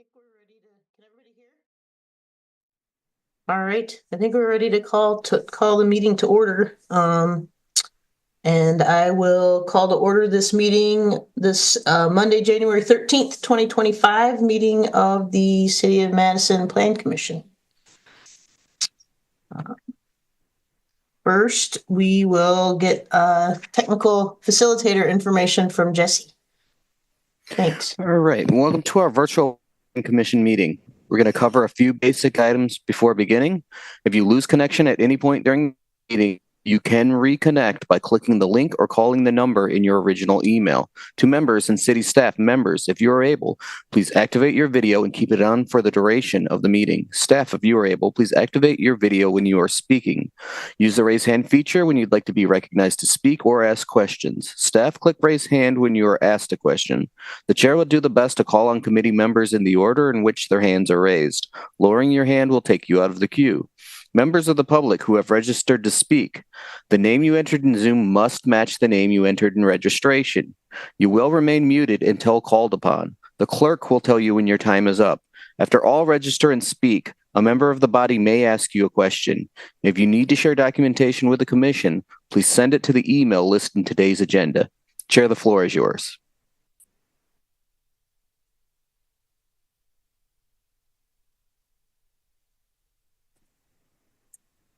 think we're ready to, can everybody hear? All right, I think we're ready to call the meeting to order. And I will call to order this meeting, this Monday, January 13th, 2025, meeting of the City of Madison Plan Commission. First, we will get technical facilitator information from Jesse. Thanks. All right, welcome to our virtual commission meeting. We're going to cover a few basic items before beginning. If you lose connection at any point during the meeting, you can reconnect by clicking the link or calling the number in your original email. To members and city staff members, if you are able, please activate your video and keep it on for the duration of the meeting. Staff, if you are able, please activate your video when you are speaking. Use the raise hand feature when you'd like to be recognized to speak or ask questions. Staff, click raise hand when you are asked a question. The chair will do the best to call on committee members in the order in which their hands are raised. Lowering your hand will take you out of the queue. Members of the public who have registered to speak, the name you entered in Zoom must match the name you entered in registration. You will remain muted until called upon. The clerk will tell you when your time is up. After all register and speak, a member of the body may ask you a question. If you need to share documentation with the commission, please send it to the email listed in today's agenda. Chair, the floor is yours.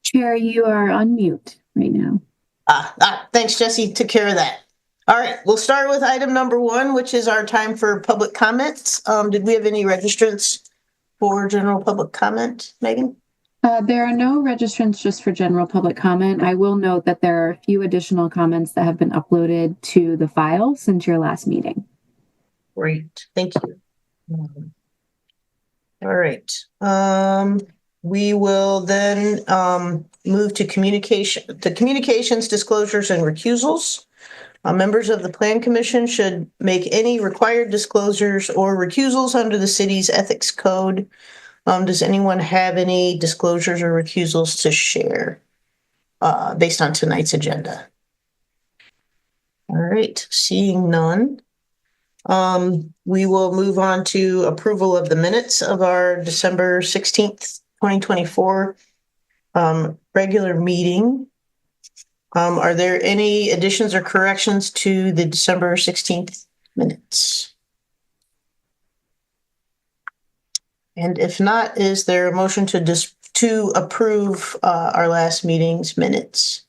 Chair, you are on mute right now. Thanks, Jesse. Took care of that. All right, we'll start with item number 1, which is our time for public comments. Did we have any registrants for general public comment, Megan? There are no registrants just for general public comment. I will note that there are a few additional comments that have been uploaded to the file since your last meeting. Great, thank you. All right. We will then move to communications, disclosures, and recusals. Members of the Plan Commission should make any required disclosures or recusals under the city's ethics code. Does anyone have any disclosures or recusals to share based on tonight's agenda? All right, seeing none. We will move on to approval of the minutes of our December 16th, 2024 regular meeting. Are there any additions or corrections to the December 16th minutes? And if not, is there a motion to approve our last meeting's minutes?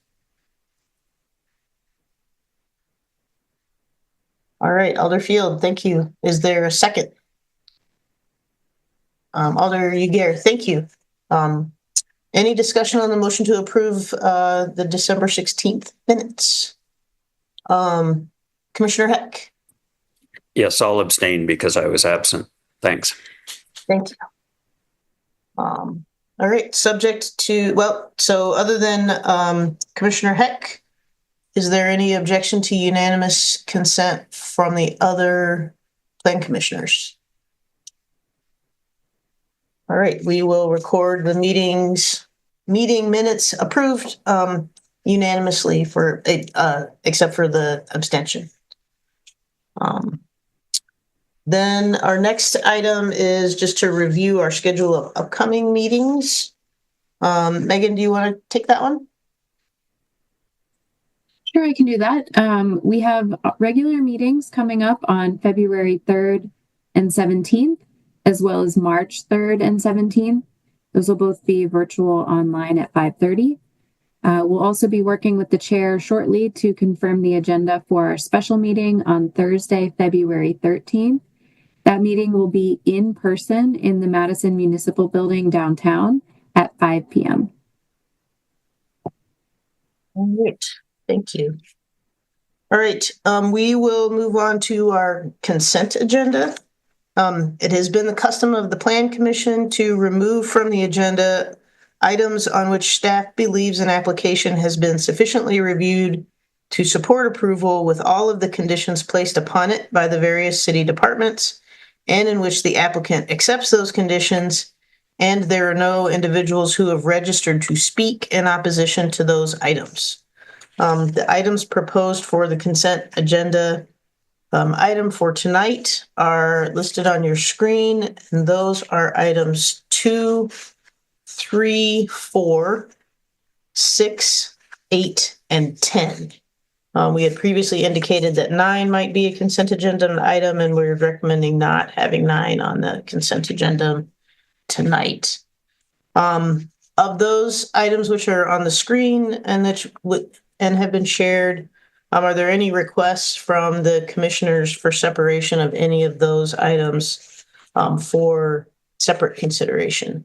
All right, Alder Field, thank you. Is there a second? Alder Uguer, thank you. Any discussion on the motion to approve the December 16th minutes? Commissioner Heck? Yes, I'll abstain because I was absent. Thanks. Thank you. All right, subject to, well, so other than Commissioner Heck, is there any objection to unanimous consent from the other plan commissioners? All right, we will record the meeting minutes approved unanimously for except for the abstention. Then our next item is just to review our schedule of upcoming meetings. Megan, do you want to take that one? Sure, I can do that. We have regular meetings coming up on February 3rd and 17th, as well as March 3rd and 17th. Those will both be virtual online at 5:30. We'll also be working with the chair shortly to confirm the agenda for our special meeting on Thursday, February 13th. That meeting will be in person in the Madison Municipal Building downtown at 5 p.m. All right, thank you. All right, we will move on to our consent agenda. It has been the custom of the Plan Commission to remove from the agenda items on which staff believes an application has been sufficiently reviewed to support approval with all of the conditions placed upon it by the various city departments, and in which the applicant accepts those conditions, and there are no individuals who have registered to speak in opposition to those items. The items proposed for the consent agenda item for tonight are listed on your screen, and those are items 2, 3, 4, 6, 8, and 10. We had previously indicated that 9 might be a consent agenda item, and we're recommending not having 9 on the consent agenda tonight. Of those items which are on the screen and have been shared, are there any requests from the commissioners for separation of any of those items for separate consideration?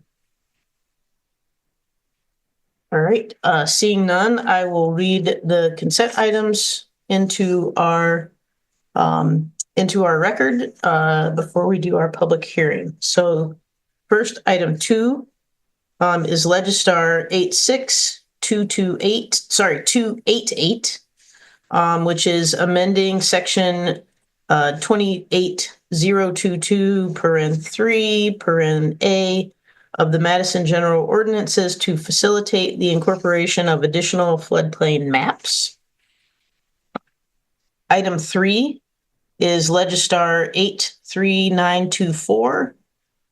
All right, seeing none, I will read the consent items into our record before we do our public hearing. So first, item 2 is Legistar 288, which is amending section 28022 (3) of the Madison General Ordinances to facilitate the incorporation of additional floodplain maps. Item 3 is Legistar 83924,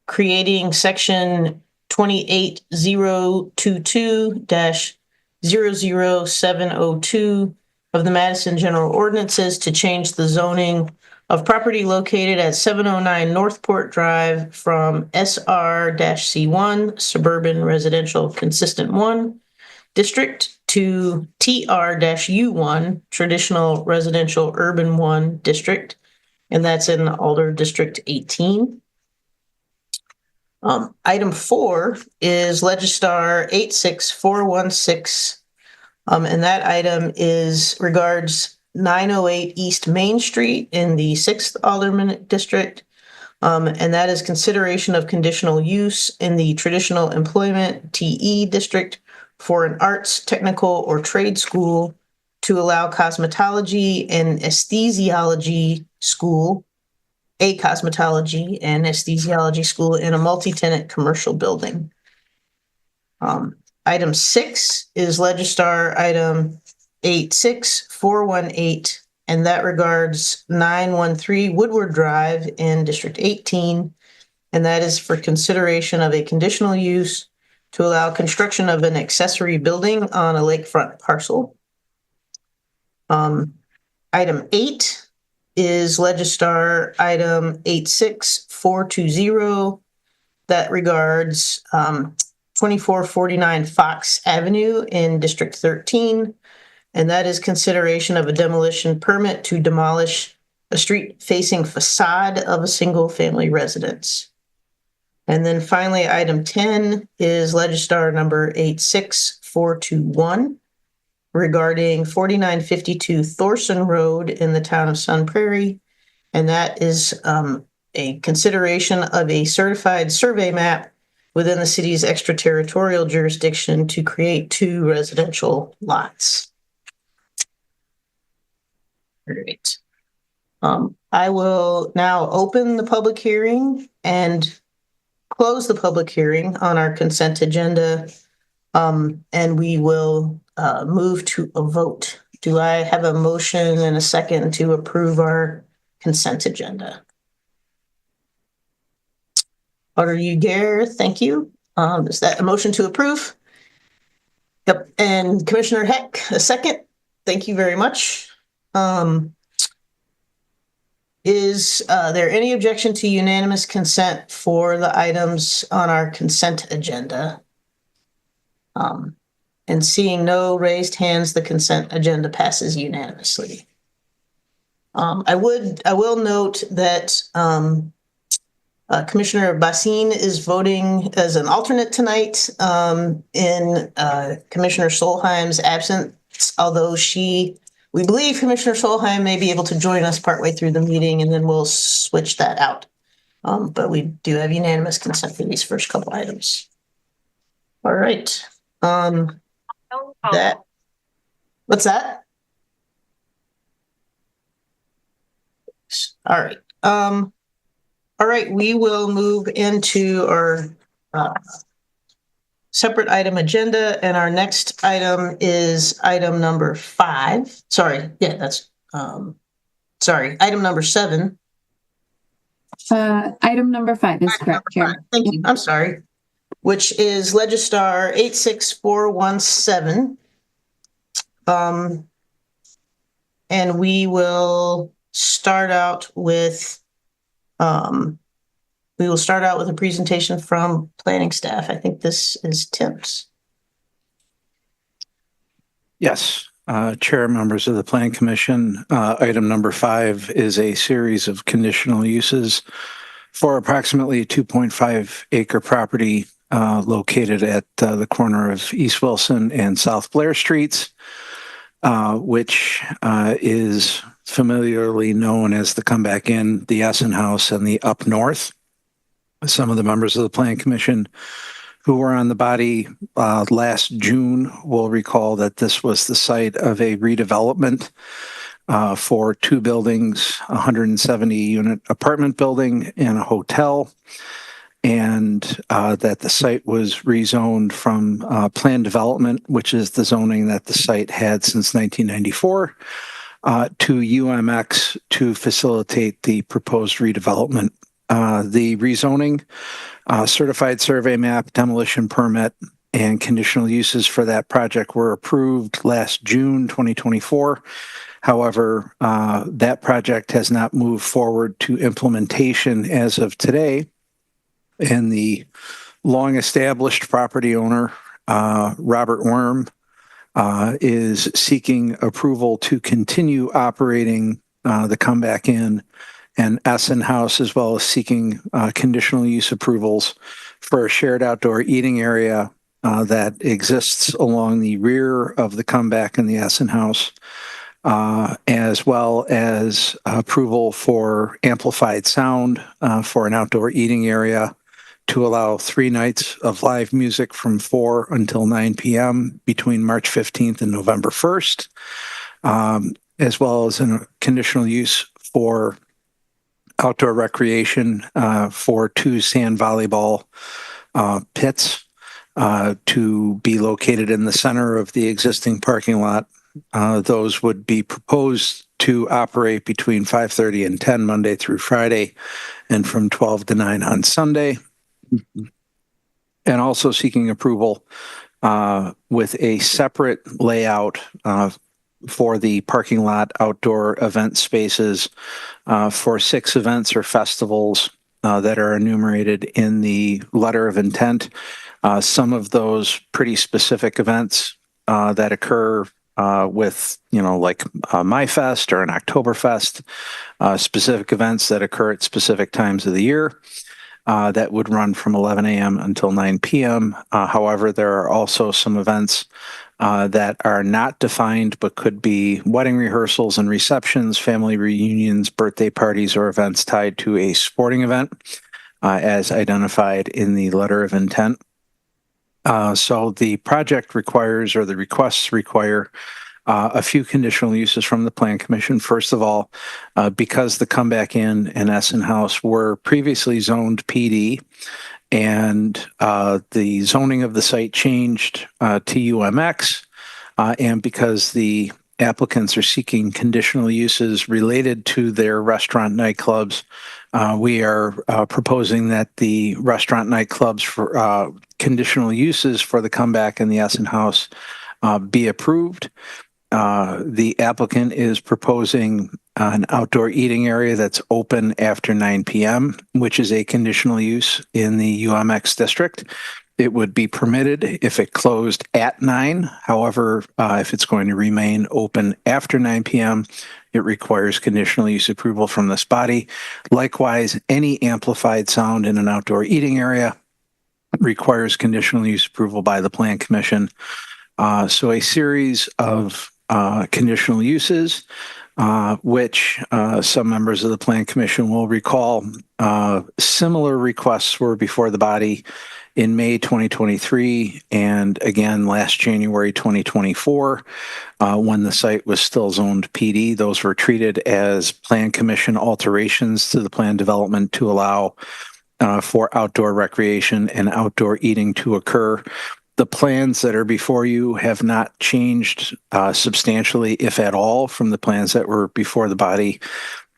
creating section 28022-00702 of the Madison General Ordinances to change the zoning of property located at 709 Northport Drive from SR-C1, Suburban Residential Consistent 1 District, to TR-U1, Traditional Residential Urban 1 District, and that's in Alder District 18. Item 4 is Legistar 86416, and that item regards 908 East Main Street in the 6th Alderman District, and that is consideration of conditional use in the Traditional Employment TE District for an arts, technical, or trade school to allow cosmetology and anesthesiology school, a cosmetology and anesthesiology school in a multi-tenant commercial building. Item 6 is Legistar item 86418, and that regards 913 Woodward Drive in District 18, and that is for consideration of a conditional use to allow construction of an accessory building on a lakefront parcel. Item 8 is Legistar item 86420, that regards 2449 Fox Avenue in District 13, and that is consideration of a demolition permit to demolish a street-facing facade of a single-family residence. And then finally, item 10 is Legistar number 86421, regarding 4952 Thorson Road in the town of Sun Prairie, and that is a consideration of a certified survey map within the city's extraterritorial jurisdiction to create 2 residential lots. All right. I will now open the public hearing and close the public hearing on our consent agenda, and we will move to a vote. Do I have a motion and a second to approve our consent agenda? Alder Uguer, thank you. Is that a motion to approve? Yep. And Commissioner Heck, a second. Thank you very much. Is there any objection to unanimous consent for the items on our consent agenda? And seeing no raised hands, the consent agenda passes unanimously. I will note that Commissioner Basine is voting as an alternate tonight in Commissioner Solheim's absence, although we believe Commissioner Solheim may be able to join us partway through the meeting, and then we'll switch that out. But we do have unanimous consent for these first couple items. All right. What's that? All right. All right, we will move into our separate item agenda, and our next item is item number 5. Sorry, yeah, that's sorry, item number 7. Item number 5 is correct, Chair. Thank you. I'm sorry. Which is Legistar 86417. And we will start out with a presentation from planning staff. I think this is Tim's. Yes, Chair, members of the Plan Commission, item number 5 is a series of conditional uses for approximately 2.5 acre property located at the corner of East Wilson and South Blair Streets, which is familiarly known as the Comeback Inn, the Essen House, and the Up North. Some of the members of the Plan Commission who were on the body last June will recall that this was the site of a redevelopment for 2 buildings, 170-unit apartment building and a hotel, and that the site was rezoned from planned development, which is the zoning that the site had since 1994, to UMX to facilitate the proposed redevelopment. The rezoning, certified survey map, demolition permit, and conditional uses for that project were approved last June 2024. However, that project has not moved forward to implementation as of today. And the long-established property owner, Robert Worm, is seeking approval to continue operating the Comeback Inn and Essen House, as well as seeking conditional use approvals for a shared outdoor eating area that exists along the rear of the Comeback and the Essen House, as well as approval for amplified sound for an outdoor eating area to allow 3 nights of live music from 4 until 9 p.m. between March 15th and November 1st, as well as a conditional use for outdoor recreation for 2 sand volleyball pits to be located in the center of the existing parking lot. Those would be proposed to operate between 5:30 and 10 Monday through Friday, and from 12 to 9 on Sunday. And also seeking approval with a separate layout for the parking lot outdoor event spaces for 6 events or festivals that are enumerated in the letter of intent. Some of those pretty specific events that occur with, like MyFest or an Oktoberfest, specific events that occur at specific times of the year. That would run from 11 a.m. until 9 p.m. However, there are also some events that are not defined but could be wedding rehearsals and receptions, family reunions, birthday parties, or events tied to a sporting event, as identified in the letter of intent. So the project requires, or the requests require, a few conditional uses from the Plan Commission. First of all, because the Comeback Inn and Essen House were previously zoned PD, and the zoning of the site changed to UMX, and because the applicants are seeking conditional uses related to their restaurant nightclubs, we are proposing that the restaurant nightclubs for conditional uses for the Comeback and the Essen House be approved. The applicant is proposing an outdoor eating area that's open after 9 p.m., which is a conditional use in the UMX district. It would be permitted if it closed at 9. However, if it's going to remain open after 9 p.m., it requires conditional use approval from this body. Likewise, any amplified sound in an outdoor eating area requires conditional use approval by the Plan Commission. So a series of conditional uses, which some members of the Plan Commission will recall, similar requests were before the body in May 2023 and again last January 2024 when the site was still zoned PD. Those were treated as Plan Commission alterations to the plan development to allow for outdoor recreation and outdoor eating to occur. The plans that are before you have not changed substantially, if at all, from the plans that were before the body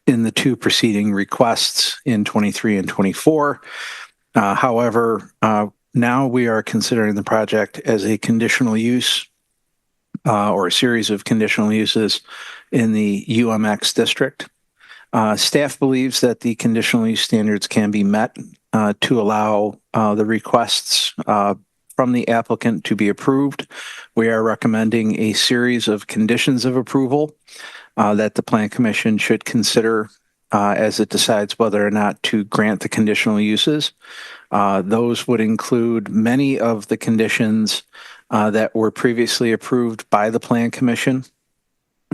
in the two preceding requests in 23 and 24. However, now we are considering the project as a conditional use or a series of conditional uses in the UMX district. Staff believes that the conditional use standards can be met to allow the requests from the applicant to be approved. We are recommending a series of conditions of approval that the Plan Commission should consider as it decides whether or not to grant the conditional uses. Those would include many of the conditions that were previously approved by the Plan Commission,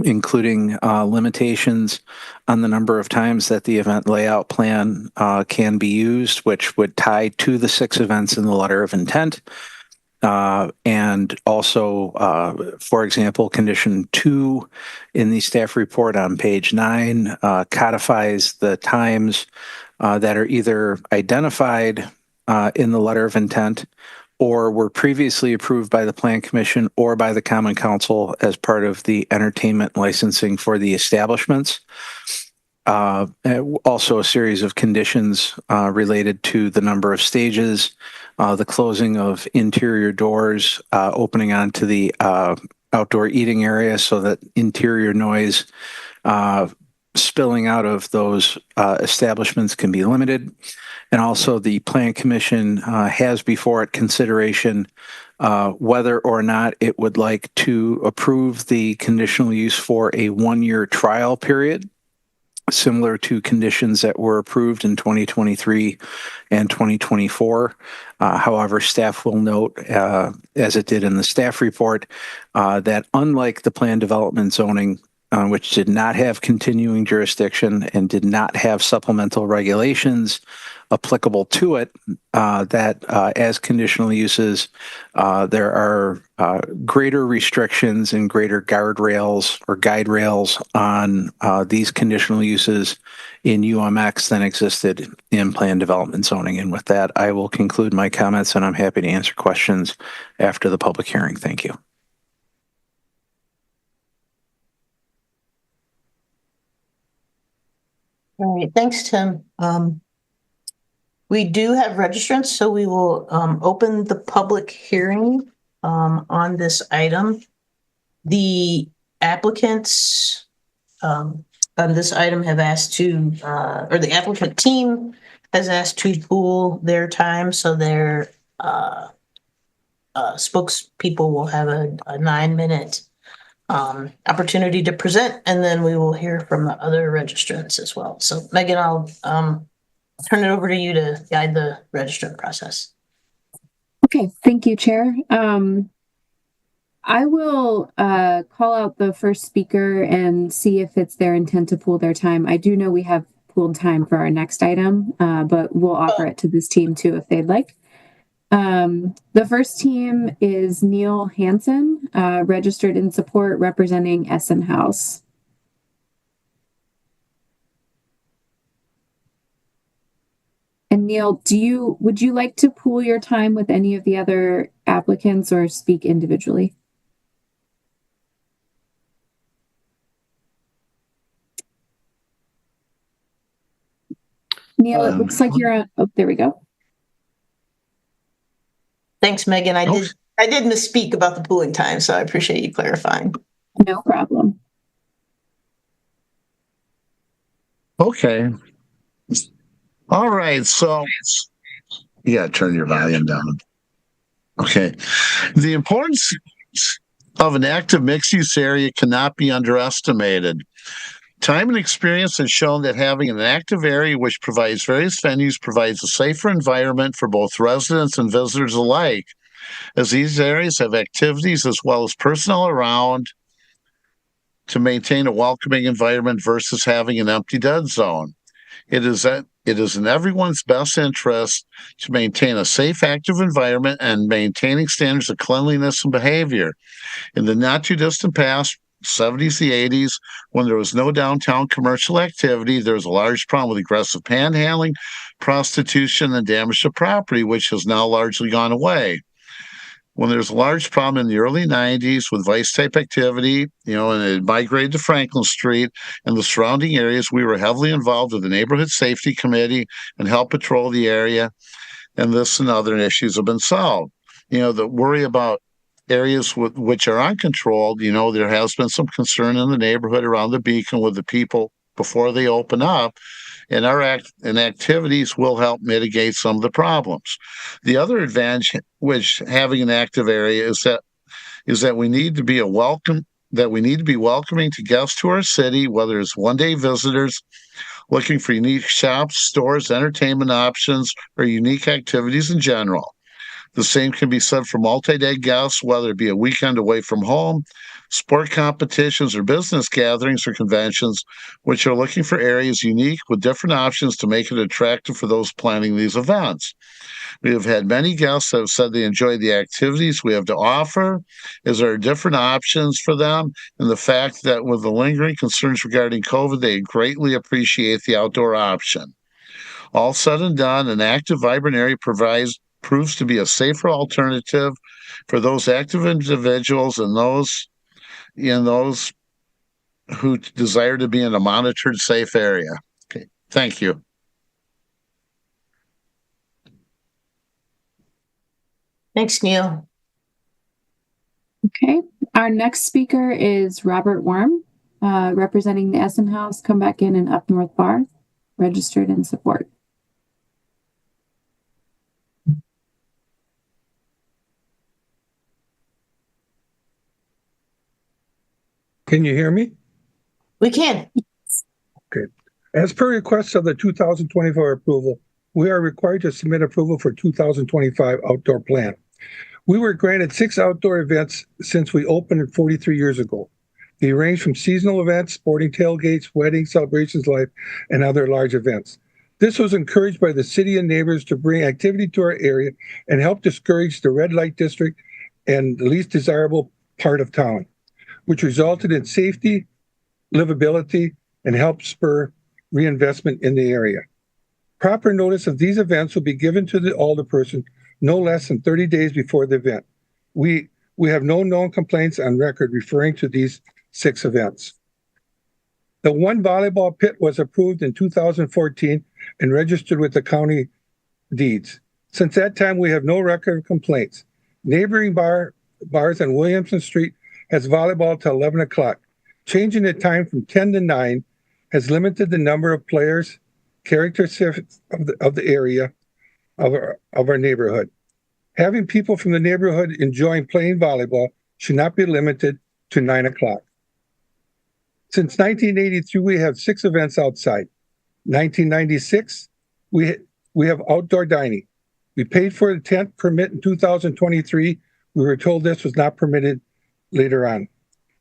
including limitations on the number of times that the event layout plan can be used, which would tie to the 6 events in the letter of intent. And also, for example, condition 2 in the staff report on page 9 codifies the times that are either identified in the letter of intent or were previously approved by the Plan Commission or by the Common Council as part of the entertainment licensing for the establishments. Also a series of conditions related to the number of stages, the closing of interior doors, opening onto the outdoor eating area so that interior noise spilling out of those establishments can be limited. And also the Plan Commission has before it consideration whether or not it would like to approve the conditional use for a 1-year trial period, similar to conditions that were approved in 2023 and 2024. However, staff will note, as it did in the staff report, that unlike the plan development zoning, which did not have continuing jurisdiction and did not have supplemental regulations applicable to it, that as conditional uses, there are greater restrictions and greater guardrails or guide rails on these conditional uses in UMX than existed in plan development zoning. And with that, I will conclude my comments, and I'm happy to answer questions after the public hearing. Thank you. All right, thanks, Tim. We do have registrants, so we will open the public hearing on this item. The applicants on this item have asked to, or the applicant team has asked to pool their time, so their spokespeople will have a 9-minute opportunity to present, and then we will hear from the other registrants as well. So Megan, I'll turn it over to you to guide the registrant process. Okay, thank you, Chair. I will call out the first speaker and see if it's their intent to pool their time. I do know we have pooled time for our next item, but we'll offer it to this team too if they'd like. The first team is Neil Hansen, registered in support representing Essen House. And Neil, would you like to pool your time with any of the other applicants or speak individually? Neil, it looks like you're on. Oh, there we go. Thanks, Megan. I did misspeak about the pooling time, so I appreciate you clarifying. No problem. Okay. All right. So, yeah, turn your volume down. Okay. The importance of an active mixed-use area cannot be underestimated. Time and experience has shown that having an active area which provides various venues provides a safer environment for both residents and visitors alike, as these areas have activities as well as personnel around to maintain a welcoming environment versus having an empty dead zone. It is in everyone's best interest to maintain a safe, active environment and maintaining standards of cleanliness and behavior. In the not-too-distant past, 70s, the 80s, when there was no downtown commercial activity, there was a large problem with aggressive panhandling, prostitution, and damage to property, which has now largely gone away. when there's a large problem in the early 90s with vice type activity, and it migrated to Franklin Street and the surrounding areas, we were heavily involved with the Neighborhood Safety Committee and helped patrol the area. And this and other issues have been solved. The worry about areas which are uncontrolled, there has been some concern in the neighborhood around the beacon with the people before they open up. And our activities will help mitigate some of the problems. The other advantage, which having an active area, is that we need to be welcoming to guests to our city, whether it's one-day visitors looking for unique shops, stores, entertainment options, or unique activities in general. The same can be said for multi-day guests, whether it be a weekend away from home, sport competitions, or business gatherings or conventions, which are looking for areas unique with different options to make it attractive for those planning these events. We have had many guests that have said they enjoy the activities we have to offer, as there are different options for them, and the fact that with the lingering concerns regarding COVID, they greatly appreciate the outdoor option. All said and done, an active, vibrant area proves to be a safer alternative for those active individuals and those who desire to be in a monitored, safe area. Okay, thank you. Thanks, Neil. Okay. Our next speaker is Robert Worm, representing the Essen House, Come Back In and Up North Bar, registered in support. Can you hear me? We can. Okay. As per request of the 2024 approval, we are required to submit approval for 2025 outdoor plan. We were granted 6 outdoor events since we opened 43 years ago. They range from seasonal events, sporting tailgates, weddings, celebrations, life, and other large events. This was encouraged by the city and neighbors to bring activity to our area and help discourage the red light district and the least desirable part of town, which resulted in safety, livability, and helped spur reinvestment in the area. Proper notice of these events will be given to the alderperson no less than 30 days before the event. We have no known complaints on record referring to these 6 events. The one volleyball pit was approved in 2014 and registered with the county deeds. Since that time, we have no record of complaints. Neighboring bars on Williamson Street has volleyball till 11 o'clock. Changing the time from 10 to 9 has limited the number of players, characteristics of the area of our neighborhood. Having people from the neighborhood enjoying playing volleyball should not be limited to 9 o'clock. Since 1983, we have 6 events outside. 1996, we have outdoor dining. We paid for the tent permit in 2023. We were told this was not permitted later on.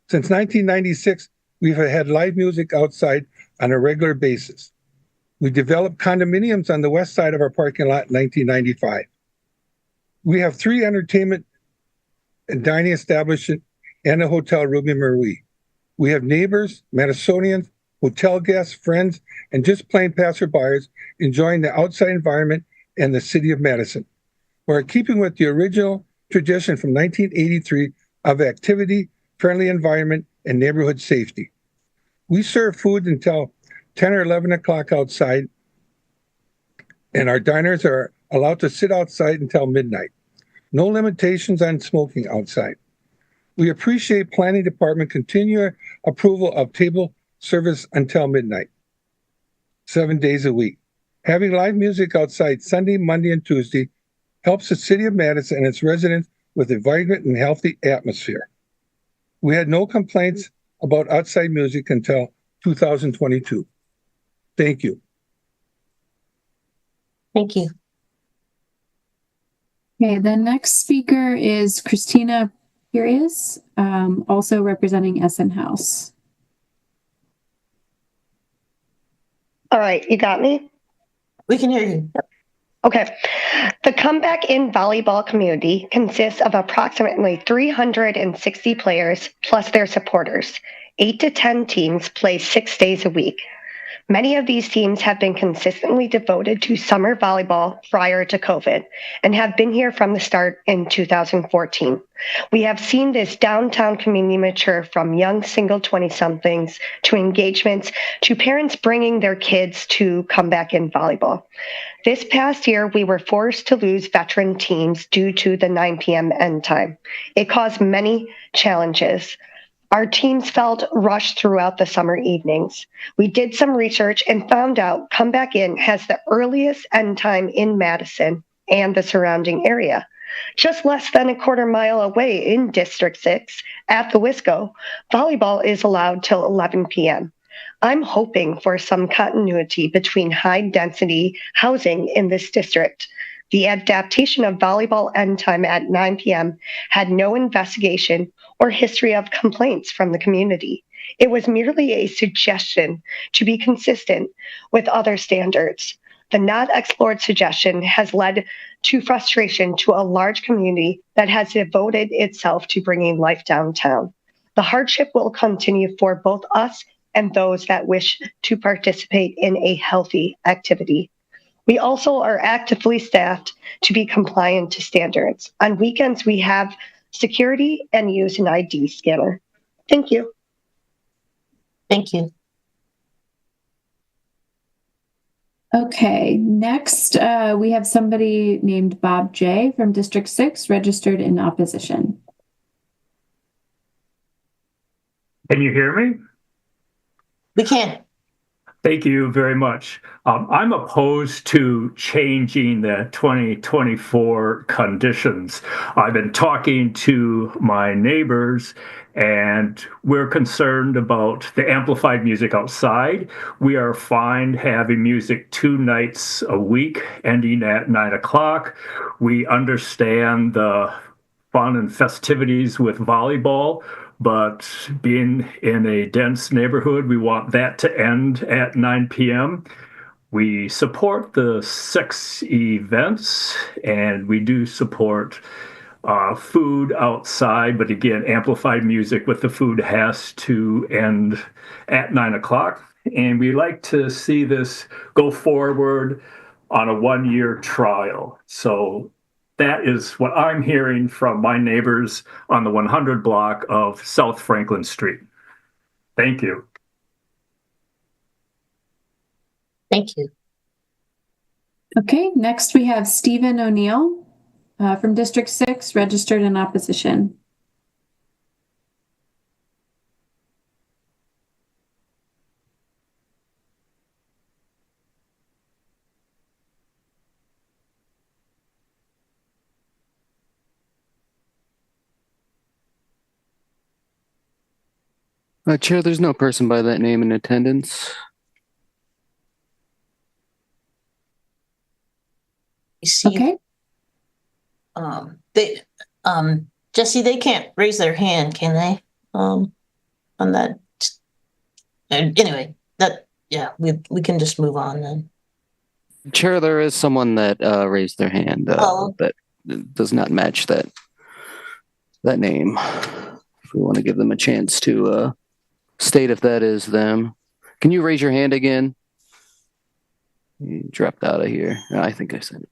Since 1996, we've had live music outside on a regular basis. We developed condominiums on the west side of our parking lot in 1995. We have 3 entertainment and dining establishments and a hotel, Ruby Marie. We have neighbors, Madisonians, hotel guests, friends, and just plain passerbyers enjoying the outside environment and the city of Madison. We're keeping with the original tradition from 1983 of activity, friendly environment, and neighborhood safety. We serve food until 10 or 11 o'clock outside, and our diners are allowed to sit outside until midnight. No limitations on smoking outside. We appreciate Planning Department continual approval of table service until midnight, 7 days a week. Having live music outside Sunday, Monday, and Tuesday helps the city of Madison and its residents with a vibrant and healthy atmosphere. We had no complaints about outside music until 2022. Thank you. Thank you. Okay, the next speaker is Christina Pirius, also representing Essen House. All right, you got me? We can hear you. Okay. The Comeback In volleyball community consists of approximately 360 players plus their supporters. 8 to 10 teams play 6 days a week. Many of these teams have been consistently devoted to summer volleyball prior to COVID and have been here from the start in 2014. We have seen this downtown community mature from young single 20-somethings to engagements to parents bringing their kids to come back in volleyball. This past year, we were forced to lose veteran teams due to the 9 p.m. end time. It caused many challenges. Our teams felt rushed throughout the summer evenings. We did some research and found out Come Back In has the earliest end time in Madison and the surrounding area. Just less than a quarter mile away in District 6 at the Wisco, volleyball is allowed till 11 p.m. I'm hoping for some continuity between high-density housing in this district. The adaptation of volleyball end time at 9 p.m. had no investigation or history of complaints from the community. It was merely a suggestion to be consistent with other standards. The not explored suggestion has led to frustration to a large community that has devoted itself to bringing life downtown. The hardship will continue for both us and those that wish to participate in a healthy activity. We also are actively staffed to be compliant to standards. On weekends, we have security and use an ID scanner. Thank you. Thank you. Okay, next we have somebody named Bob J. from District 6 registered in opposition. Can you hear me? We can. Thank you very much. I'm opposed to changing the 2024 conditions. I've been talking to my neighbors, and we're concerned about the amplified music outside. We are fine having music 2 nights a week, ending at 9 o'clock. We understand the fun and festivities with volleyball, but being in a dense neighborhood, we want that to end at 9 p.m. We support the 6 events, and we do support food outside, but again, amplified music with the food has to end at 9 o'clock. And we like to see this go forward on a 1-year trial. So that is what I'm hearing from my neighbors on the 100 block of South Franklin Street. Thank you. Thank you. Okay, next we have Stephen O'Neill from District 6 registered in opposition. Chair, there's no person by that name in attendance. You see, Okay, Jesse, they can't raise their hand, can they? On that. And anyway, we can just move on then. Chair, there is someone that raised their hand that does not match that name. If we want to give them a chance to state if that is them. Can you raise your hand again? You dropped out of here. I think I said it.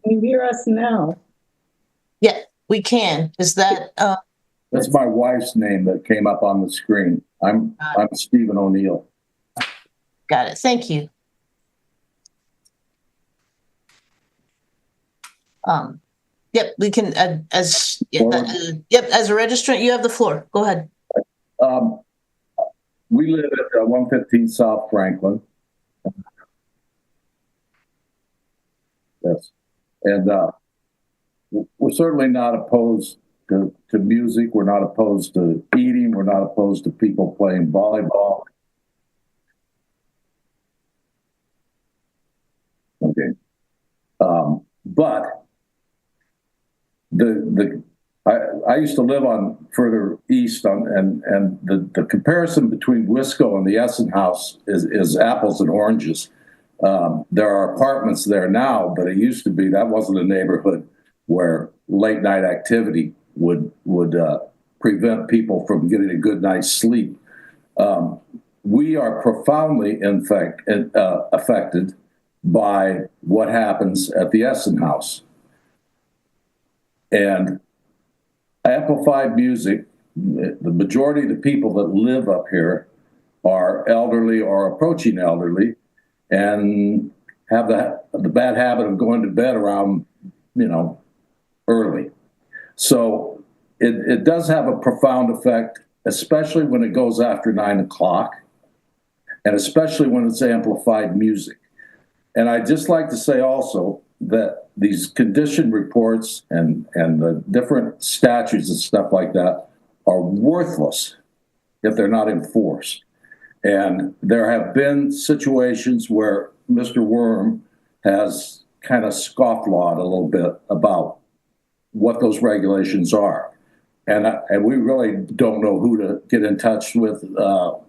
Can you hear us now? Yeah, we can. Is that That's my wife's name that came up on the screen. I'm Stephen O'Neill. got it? Thank you. Yep, we can as a registrant, you have the floor. Go ahead. We live at 115 South Franklin. Yes, and we're certainly not opposed to music. We're not opposed to eating. We're not opposed to people playing volleyball. Okay, but I used to live on further east and the comparison between Wisco and the Essen House is apples and oranges. There are apartments there now, but it used to be that wasn't a neighborhood where late night activity would prevent people from getting a good night's sleep. We are profoundly affected by what happens at the Essen House. And amplified music, the majority of the people that live up here are elderly or approaching elderly and have the bad habit of going to bed around, early. So it does have a profound effect, especially when it goes after 9 o'clock, and especially when it's amplified music. And I'd just like to say also that these condition reports and the different statutes and stuff like that are worthless if they're not enforced. And there have been situations where Mr. Worm has kind of scofflawed a little bit about what those regulations are. And we really don't know who to get in touch with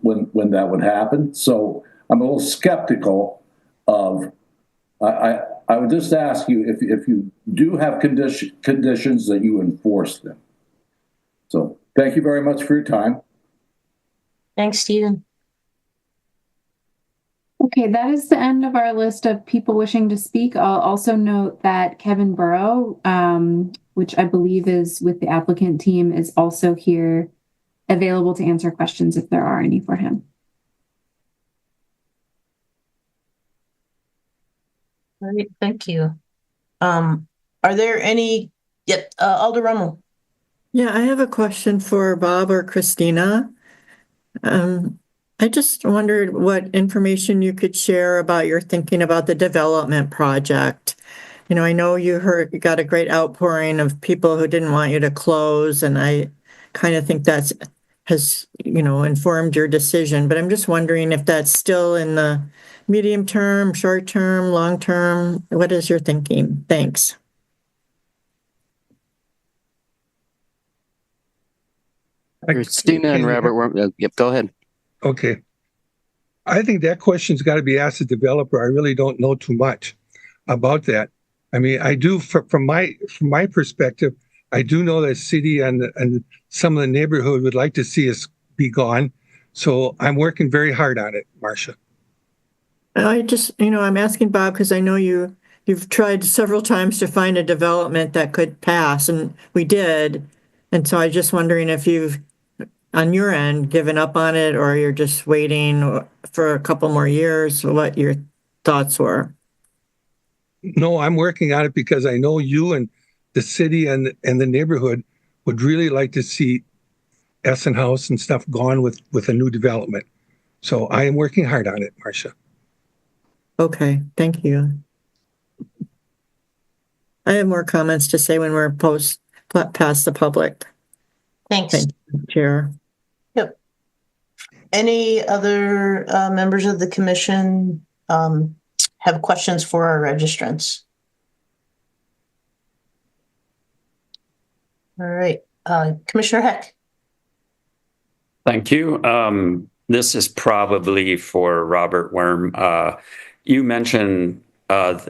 when that would happen. So I'm a little skeptical of, I would just ask you if you do have conditions that you enforce them. So thank you very much for your time. Thanks, Stephen. Okay, that is the end of our list of people wishing to speak. I'll also note that Kevin Burrow, which I believe is with the applicant team, is also here available to answer questions if there are any for him. All right, thank you. Are there any? Yep, Alder Rummel. Yeah, I have a question for Bob or Christina. I just wondered what information you could share about your thinking about the development project. I know you got a great outpouring of people who didn't want you to close, and I kind of think that has, informed your decision. But I'm just wondering if that's still in the medium term, short term, long term. What is your thinking? Thanks. Christina and Robert, yep, go ahead. Okay. I think that question's got to be asked the developer. I really don't know too much about that. I mean, I do from my perspective, I do know that city and some of the neighborhood would like to see us be gone. So I'm working very hard on it, Marcia. I just, I'm asking Bob because I know you've tried several times to find a development that could pass, and we did. And so I'm just wondering if you've, on your end, given up on it, or you're just waiting for a couple more years, what your thoughts were. No, I'm working on it because I know you and the city and the neighborhood would really like to see Essen House and stuff gone with a new development. So I am working hard on it, Marcia. Okay, thank you. I have more comments to say when we're past the public. Thanks. Thank you, Chair. Yep. Any other members of the commission have questions for our registrants? All right, Commissioner Heck. Thank you. This is probably for Robert Worm. You mentioned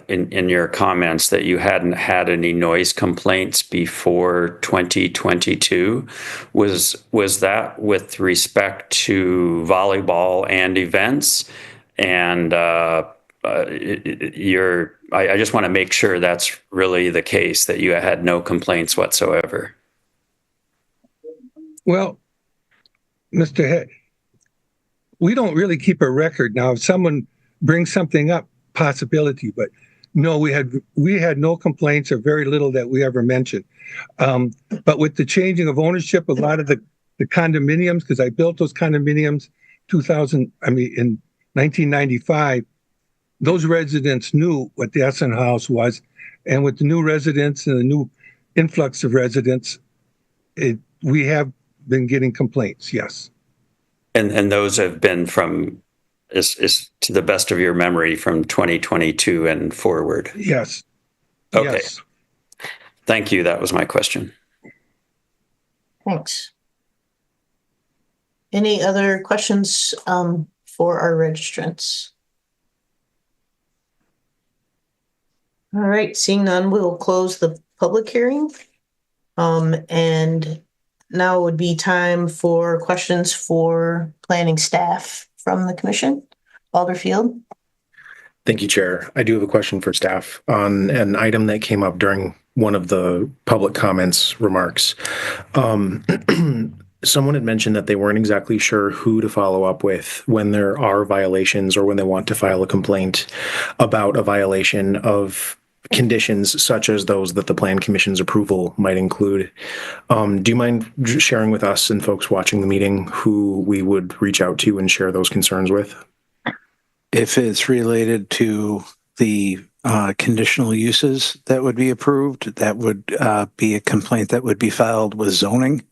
in your comments that you hadn't had any noise complaints before 2022. Was that with respect to volleyball and events? And I just want to make sure that's really the case, that you had no complaints whatsoever. Well, Mr. Head, we don't really keep a record. Now, if someone brings something up, possibility, but no, we had no complaints, or very little that we ever mentioned. But with the changing of ownership, a lot of the condominiums, because I built those condominiums in 1995, those residents knew what the Essen House was, and with the new residents and the new influx of residents, we have been getting complaints. Yes. And those have been from, is to the best of your memory, from 2022 and forward? Yes. Okay. Yes. Thank you. That was my question. Thanks. Any other questions for our registrants? All right, seeing none, we'll close the public hearing. And now would be time for questions for planning staff from the commission. Alderfield. Thank you, Chair. I do have a question for staff on an item that came up during one of the public comments remarks. Someone had mentioned that they weren't exactly sure who to follow up with when there are violations or when they want to file a complaint about a violation of conditions such as those that the Plan Commission's approval might include. Do you mind sharing with us and folks watching the meeting who we would reach out to and share those concerns with? If it's related to the conditional uses that would be approved, that would be a complaint that would be filed with zoning.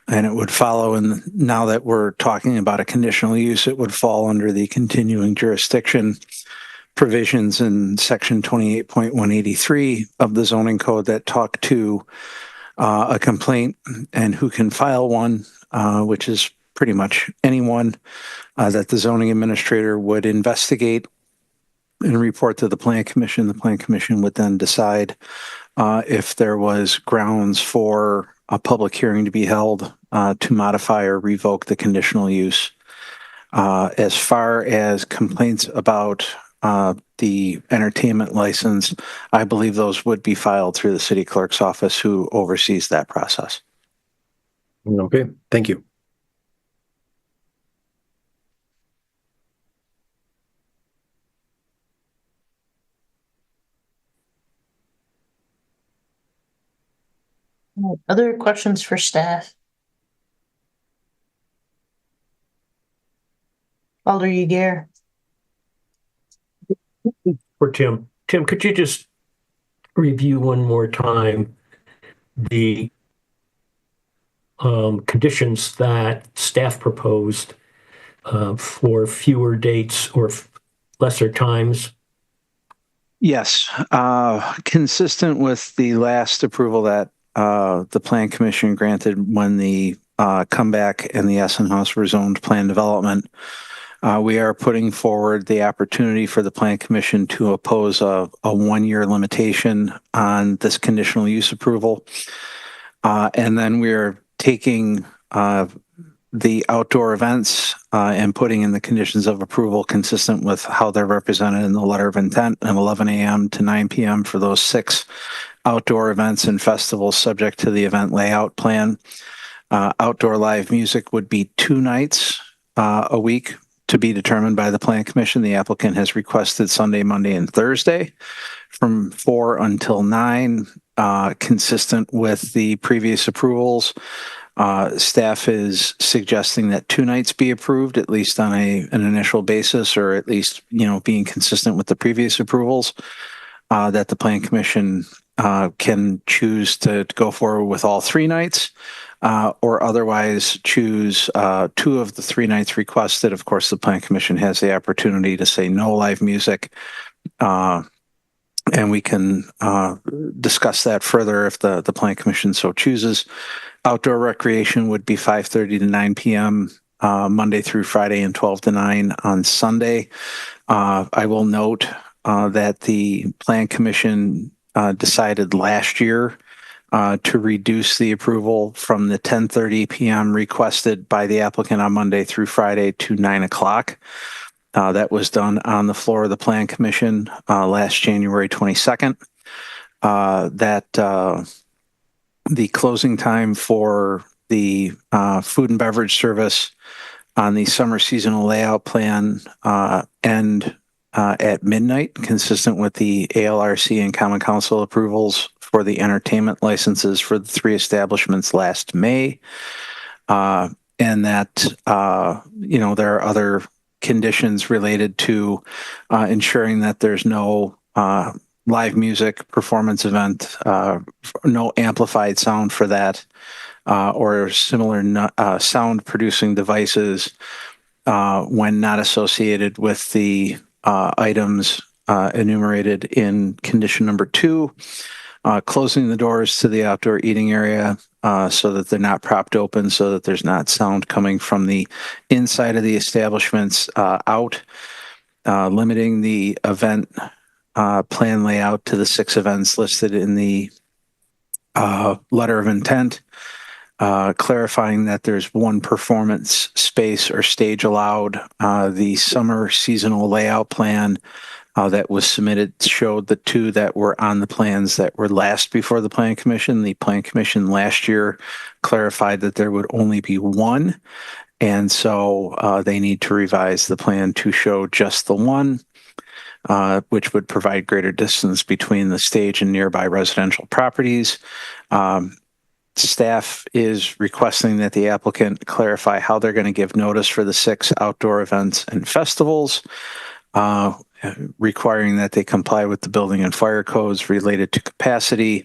And it would follow, and now that we're talking about a conditional use, it would fall under the continuing jurisdiction provisions in section 28.183 of the zoning code that talk to a complaint and who can file one, which is pretty much anyone that the zoning administrator would investigate and report to the Plan Commission. The Plan Commission would then decide if there was grounds for a public hearing to be held to modify or revoke the conditional use. As far as complaints about the entertainment license, I believe those would be filed through the city clerk's office, who oversees that process. Okay, thank you. Other questions for staff? Alder Yeager. For Tim. Tim, could you just review one more time the conditions that staff proposed for fewer dates or lesser times? Yes, consistent with the last approval that the Plan Commission granted when the Comeback and the Essen House were zoned plan development. We are putting forward the opportunity for the Plan Commission to oppose a 1-year limitation on this conditional use approval. And then we're taking the outdoor events and putting in the conditions of approval consistent with how they're represented in the letter of intent, and 11 a.m. to 9 p.m. for those 6 outdoor events and festivals subject to the event layout plan. Outdoor live music would be 2 nights a week, to be determined by the Plan Commission. The applicant has requested Sunday, Monday, and Thursday from 4 until 9, consistent with the previous approvals. Staff is suggesting that 2 nights be approved, at least on an initial basis, or at least, being consistent with the previous approvals, that the Plan Commission can choose to go forward with all 3 nights. Or otherwise choose 2 of the 3 nights requested. Of course, the Plan Commission has the opportunity to say no live music, and we can discuss that further if the Plan Commission so chooses. Outdoor recreation would be 5:30 to 9 p.m. Monday through Friday, and 12 to 9 on Sunday. I will note that the Plan Commission decided last year to reduce the approval from the 10:30 p.m. requested by the applicant on Monday through Friday to 9 o'clock. That was done on the floor of the Plan Commission last January 22nd. The closing time for the food and beverage service on the summer seasonal layout plan end at midnight, consistent with the ALRC and Common Council approvals for the entertainment licenses for the 3 establishments last May. And that, there are other conditions related to ensuring that there's no live music performance event, no amplified sound for that, or similar sound producing devices when not associated with the items enumerated in condition number 2. Closing the doors to the outdoor eating area so that they're not propped open, so that there's not sound coming from the inside of the establishments out. Limiting the event plan layout to the 6 events listed in the letter of intent. clarifying that there's one performance space or stage allowed. The summer seasonal layout plan that was submitted showed the two that were on the plans that were last before the Plan Commission. The Plan Commission last year clarified that there would only be one. And so they need to revise the plan to show just the one, which would provide greater distance between the stage and nearby residential properties. Staff is requesting that the applicant clarify how they're going to give notice for the 6 outdoor events and festivals, requiring that they comply with the building and fire codes related to capacity,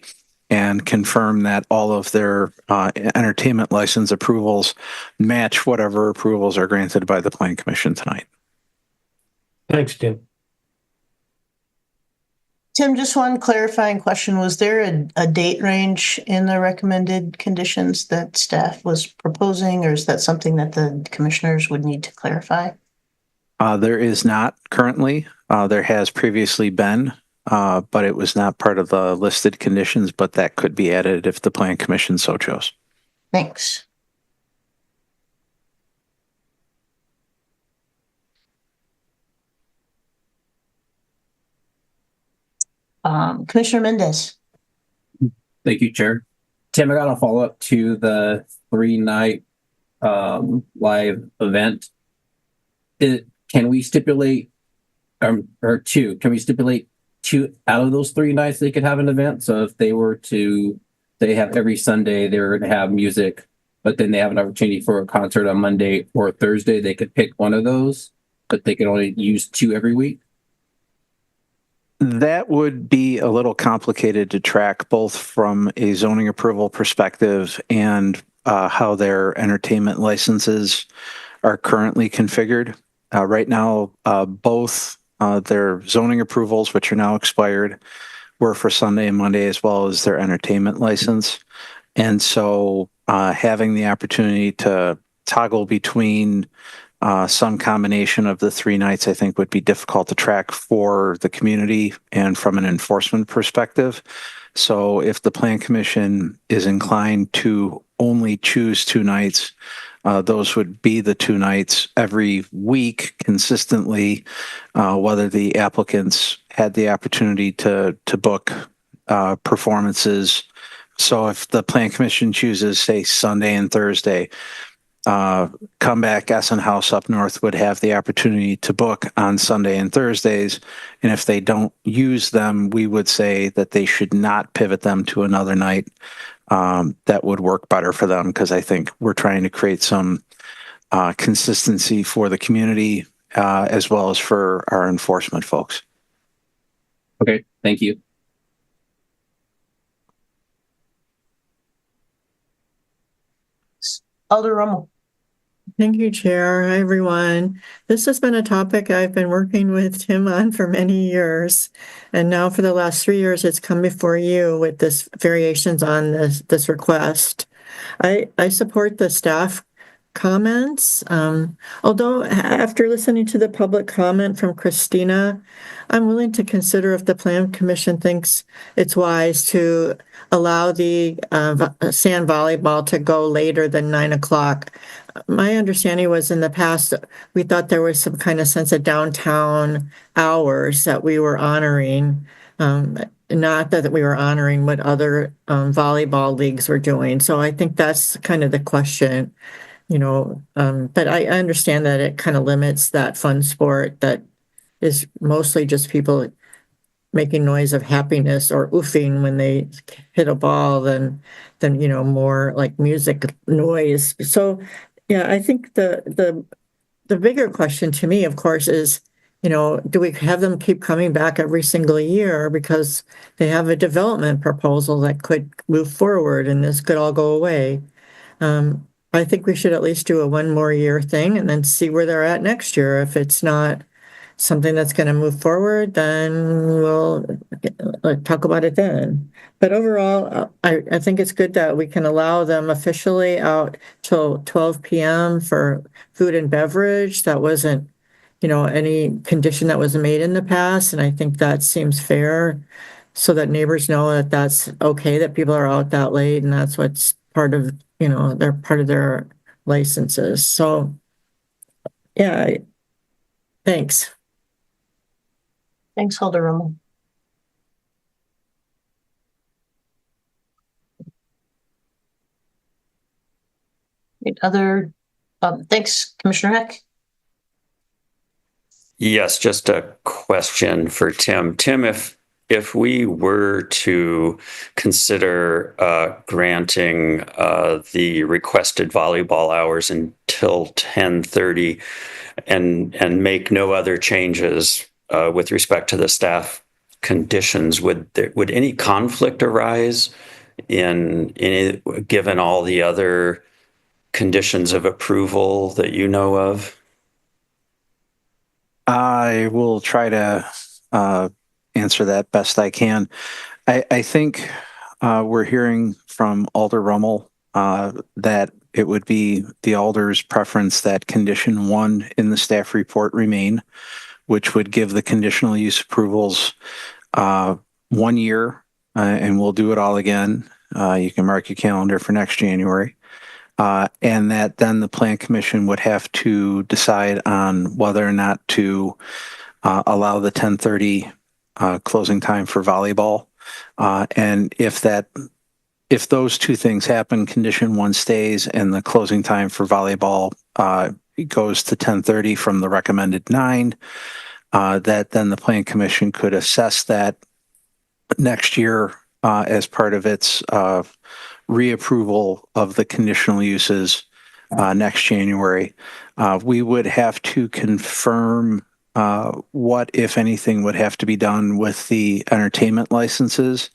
and confirm that all of their entertainment license approvals match whatever approvals are granted by the Plan Commission tonight. Thanks, Tim. Tim, just one clarifying question. Was there a date range in the recommended conditions that staff was proposing, or is that something that the commissioners would need to clarify? There is not currently. There has previously been, but it was not part of the listed conditions, but that could be added if the Plan Commission so chose. Thanks. Commissioner Mendez. Thank you, Chair. Tim, I got a follow-up to the 3-night live event. Can we stipulate, or two, can we stipulate 2 out of those 3 nights they could have an event? So if they were to, they have every Sunday, they were to have music, but then they have an opportunity for a concert on Monday or Thursday, they could pick one of those, but they could only use 2 every week? That would be a little complicated to track, both from a zoning approval perspective and how their entertainment licenses are currently configured. Right now, both their zoning approvals, which are now expired, were for Sunday and Monday, as well as their entertainment license. And so having the opportunity to toggle between some combination of the 3 nights, I think, would be difficult to track for the community and from an enforcement perspective. So if the Plan Commission is inclined to only choose 2 nights, those would be the 2 nights every week consistently, whether the applicants had the opportunity to book performances. So if the Plan Commission chooses, say, Sunday and Thursday, Comeback Essen House up north would have the opportunity to book on Sunday and Thursdays. And if they don't use them, we would say that they should not pivot them to another night. That would work better for them, because I think we're trying to create some consistency for the community as well as for our enforcement folks. Okay, thank you. Alder Rummel. Thank you, Chair. Hi, everyone. This has been a topic I've been working with Tim on for many years. And now for the last 3 years, it's come before you with this variations on this request. I support the staff comments. Although after listening to the public comment from Christina, I'm willing to consider if the Plan Commission thinks it's wise to allow the sand volleyball to go later than 9 o'clock. My understanding was in the past, we thought there was some kind of sense of downtown hours that we were honoring, not that we were honoring what other volleyball leagues were doing. So I think that's kind of the question, but I understand that it kind of limits that fun sport that is mostly just people making noise of happiness or oofing when they hit a ball than more like music noise. So yeah, I think the bigger question to me, of course, is, do we have them keep coming back every single year because they have a development proposal that could move forward and this could all go away? I think we should at least do a 1 more year thing and then see where they're at next year. If it's not something that's going to move forward, then we'll talk about it then. But overall, I think it's good that we can allow them officially out till 12 p.m. for food and beverage. That wasn't, any condition that was made in the past. And I think that seems fair so that neighbors know that that's okay, that people are out that late and that's what's part of they're part of their licenses. So, yeah, thanks. Thanks, Alder Rummel. Thanks, Commissioner Heck. Yes, just a question for Tim. Tim, if we were to consider granting the requested volleyball hours until 10:30 and make no other changes with respect to the staff conditions, would any conflict arise given all the other conditions of approval that you know of? I will try to answer that best I can. I think we're hearing from Alder Rummel that it would be the Alder's preference that condition 1 in the staff report remain, which would give the conditional use approvals 1 year, and we'll do it all again. You can mark your calendar for next January. And that then the Plan Commission would have to decide on whether or not to allow the 10:30 closing time for volleyball. And if those two things happen, condition 1 stays and the closing time for volleyball goes to 10:30 from the recommended 9, that then the Plan Commission could assess that next year as part of its reapproval of the conditional uses next January. We would have to confirm what, if anything, would have to be done with the entertainment licenses,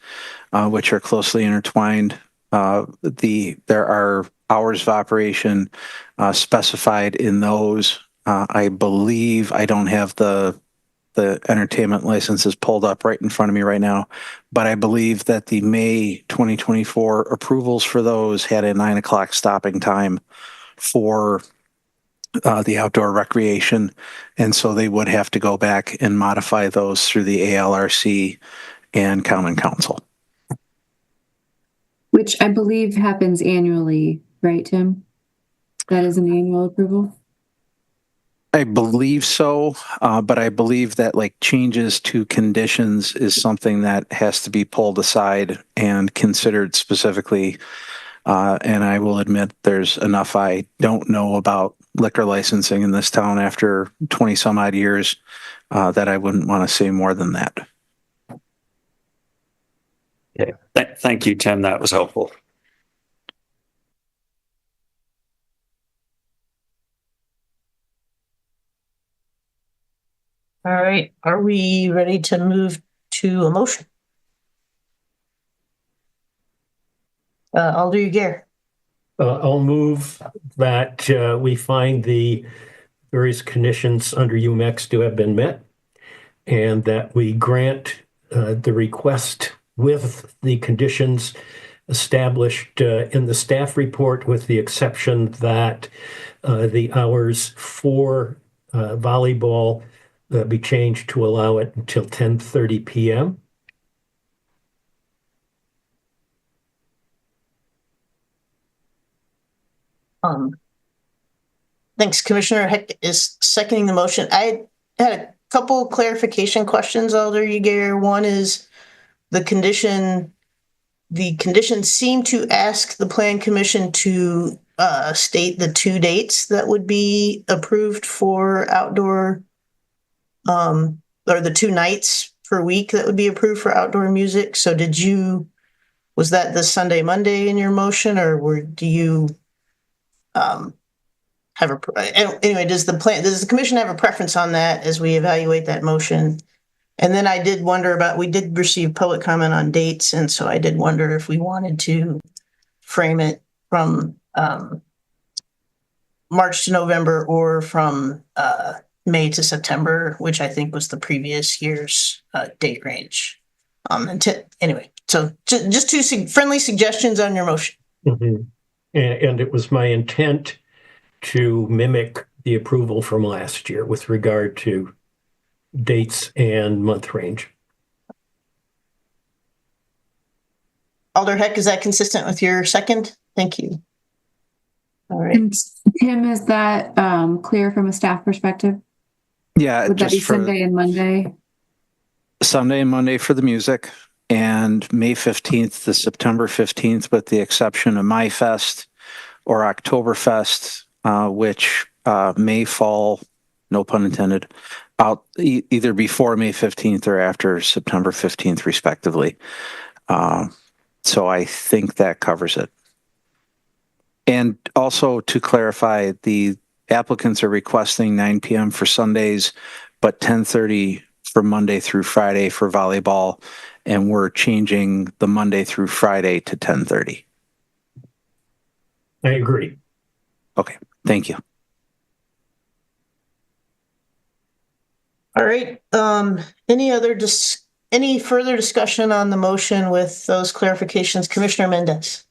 which are closely intertwined. There are hours of operation specified in those. I believe I don't have the entertainment licenses pulled up right in front of me right now, but I believe that the May 2024 approvals for those had a 9 o'clock stopping time for the outdoor recreation. And so they would have to go back and modify those through the ALRC and Common Council. Which I believe happens annually, right, Tim? That is an annual approval? I believe so, but I believe that changes to conditions is something that has to be pulled aside and considered specifically. And I will admit there's enough I don't know about liquor licensing in this town after 20 some odd years that I wouldn't want to say more than that. Okay. Thank you, Tim. That was helpful. All right. Are we ready to move to a motion? Alder Uyghur. I'll move that we find the various conditions under UMEX to have been met, and that we grant the request with the conditions established in the staff report, with the exception that the hours for volleyball be changed to allow it until 10:30 p.m. Thanks. Commissioner Heck is seconding the motion. I had a couple clarification questions, Alder Uyghur. One is the conditions seem to ask the Plan Commission to state the 2 dates that would be approved for outdoor, or the 2 nights per week that would be approved for outdoor music. So was that the Sunday, Monday in your motion, or do you anyway, does the commission have a preference on that as we evaluate that motion? And then I did wonder we did receive public comment on dates, and so I did wonder if we wanted to frame it from March to November or from May to September, which I think was the previous year's date range. Anyway, so just 2 friendly suggestions on your motion. Mm-hmm. And it was my intent to mimic the approval from last year with regard to dates and month range. Alder Heck, is that consistent with your second? Thank you. All right. And Tim, is that clear from a staff perspective? Yeah, Would that be just for Sunday and Monday? Sunday and Monday for the music, and May 15th to September 15th, with the exception of MyFest or Oktoberfest, which may fall, no pun intended, out either before May 15th or after September 15th, respectively. So I think that covers it. And also to clarify, the applicants are requesting 9 p.m. for Sundays, but 10:30 for Monday through Friday for volleyball, and we're changing the Monday through Friday to 10:30. I agree. Okay, thank you. All right. Any further discussion on the motion with those clarifications? Commissioner Mendez.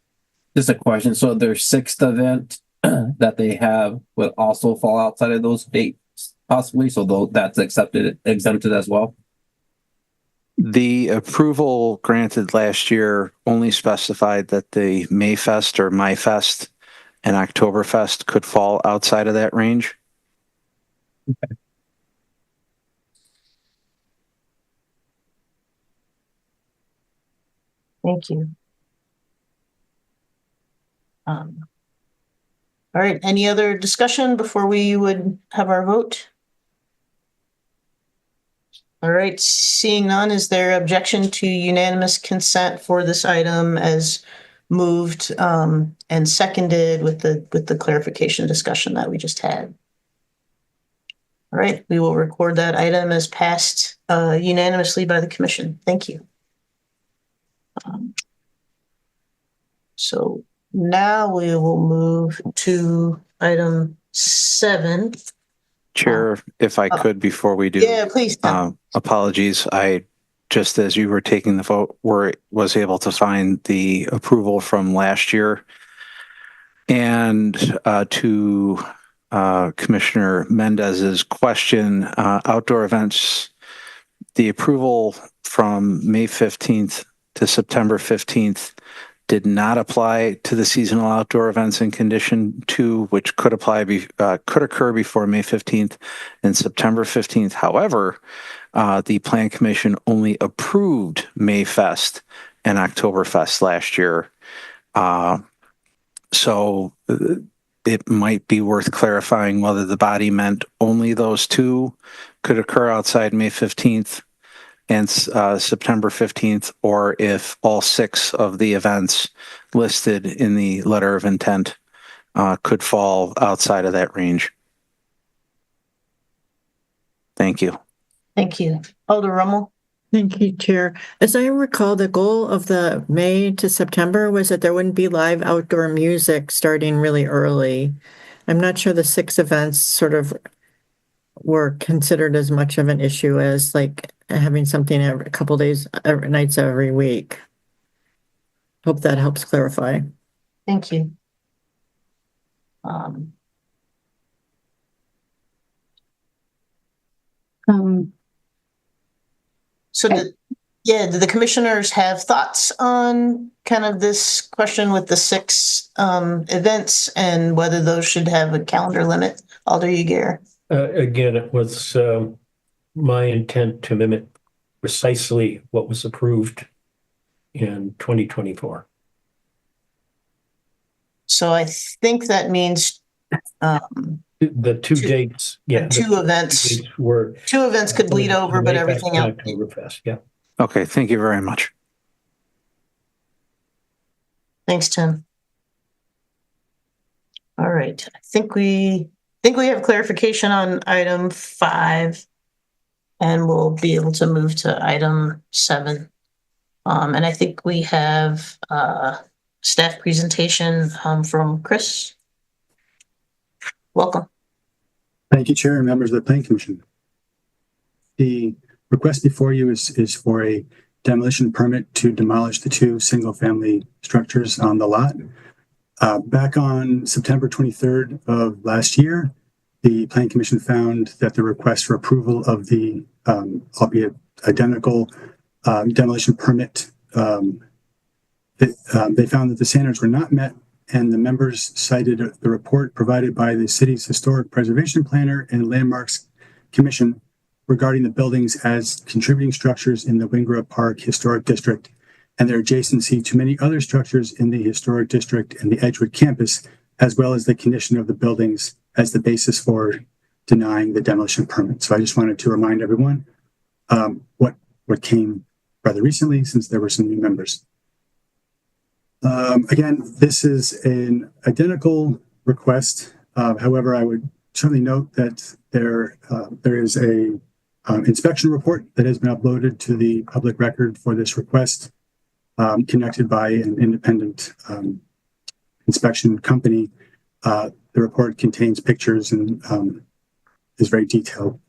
Just a question. So their sixth event that they have would also fall outside of those dates, possibly. So that's exempted as well. The approval granted last year only specified that the Mayfest or MyFest and Oktoberfest could fall outside of that range. Okay. Thank you. All right. Any other discussion before we would have our vote? All right. Seeing none, is there objection to unanimous consent for this item as moved and seconded with the clarification discussion that we just had? All right. We will record that item as passed unanimously by the commission. Thank you. So now we will move to item 7. Chair, if I could, before we do. Yeah, please. Apologies. I, just as you were taking the vote, was able to find the approval from last year. And to Commissioner Mendez's question, outdoor events, the approval from May 15th to September 15th did not apply to the seasonal outdoor events in condition 2, which could occur before May 15th and September 15th. However, the Plan Commission only approved Mayfest and Oktoberfest last year. So it might be worth clarifying whether the body meant only those 2 could occur outside May 15th and September 15th, or if all 6 of the events listed in the letter of intent could fall outside of that range. Thank you. Thank you. Alder Rummel. Thank you, Chair. As I recall, the goal of the May to September was that there wouldn't be live outdoor music starting really early. I'm not sure the 6 events sort of were considered as much of an issue as like having something every couple days, nights every week. Hope that helps clarify. Thank you. So do the commissioners have thoughts on kind of this question with the 6 events and whether those should have a calendar limit? Alder Yeager. Again, it was my intent to mimic precisely what was approved in 2024. So I think that means the 2 dates, yeah. 2 events were 2 events could bleed over, but everything else. Oktoberfest, yeah. Okay, thank you very much. Thanks, Tim. All right, I think we have clarification on item 5, and we'll be able to move to item 7. And I think we have staff presentation from Chris. Welcome. Thank you, Chair and members of the Planning Commission. The request before you is for a demolition permit to demolish the 2 single-family structures on the lot. Back on September 23rd of last year, the Planning Commission found that the request for approval of the, albeit identical, demolition permit, they found that the standards were not met and the members cited the report provided by the city's historic preservation planner and landmarks commission regarding the buildings as contributing structures in the Wingrove Park Historic District and their adjacency to many other structures in the historic district and the Edgewood campus, as well as the condition of the buildings as the basis for denying the demolition permit. So I just wanted to remind everyone what came rather recently, since there were some new members. Again, this is an identical request. However, I would certainly note that there is a inspection report that has been uploaded to the public record for this request, conducted by an independent inspection company. The report contains pictures and is very detailed.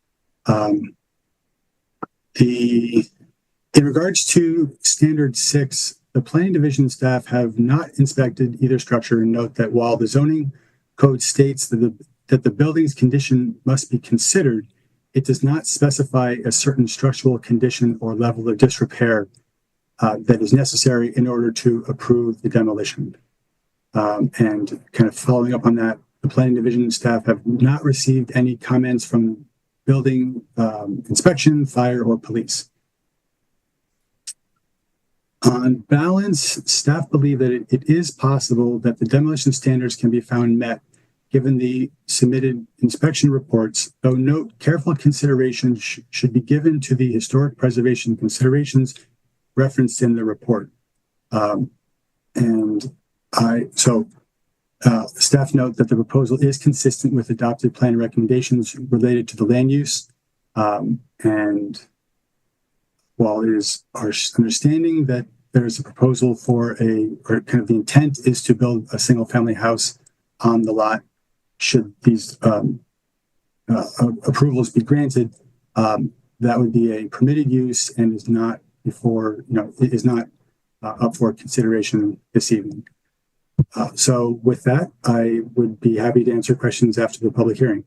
In regards to standard 6, the planning division staff have not inspected either structure and note that while the zoning code states that the building's condition must be considered, it does not specify a certain structural condition or level of disrepair that is necessary in order to approve the demolition. And kind of following up on that, the planning division staff have not received any comments from building inspection, fire, or police. On balance, staff believe that it is possible that the demolition standards can be found met given the submitted inspection reports, though note careful consideration should be given to the historic preservation considerations referenced in the report. Staff note that the proposal is consistent with adopted plan recommendations related to the land use. And while it is our understanding that there is a proposal or kind of the intent is to build a single family house on the lot, should these approvals be granted, that would be a permitted use and is not up for consideration this evening. So with that, I would be happy to answer questions after the public hearing.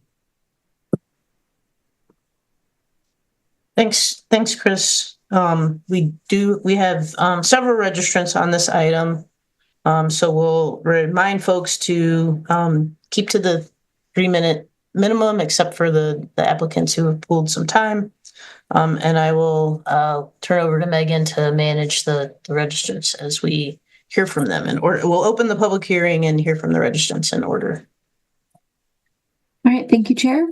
Thanks, Chris. We have several registrants on this item. So we'll remind folks to keep to the 3-minute minimum, except for the applicants who have pulled some time. And I will turn over to Megan to manage the registrants as we hear from them. And we'll open the public hearing and hear from the registrants in order. All right, thank you, Chair.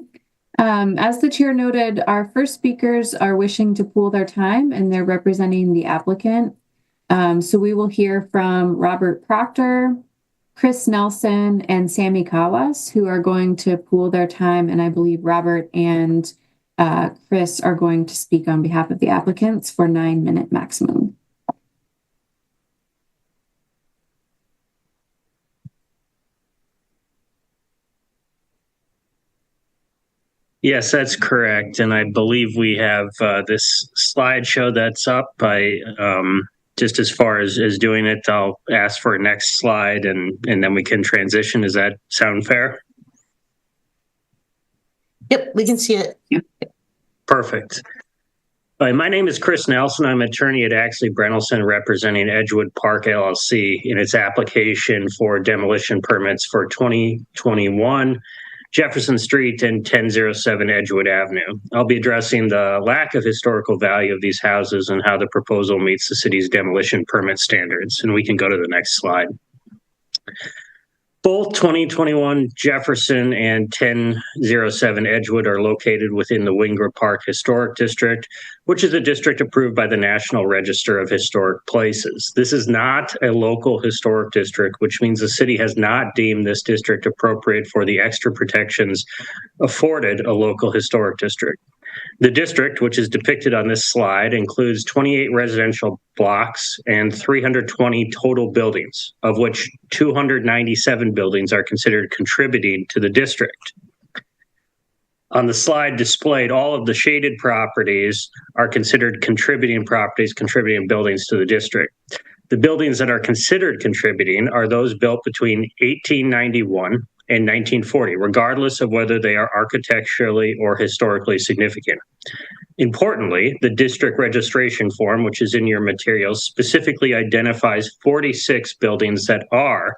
As the chair noted, our first speakers are wishing to pool their time and they're representing the applicant. So we will hear from Robert Proctor, Chris Nelson, and Sammy Kawas, who are going to pool their time. And I believe Robert and Chris are going to speak on behalf of the applicants for 9-minute maximum. Yes, that's correct. And I believe we have this slideshow that's up. Just as far as doing it, I'll ask for a next slide and then we can transition. Does that sound fair? Yep, we can see it. Perfect. My name is Chris Nelson. I'm attorney at Axley Brenelson representing Edgewood Park LLC in its application for demolition permits for 2021 Jefferson Street and 1007 Edgewood Avenue. I'll be addressing the lack of historical value of these houses and how the proposal meets the city's demolition permit standards. And we can go to the next slide. Both 2021 Jefferson and 1007 Edgewood are located within the Wingrove Park Historic District, which is a district approved by the National Register of Historic Places. This is not a local historic district, which means the city has not deemed this district appropriate for the extra protections afforded a local historic district. The district, which is depicted on this slide, includes 28 residential blocks and 320 total buildings, of which 297 buildings are considered contributing to the district. On the slide displayed, all of the shaded properties are considered contributing properties, contributing buildings to the district. The buildings that are considered contributing are those built between 1891 and 1940, regardless of whether they are architecturally or historically significant. Importantly, the district registration form, which is in your materials, specifically identifies 46 buildings that are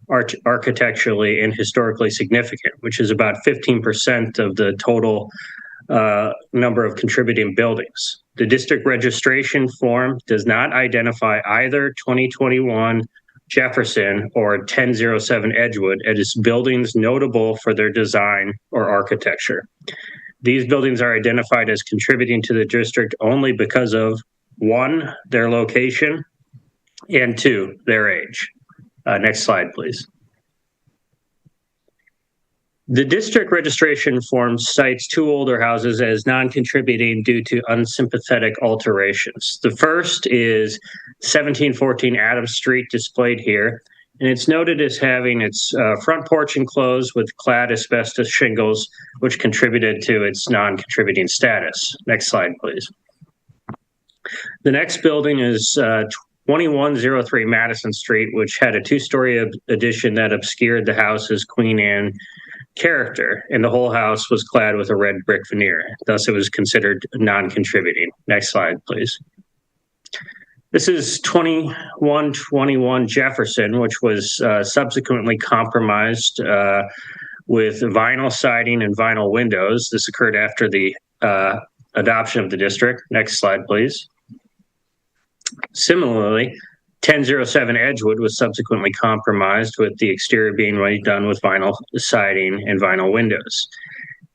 architecturally and historically significant, which is about 15% of the total number of contributing buildings. The district registration form does not identify either 2021 Jefferson or 1007 Edgewood as buildings notable for their design or architecture. These buildings are identified as contributing to the district only because of 1, their location, and 2, their age. Next slide, please. The district registration form cites 2 older houses as non-contributing due to unsympathetic alterations. The first is 1714 Adams Street, displayed here, and it's noted as having its front porch enclosed with clad asbestos shingles, which contributed to its non-contributing status. Next slide, please. The next building is 2103 Madison Street, which had a 2-story addition that obscured the house's Queen Anne character, and the whole house was clad with a red brick veneer. Thus, it was considered non-contributing. Next slide, please. This is 2121 Jefferson, which was subsequently compromised with vinyl siding and vinyl windows. This occurred after the adoption of the district. Next slide, please. Similarly, 1007 Edgewood was subsequently compromised with the exterior being redone with vinyl siding and vinyl windows.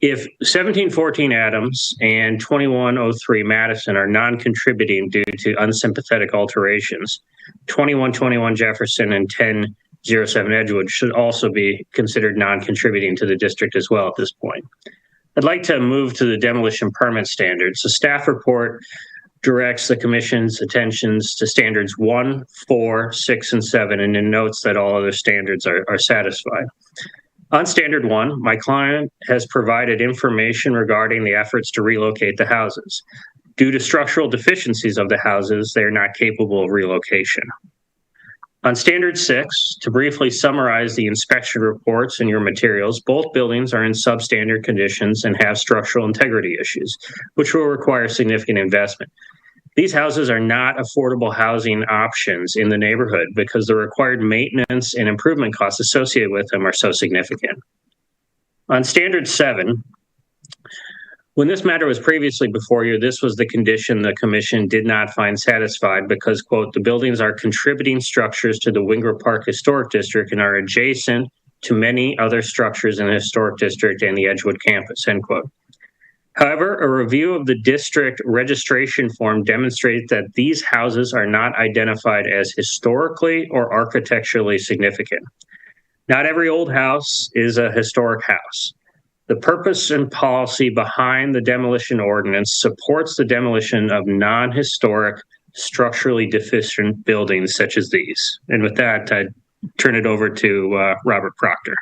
If 1714 Adams and 2103 Madison are non-contributing due to unsympathetic alterations, 2121 Jefferson and 1007 Edgewood should also be considered non-contributing to the district as well at this point. I'd like to move to the demolition permit standards. The staff report directs the commission's attentions to standards 1, 4, 6, and 7, and then notes that all other standards are satisfied. On standard 1, my client has provided information regarding the efforts to relocate the houses. Due to structural deficiencies of the houses, they are not capable of relocation. On standard 6, to briefly summarize the inspection reports in your materials, both buildings are in substandard conditions and have structural integrity issues, which will require significant investment. These houses are not affordable housing options in the neighborhood because the required maintenance and improvement costs associated with them are so significant. On standard 7, when this matter was previously before you, this was the condition the commission did not find satisfied because, quote, the buildings are contributing structures to the Wingrove Park Historic District and are adjacent to many other structures in the historic district and the Edgewood campus, end quote. However, a review of the district registration form demonstrates that these houses are not identified as historically or architecturally significant. Not every old house is a historic house. The purpose and policy behind the demolition ordinance supports the demolition of non-historic, structurally deficient buildings such as these. And with that, I turn it over to Robert Proctor.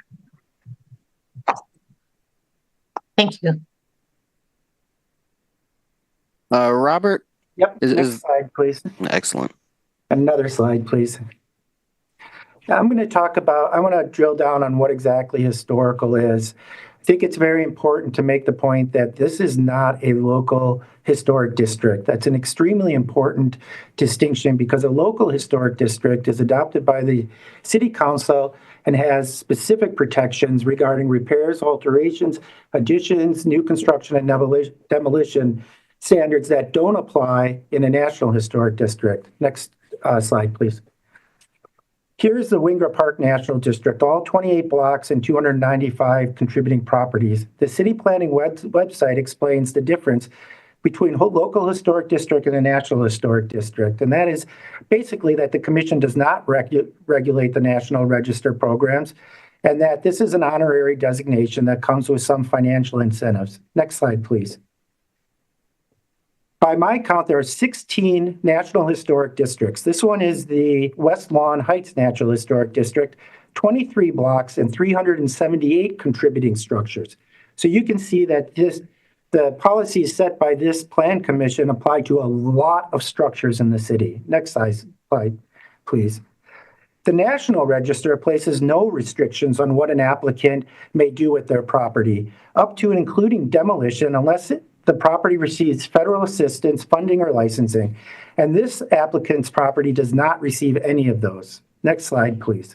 Thank you. Robert? Yep. Next slide, please. Excellent. Another slide, please. Now, I'm going to talk about, I want to drill down on what exactly historical is. I think it's very important to make the point that this is not a local historic district. That's an extremely important distinction because a local historic district is adopted by the city council and has specific protections regarding repairs, alterations, additions, new construction, and demolition standards that don't apply in a national historic district. Next slide, please. Here's the Wingrove Park National District, all 28 blocks and 295 contributing properties. The city planning website explains the difference between local historic district and a national historic district. And that is basically that the commission does not regulate the National Register programs and that this is an honorary designation that comes with some financial incentives. Next slide, please. By my count, there are 16 National Historic Districts. This one is the West Lawn Heights National Historic District, 23 blocks and 378 contributing structures. So you can see that the policies set by this plan commission apply to a lot of structures in the city. Next slide, please. The National Register places no restrictions on what an applicant may do with their property, up to and including demolition, unless the property receives federal assistance, funding, or licensing. And this applicant's property does not receive any of those. Next slide, please.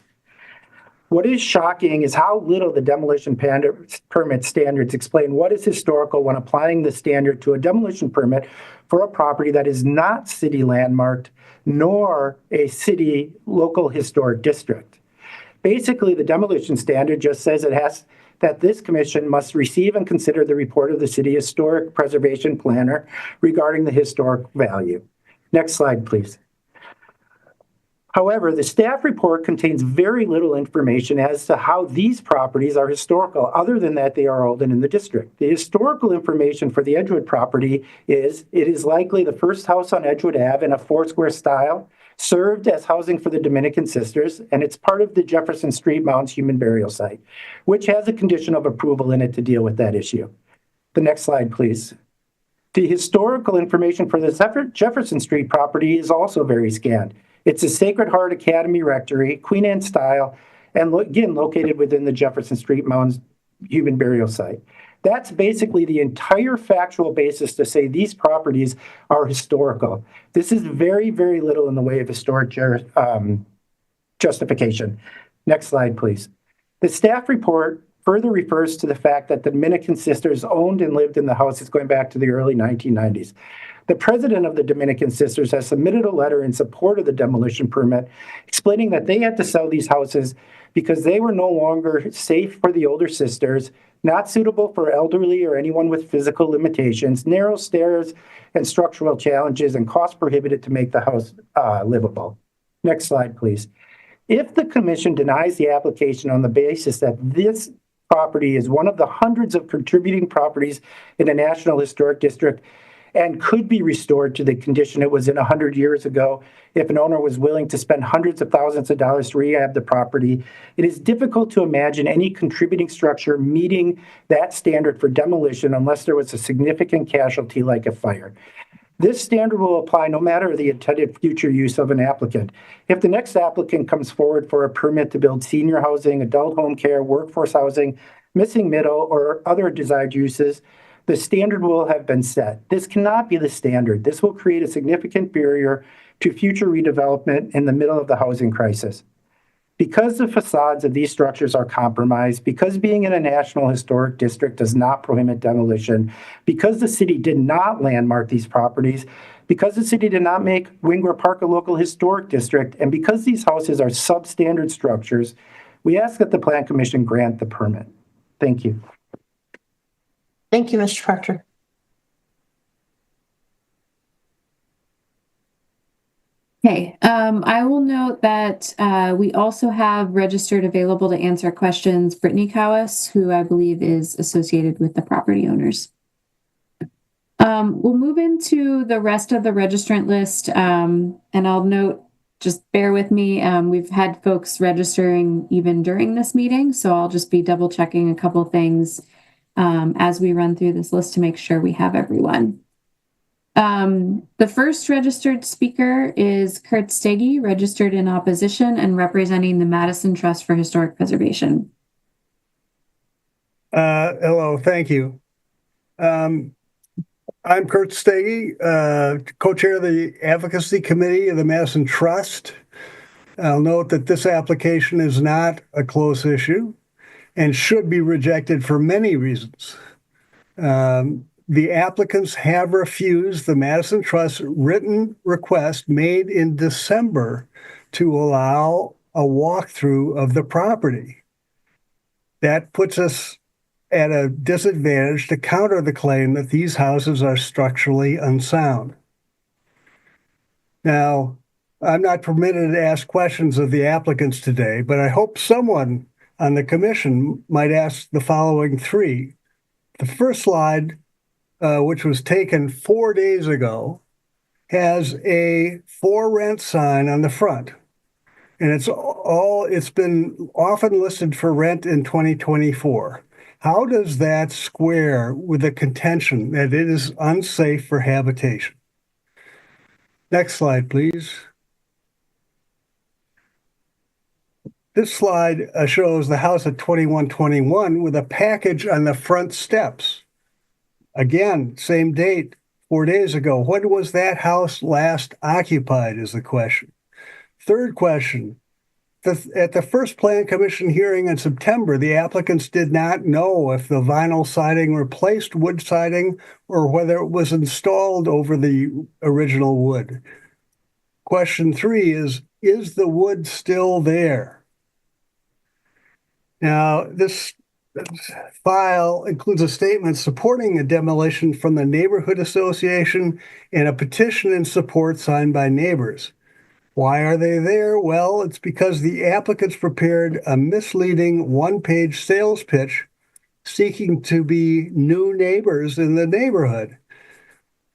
What is shocking is how little the demolition permit standards explain what is historical when applying the standard to a demolition permit for a property that is not city landmarked nor a city local historic district. Basically, the demolition standard just says that this commission must receive and consider the report of the city historic preservation planner regarding the historic value. Next slide, please. However, the staff report contains very little information as to how these properties are historical, other than that they are old and in the district. The historical information for the Edgewood property is it is likely the first house on Edgewood Ave in a four-square style, served as housing for the Dominican Sisters, and it's part of the Jefferson Street Mounds Human Burial Site, which has a condition of approval in it to deal with that issue. The next slide, please. The historical information for the Jefferson Street property is also very scant. It's a Sacred Heart Academy Rectory, Queen Anne style, and again, located within the Jefferson Street Mounds Human Burial Site. That's basically the entire factual basis to say these properties are historical. This is very, very little in the way of historic justification. Next slide, please. The staff report further refers to the fact that the Dominican Sisters owned and lived in the houses going back to the early 1990s. The president of the Dominican Sisters has submitted a letter in support of the demolition permit, explaining that they had to sell these houses because they were no longer safe for the older sisters, not suitable for elderly or anyone with physical limitations, narrow stairs and structural challenges, and cost prohibitive to make the house livable. Next slide, please. If the commission denies the application on the basis that this property is one of the hundreds of contributing properties in the National Historic District and could be restored to the condition it was in 100 years ago if an owner was willing to spend hundreds of thousands of dollars to rehab the property, it is difficult to imagine any contributing structure meeting that standard for demolition unless there was a significant casualty like a fire. This standard will apply no matter the intended future use of an applicant. If the next applicant comes forward for a permit to build senior housing, adult home care, workforce housing, missing middle, or other desired uses, the standard will have been set. This cannot be the standard. This will create a significant barrier to future redevelopment in the middle of the housing crisis. Because the facades of these structures are compromised, because being in a National Historic District does not prohibit demolition, because the city did not landmark these properties, because the city did not make Wingler Park a local historic district, and because these houses are substandard structures, we ask that the Plan Commission grant the permit. Thank you. Thank you, Mr. Proctor. Okay, I will note that we also have registered available to answer questions Brittany Cowas, who I believe is associated with the property owners. We'll move into the rest of the registrant list, and I'll note, just bear with me, we've had folks registering even during this meeting, so I'll just be double checking a couple things as we run through this list to make sure we have everyone. The first registered speaker is Kurt Steggy, registered in opposition and representing the Madison Trust for Historic Preservation. Hello, thank you. I'm Kurt Steggy, co-chair of the Advocacy Committee of the Madison Trust. I'll note that this application is not a close issue and should be rejected for many reasons. The applicants have refused the Madison Trust written request made in December to allow a walkthrough of the property. That puts us at a disadvantage to counter the claim that these houses are structurally unsound. Now, I'm not permitted to ask questions of the applicants today, but I hope someone on the commission might ask the following three. The first slide, which was taken 4 days ago, has a for rent sign on the front. And it's been often listed for rent in 2024. How does that square with the contention that it is unsafe for habitation? Next slide, please. This slide shows the house at 2121 with a package on the front steps. Again, same date, 4 days ago. When was that house last occupied is the question. Third question, at the first Plan Commission hearing in September, the applicants did not know if the vinyl siding replaced wood siding or whether it was installed over the original wood. Question 3 is the wood still there? Now, this file includes a statement supporting a demolition from the neighborhood association and a petition in support signed by neighbors. Why are they there? Well, it's because the applicants prepared a misleading one-page sales pitch seeking to be new neighbors in the neighborhood.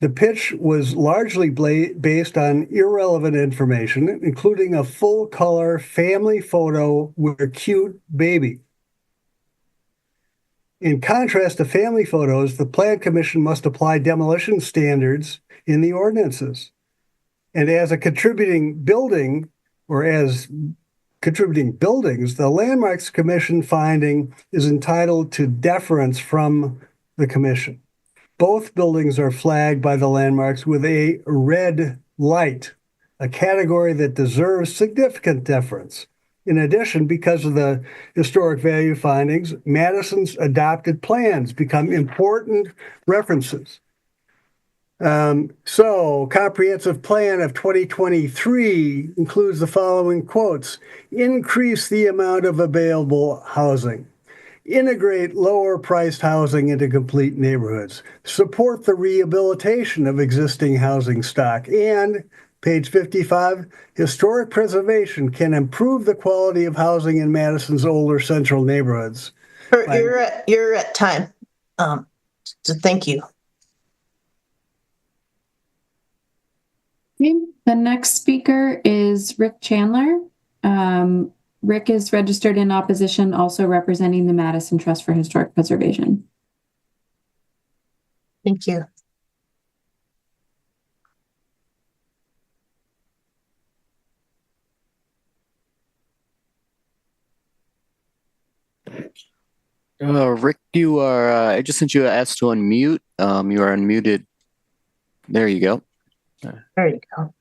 The pitch was largely based on irrelevant information, including a full-color family photo with a cute baby. In contrast to family photos, the Plan Commission must apply demolition standards in the ordinances. And as a contributing building, or as contributing buildings, the Landmarks Commission finding is entitled to deference from the Commission. Both buildings are flagged by the landmarks with a red light, a category that deserves significant deference. In addition, because of the historic value findings, Madison's adopted plans become important references. So, comprehensive plan of 2023 includes the following quotes: increase the amount of available housing, integrate lower priced housing into complete neighborhoods, support the rehabilitation of existing housing stock, and page 55, historic preservation can improve the quality of housing in Madison's older central neighborhoods. You're at time. So thank you. Okay. The next speaker is Rick Chandler. Rick is registered in opposition, also representing the Madison Trust for Historic Preservation. Thank you. Rick, you are, I just sent you an S to unmute. You are unmuted. There you go. There you go.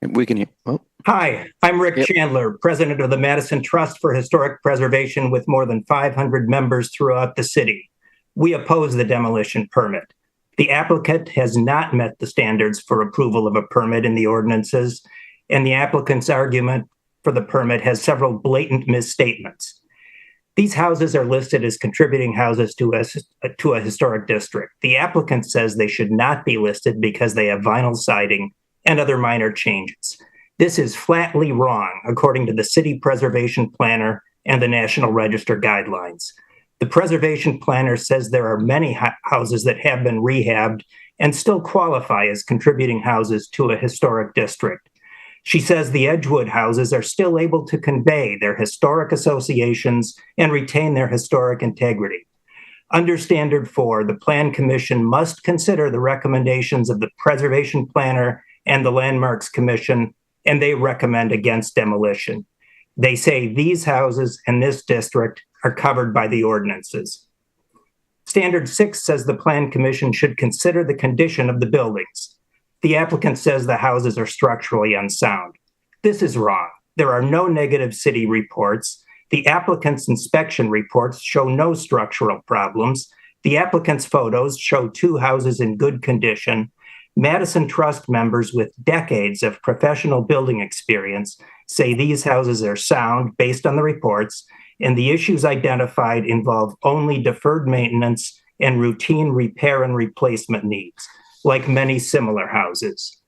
We can hear. Oh. Hi, I'm Rick Chandler, president of the Madison Trust for Historic Preservation with more than 500 members throughout the city. We oppose the demolition permit. The applicant has not met the standards for approval of a permit in the ordinances, and the applicant's argument for the permit has several blatant misstatements. These houses are listed as contributing houses to a historic district. The applicant says they should not be listed because they have vinyl siding and other minor changes. This is flatly wrong, according to the city preservation planner and the National Register guidelines. The preservation planner says there are many houses that have been rehabbed and still qualify as contributing houses to a historic district. She says the Edgewood houses are still able to convey their historic associations and retain their historic integrity. Under Standard 4, the Plan Commission must consider the recommendations of the Preservation Planner and the Landmarks Commission, and they recommend against demolition. They say these houses in this district are covered by the ordinances. Standard 6 says the Plan Commission should consider the condition of the buildings. The applicant says the houses are structurally unsound. This is wrong. There are no negative city reports. The applicant's inspection reports show no structural problems. The applicant's photos show 2 houses in good condition. Madison Trust members with decades of professional building experience say these houses are sound based on the reports, and the issues identified involve only deferred maintenance and routine repair and replacement needs, like many similar houses.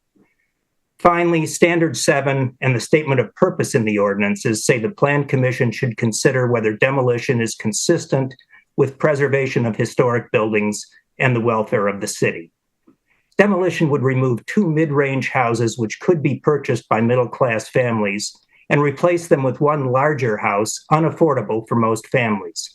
Finally, Standard 7 and the statement of purpose in the ordinances say the Plan Commission should consider whether demolition is consistent with preservation of historic buildings and the welfare of the city. Demolition would remove 2 mid-range houses which could be purchased by middle-class families and replace them with 1 larger house, unaffordable for most families.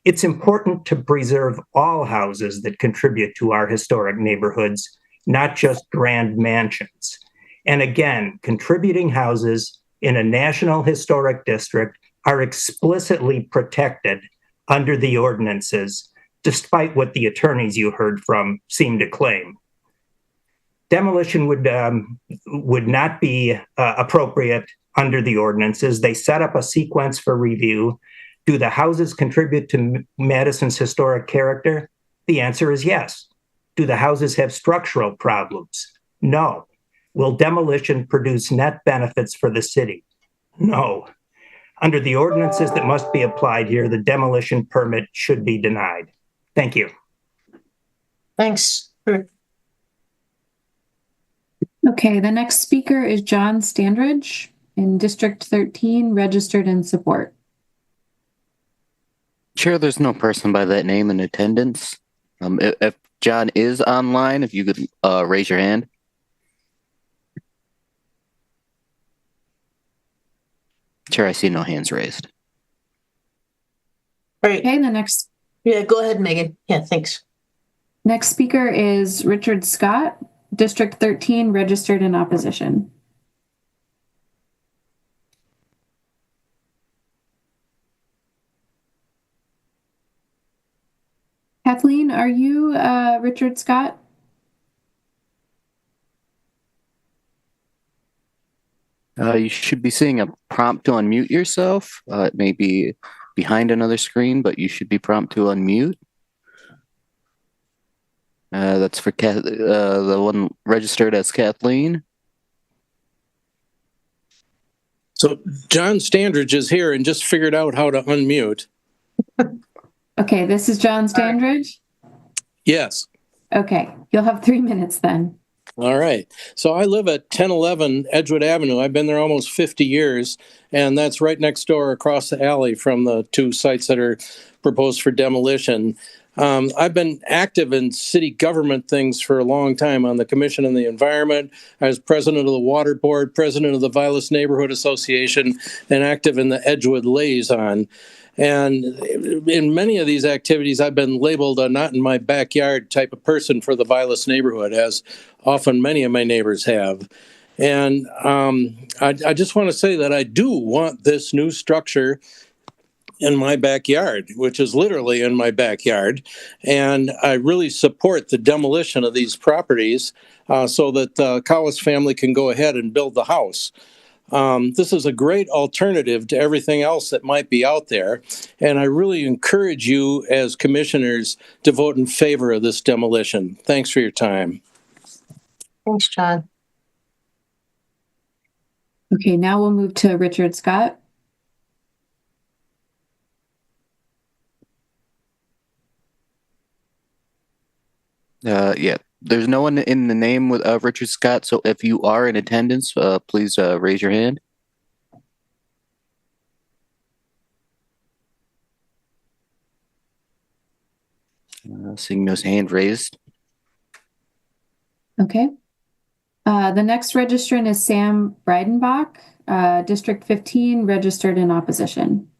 It's important to preserve all houses that contribute to our historic neighborhoods, not just grand mansions. And again, contributing houses in a national historic district are explicitly protected under the ordinances, despite what the attorneys you heard from seem to claim. Demolition would not be appropriate under the ordinances. They set up a sequence for review. Do the houses contribute to Madison's historic character? The answer is yes. Do the houses have structural problems? No. Will demolition produce net benefits for the city? No. Under the ordinances that must be applied here, the demolition permit should be denied. Thank you. Thanks. Okay, the next speaker is John Standridge in District 13, registered in support. Chair, there's no person by that name in attendance. If John is online, if you could raise your hand. Chair, I see no hands raised. All right. Okay, the next. Yeah, go ahead, Megan. Yeah, thanks. Next speaker is Richard Scott, District 13, registered in opposition. Kathleen, are you Richard Scott? You should be seeing a prompt to unmute yourself. It may be behind another screen, but you should be prompt to unmute. That's for the one registered as Kathleen. So John Standridge is here and just figured out how to unmute. Okay, this is John Standridge? Yes. Okay, you'll have 3 minutes then. All right. So I live at 1011 Edgewood Avenue. I've been there almost 50 years, and that's right next door across the alley from the two sites that are proposed for demolition. I've been active in city government things for a long time on the Commission on the Environment. I was president of the Water Board, president of the Vilas Neighborhood Association, and active in the Edgewood Liaison. And in many of these activities, I've been labeled a not in my backyard type of person for the Vilas neighborhood, as often many of my neighbors have. And I just want to say that I do want this new structure in my backyard, which is literally in my backyard. And I really support the demolition of these properties so that the Collis family can go ahead and build the house. This is a great alternative to everything else that might be out there. And I really encourage you as commissioners to vote in favor of this demolition. Thanks for your time. Thanks, John. Okay, now we'll move to Richard Scott. Yeah, there's no one in the name with Richard Scott. So if you are in attendance, please raise your hand. Seeing no hand raised. Okay. The next registrant is Sam Breidenbach, District 15, registered in opposition.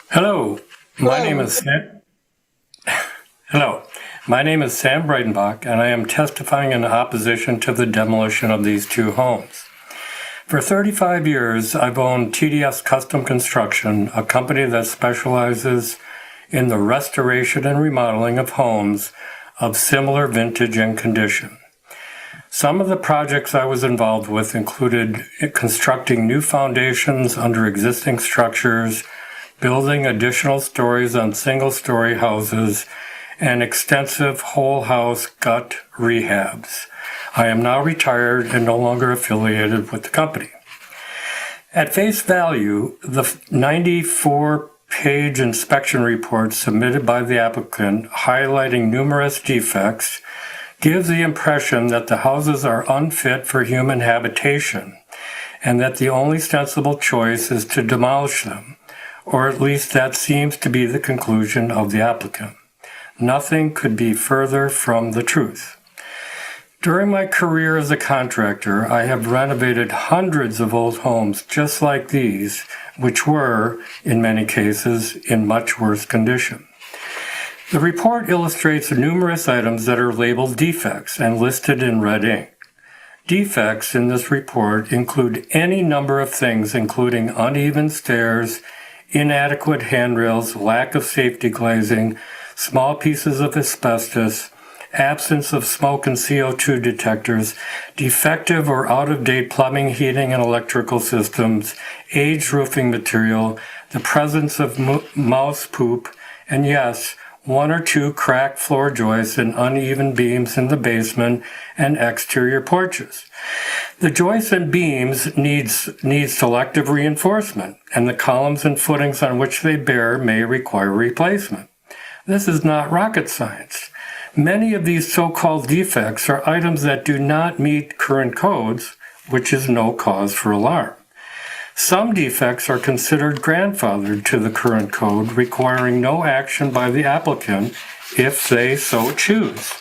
Hello, my name is Sam. Hello, my name is Sam Breidenbach, and I am testifying in opposition to the demolition of these two homes. For 35 years, I've owned TDS Custom Construction, a company that specializes in the restoration and remodeling of homes of similar vintage and condition. Some of the projects I was involved with included constructing new foundations under existing structures, building additional stories on single-story houses, and extensive whole house gut rehabs. I am now retired and no longer affiliated with the company. At face value, the 94-page inspection report submitted by the applicant highlighting numerous defects gives the impression that the houses are unfit for human habitation and that the only sensible choice is to demolish them, or at least that seems to be the conclusion of the applicant. Nothing could be further from the truth. During my career as a contractor, I have renovated hundreds of old homes just like these, which were, in many cases, in much worse condition. The report illustrates numerous items that are labeled defects and listed in red ink. Defects in this report include any number of things, including uneven stairs, inadequate handrails, lack of safety glazing, small pieces of asbestos, absence of smoke and CO2 detectors, defective or out-of-date plumbing, heating, and electrical systems, aged roofing material, the presence of mouse poop, and yes, 1 or 2 cracked floor joists and uneven beams in the basement and exterior porches. The joists and beams need selective reinforcement, and the columns and footings on which they bear may require replacement. This is not rocket science. Many of these so-called defects are items that do not meet current codes, which is no cause for alarm. Some defects are considered grandfathered to the current code, requiring no action by the applicant if they so choose.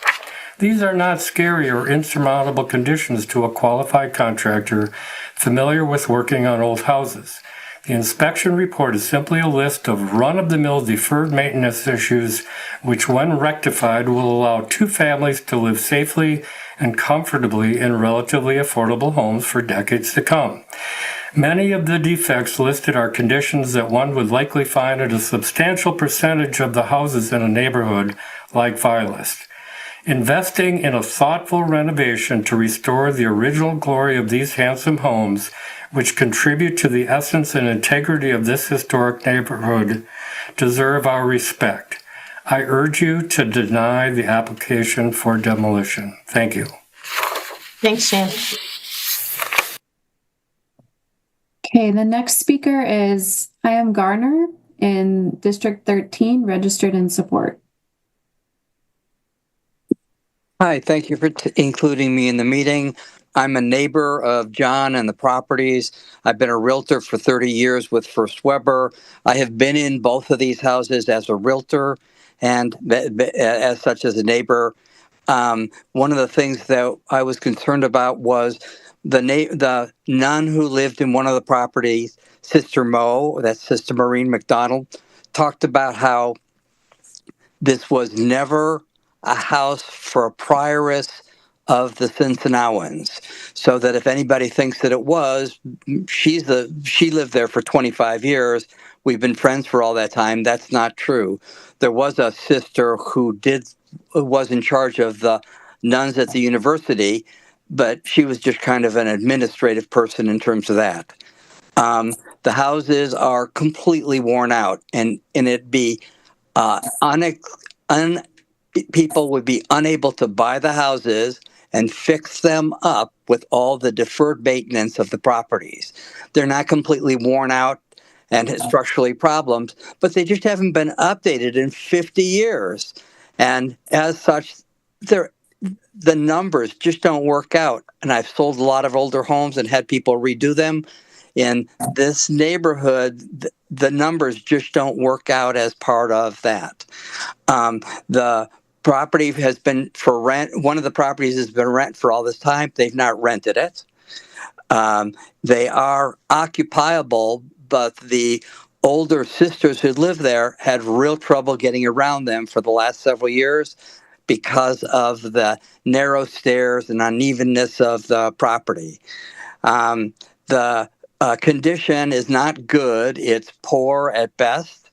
These are not scary or insurmountable conditions to a qualified contractor familiar with working on old houses. The inspection report is simply a list of run-of-the-mill deferred maintenance issues, which when rectified will allow 2 families to live safely and comfortably in relatively affordable homes for decades to come. Many of the defects listed are conditions that one would likely find at a substantial percentage of the houses in a neighborhood like Vilest. Investing in a thoughtful renovation to restore the original glory of these handsome homes, which contribute to the essence and integrity of this historic neighborhood, deserve our respect. I urge you to deny the application for demolition. Thank you. Thanks, Sam. Okay, the next speaker is I.M. Garner in District 13, registered in support. Hi, thank you for including me in the meeting. I'm a neighbor of John and the properties. I've been a realtor for 30 years with First Weber. I have been in both of these houses as a realtor and as such as a neighbor. One of the things that I was concerned about was the nun who lived in one of the properties, Sister Mo, that's Sister Maureen McDonald, talked about how this was never a house for a prioress of the Cincinnatians, so that if anybody thinks that it was, she lived there for 25 years. We've been friends for all that time. That's not true. There was a sister who was in charge of the nuns at the university, but she was just kind of an administrative person in terms of that. The houses are completely worn out, and it'd be people would be unable to buy the houses and fix them up with all the deferred maintenance of the properties. They're not completely worn out and have structurally problems, but they just haven't been updated in 50 years. And as such, the numbers just don't work out. And I've sold a lot of older homes and had people redo them. In this neighborhood, the numbers just don't work out as part of that. The property has been for rent. One of the properties has been rent for all this time. They've not rented it. They are occupiable, but the older sisters who live there had real trouble getting around them for the last several years because of the narrow stairs and unevenness of the property. The condition is not good. It's poor at best.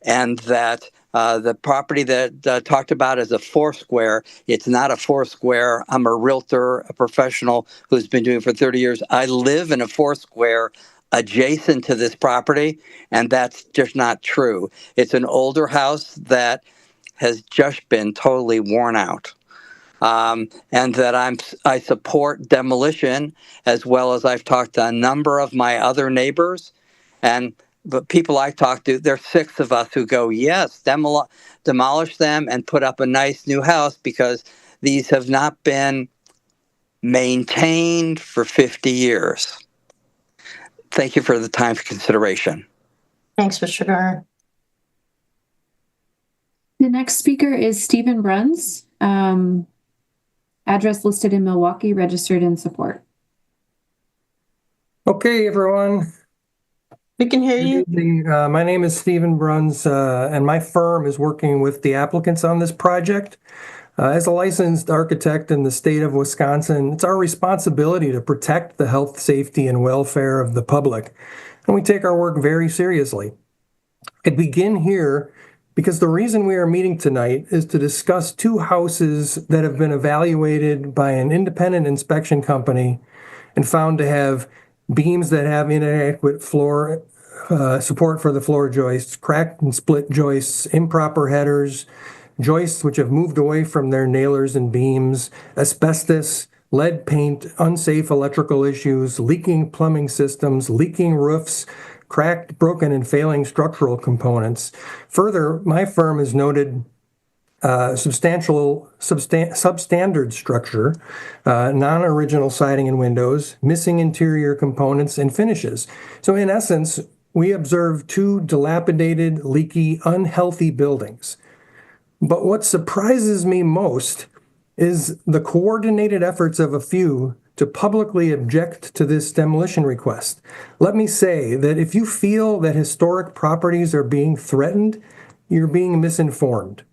And that the property that talked about as a Foursquare, it's not a Foursquare. I'm a realtor, a professional who's been doing it for 30 years. I live in a Foursquare adjacent to this property, and that's just not true. It's an older house that has just been totally worn out. And that I support demolition, as well as I've talked to a number of my other neighbors, and the people I talk to, there's 6 of us who go, yes, demolish them and put up a nice new house, because these have not been maintained for 50 years. Thank you for the time for consideration. Thanks, Mr. Garner. The next speaker is Stephen Bruns, address listed in Milwaukee, registered in support. Okay, everyone. We can hear you. My name is Stephen Bruns, and my firm is working with the applicants on this project. As a licensed architect in the state of Wisconsin, it's our responsibility to protect the health, safety, and welfare of the public, and we take our work very seriously. I begin here because the reason we are meeting tonight is to discuss two houses that have been evaluated by an independent inspection company and found to have beams that have inadequate floor support for the floor joists, cracked and split joists, improper headers, joists which have moved away from their nailers and beams, asbestos, lead paint, unsafe electrical issues, leaking plumbing systems, leaking roofs, cracked, broken, and failing structural components. Further, my firm has noted substandard structure, non-original siding and windows, missing interior components and finishes. So in essence, we observe two dilapidated, leaky, unhealthy buildings. But what surprises me most is the coordinated efforts of a few to publicly object to this demolition request. Let me say that if you feel that historic properties are being threatened, you're being misinformed.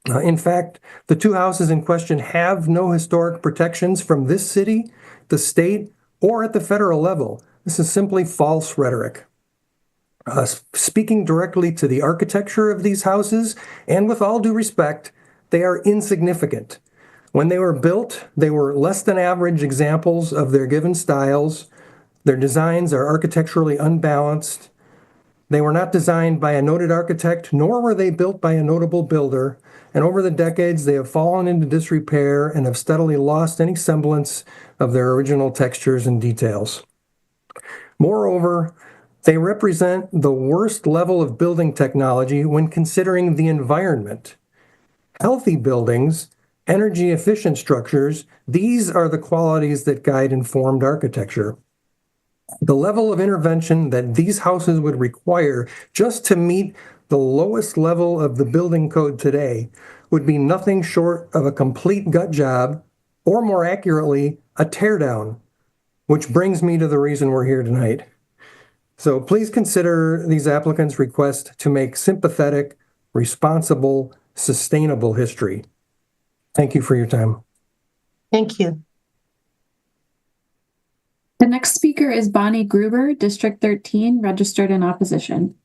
In fact, the two houses in question have no historic protections from this city, the state, or at the federal level. This is simply false rhetoric. Speaking directly to the architecture of these houses, and with all due respect, they are insignificant. When they were built, they were less than average examples of their given styles. Their designs are architecturally unbalanced. They were not designed by a noted architect, nor were they built by a notable builder. And over the decades, they have fallen into disrepair and have steadily lost any semblance of their original textures and details. Moreover, they represent the worst level of building technology when considering the environment. Healthy buildings, energy efficient structures, these are the qualities that guide informed architecture. The level of intervention that these houses would require just to meet the lowest level of the building code today would be nothing short of a complete gut job, or more accurately, a teardown, which brings me to the reason we're here tonight. So please consider these applicants' request to make sympathetic, responsible, sustainable history. Thank you for your time. Thank you. The next speaker is Bonnie Gruber, District 13, registered in opposition.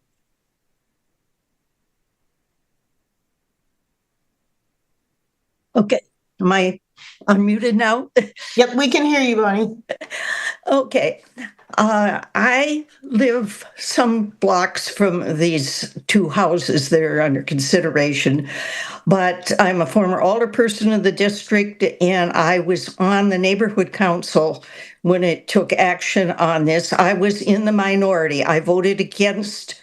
Okay, am I unmuted now? Yep, we can hear you, Bonnie. Okay. I live some blocks from these two houses that are under consideration, but I'm a former alderperson of the district, and I was on the neighborhood council when it took action on this. I was in the minority. I voted against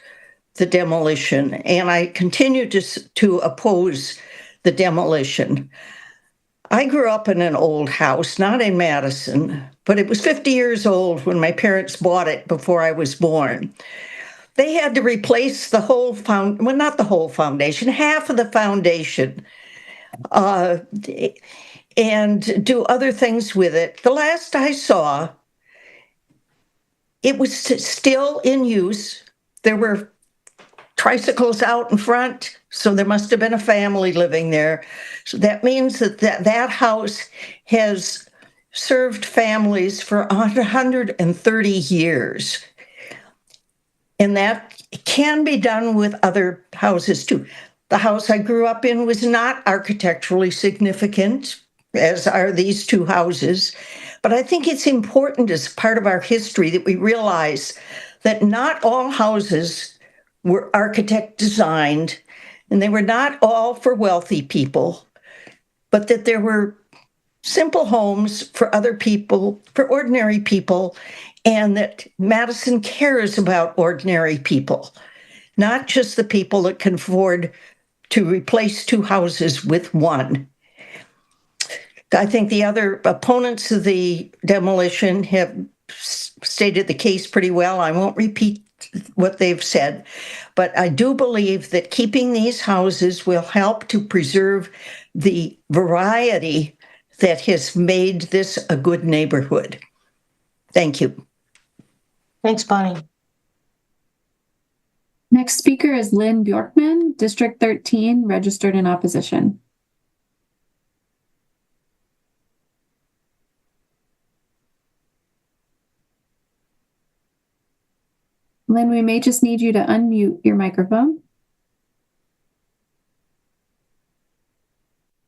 the demolition, and I continue to oppose the demolition. I grew up in an old house, not in Madison, but it was 50 years old when my parents bought it before I was born. They had to replace the whole not the whole foundation, half of the foundation, and do other things with it. The last I saw, it was still in use. There were tricycles out in front, so there must have been a family living there. So that means that house has served families for 130 years. And that can be done with other houses too. The house I grew up in was not architecturally significant, as are these two houses. But I think it's important as part of our history that we realize that not all houses were architect designed, and they were not all for wealthy people, but that there were simple homes for other people, for ordinary people, and that Madison cares about ordinary people, not just the people that can afford to replace two houses with one. I think the other opponents of the demolition have stated the case pretty well. I won't repeat what they've said, but I do believe that keeping these houses will help to preserve the variety that has made this a good neighborhood. Thank you. Thanks, Bonnie. Next speaker is Lynn Bjorkman, District 13, registered in opposition. Lynn, we may just need you to unmute your microphone.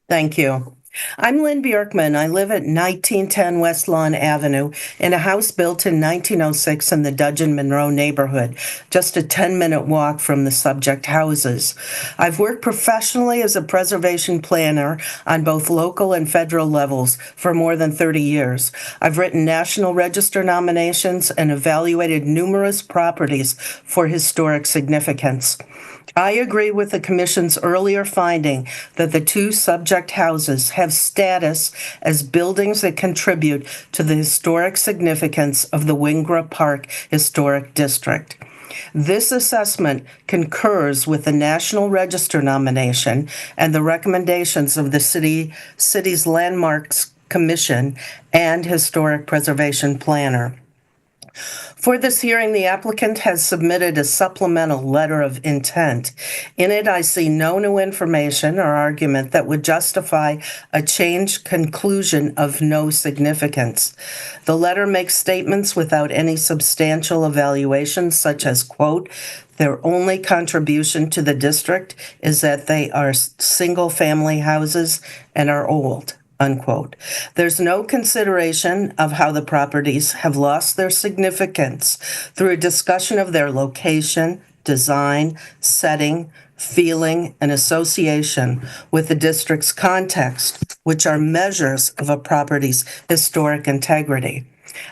Thank you. I'm Lynn Bjorkman. I live at 1910 West Lawn Avenue in a house built in 1906 in the Dudgeon Monroe neighborhood, just a 10-minute walk from the subject houses. I've worked professionally as a preservation planner on both local and federal levels for more than 30 years. I've written National Register nominations and evaluated numerous properties for historic significance. I agree with the Commission's earlier finding that the two subject houses have status as buildings that contribute to the historic significance of the Wingra Park Historic District. This assessment concurs with the National Register nomination and the recommendations of the city's Landmarks Commission and Historic Preservation Planner. For this hearing, the applicant has submitted a supplemental letter of intent. In it, I see no new information or argument that would justify a changed conclusion of no significance. The letter makes statements without any substantial evaluation, such as, quote, their only contribution to the district is that they are single-family houses and are old. Unquote. There's no consideration of how the properties have lost their significance through a discussion of their location, design, setting, feeling, and association with the district's context, which are measures of a property's historic integrity.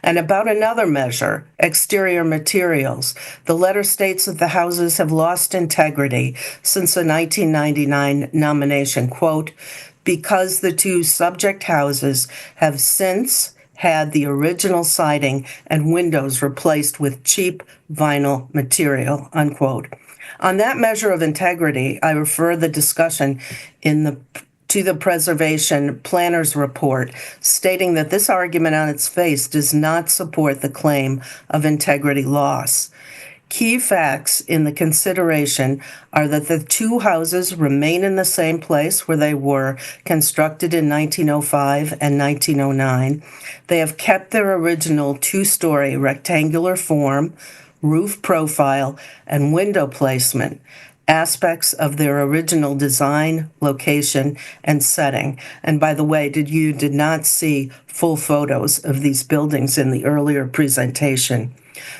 And about another measure, exterior materials, the letter states that the houses have lost integrity since the 1999 nomination, quote, because the two subject houses have since had the original siding and windows replaced with cheap vinyl material, unquote. On that measure of integrity, I refer the discussion to the Preservation Planner's report, stating that this argument on its face does not support the claim of integrity loss. Key facts in the consideration are that the two houses remain in the same place where they were constructed in 1905 and 1909. They have kept their original two-story rectangular form, roof profile, and window placement, aspects of their original design, location, and setting. And by the way, you did not see full photos of these buildings in the earlier presentation.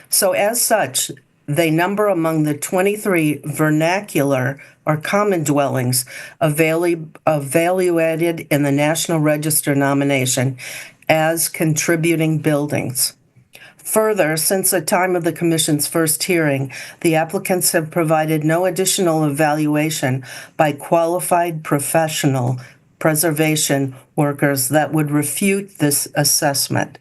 So as such, they number among the 23 vernacular or common dwellings evaluated in the National Register nomination as contributing buildings. Further, since the time of the Commission's first hearing, the applicants have provided no additional evaluation by qualified professional preservation workers that would refute this assessment.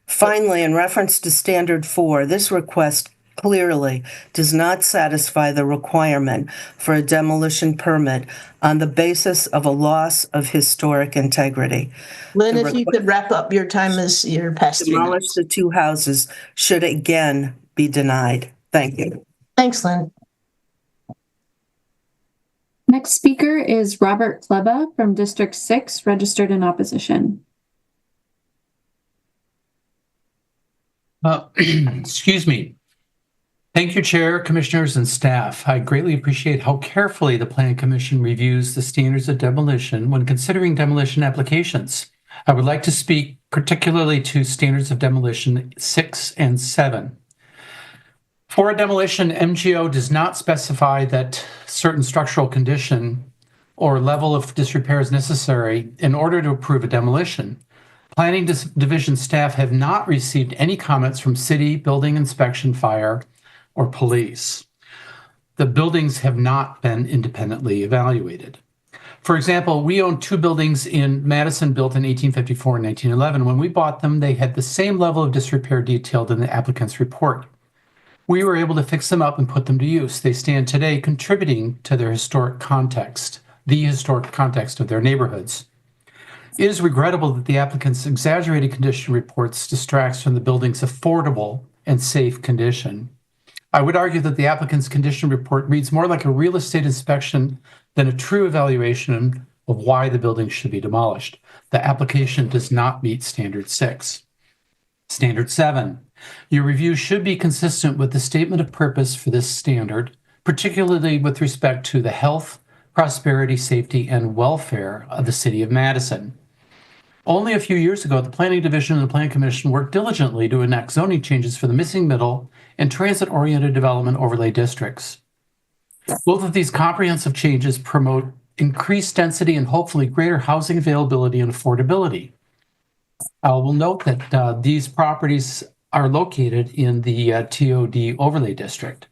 Finally, in reference to Standard 4, this request clearly does not satisfy the requirement for a demolition permit on the basis of a loss of historic integrity. Lynn, if you could wrap up, your time is your past. Demolish the two houses should again be denied. Thank you. Thanks, Lynn. Next speaker is Robert Kleba from District 6, registered in opposition. Excuse me. Thank you, Chair, Commissioners, and staff. I greatly appreciate how carefully the Plan Commission reviews the standards of demolition when considering demolition applications. I would like to speak particularly to standards of demolition 6 and 7. For a demolition, MGO does not specify that certain structural condition or level of disrepair is necessary in order to approve a demolition. Planning Division staff have not received any comments from City, Building Inspection, Fire, or Police. The buildings have not been independently evaluated. For example, we own two buildings in Madison built in 1854 and 1911. When we bought them, they had the same level of disrepair detailed in the applicant's report. We were able to fix them up and put them to use. They stand today contributing to their historic context, the historic context of their neighborhoods. It is regrettable that the applicant's exaggerated condition reports distracts from the building's affordable and safe condition. I would argue that the applicant's condition report reads more like a real estate inspection than a true evaluation of why the building should be demolished. The application does not meet Standard 6. Standard 7. Your review should be consistent with the statement of purpose for this standard, particularly with respect to the health, prosperity, safety, and welfare of the city of Madison. Only a few years ago, the Planning Division and the Planning Commission worked diligently to enact zoning changes for the missing middle and transit-oriented development overlay districts. Both of these comprehensive changes promote increased density and hopefully greater housing availability and affordability. I will note that these properties are located in the TOD overlay district.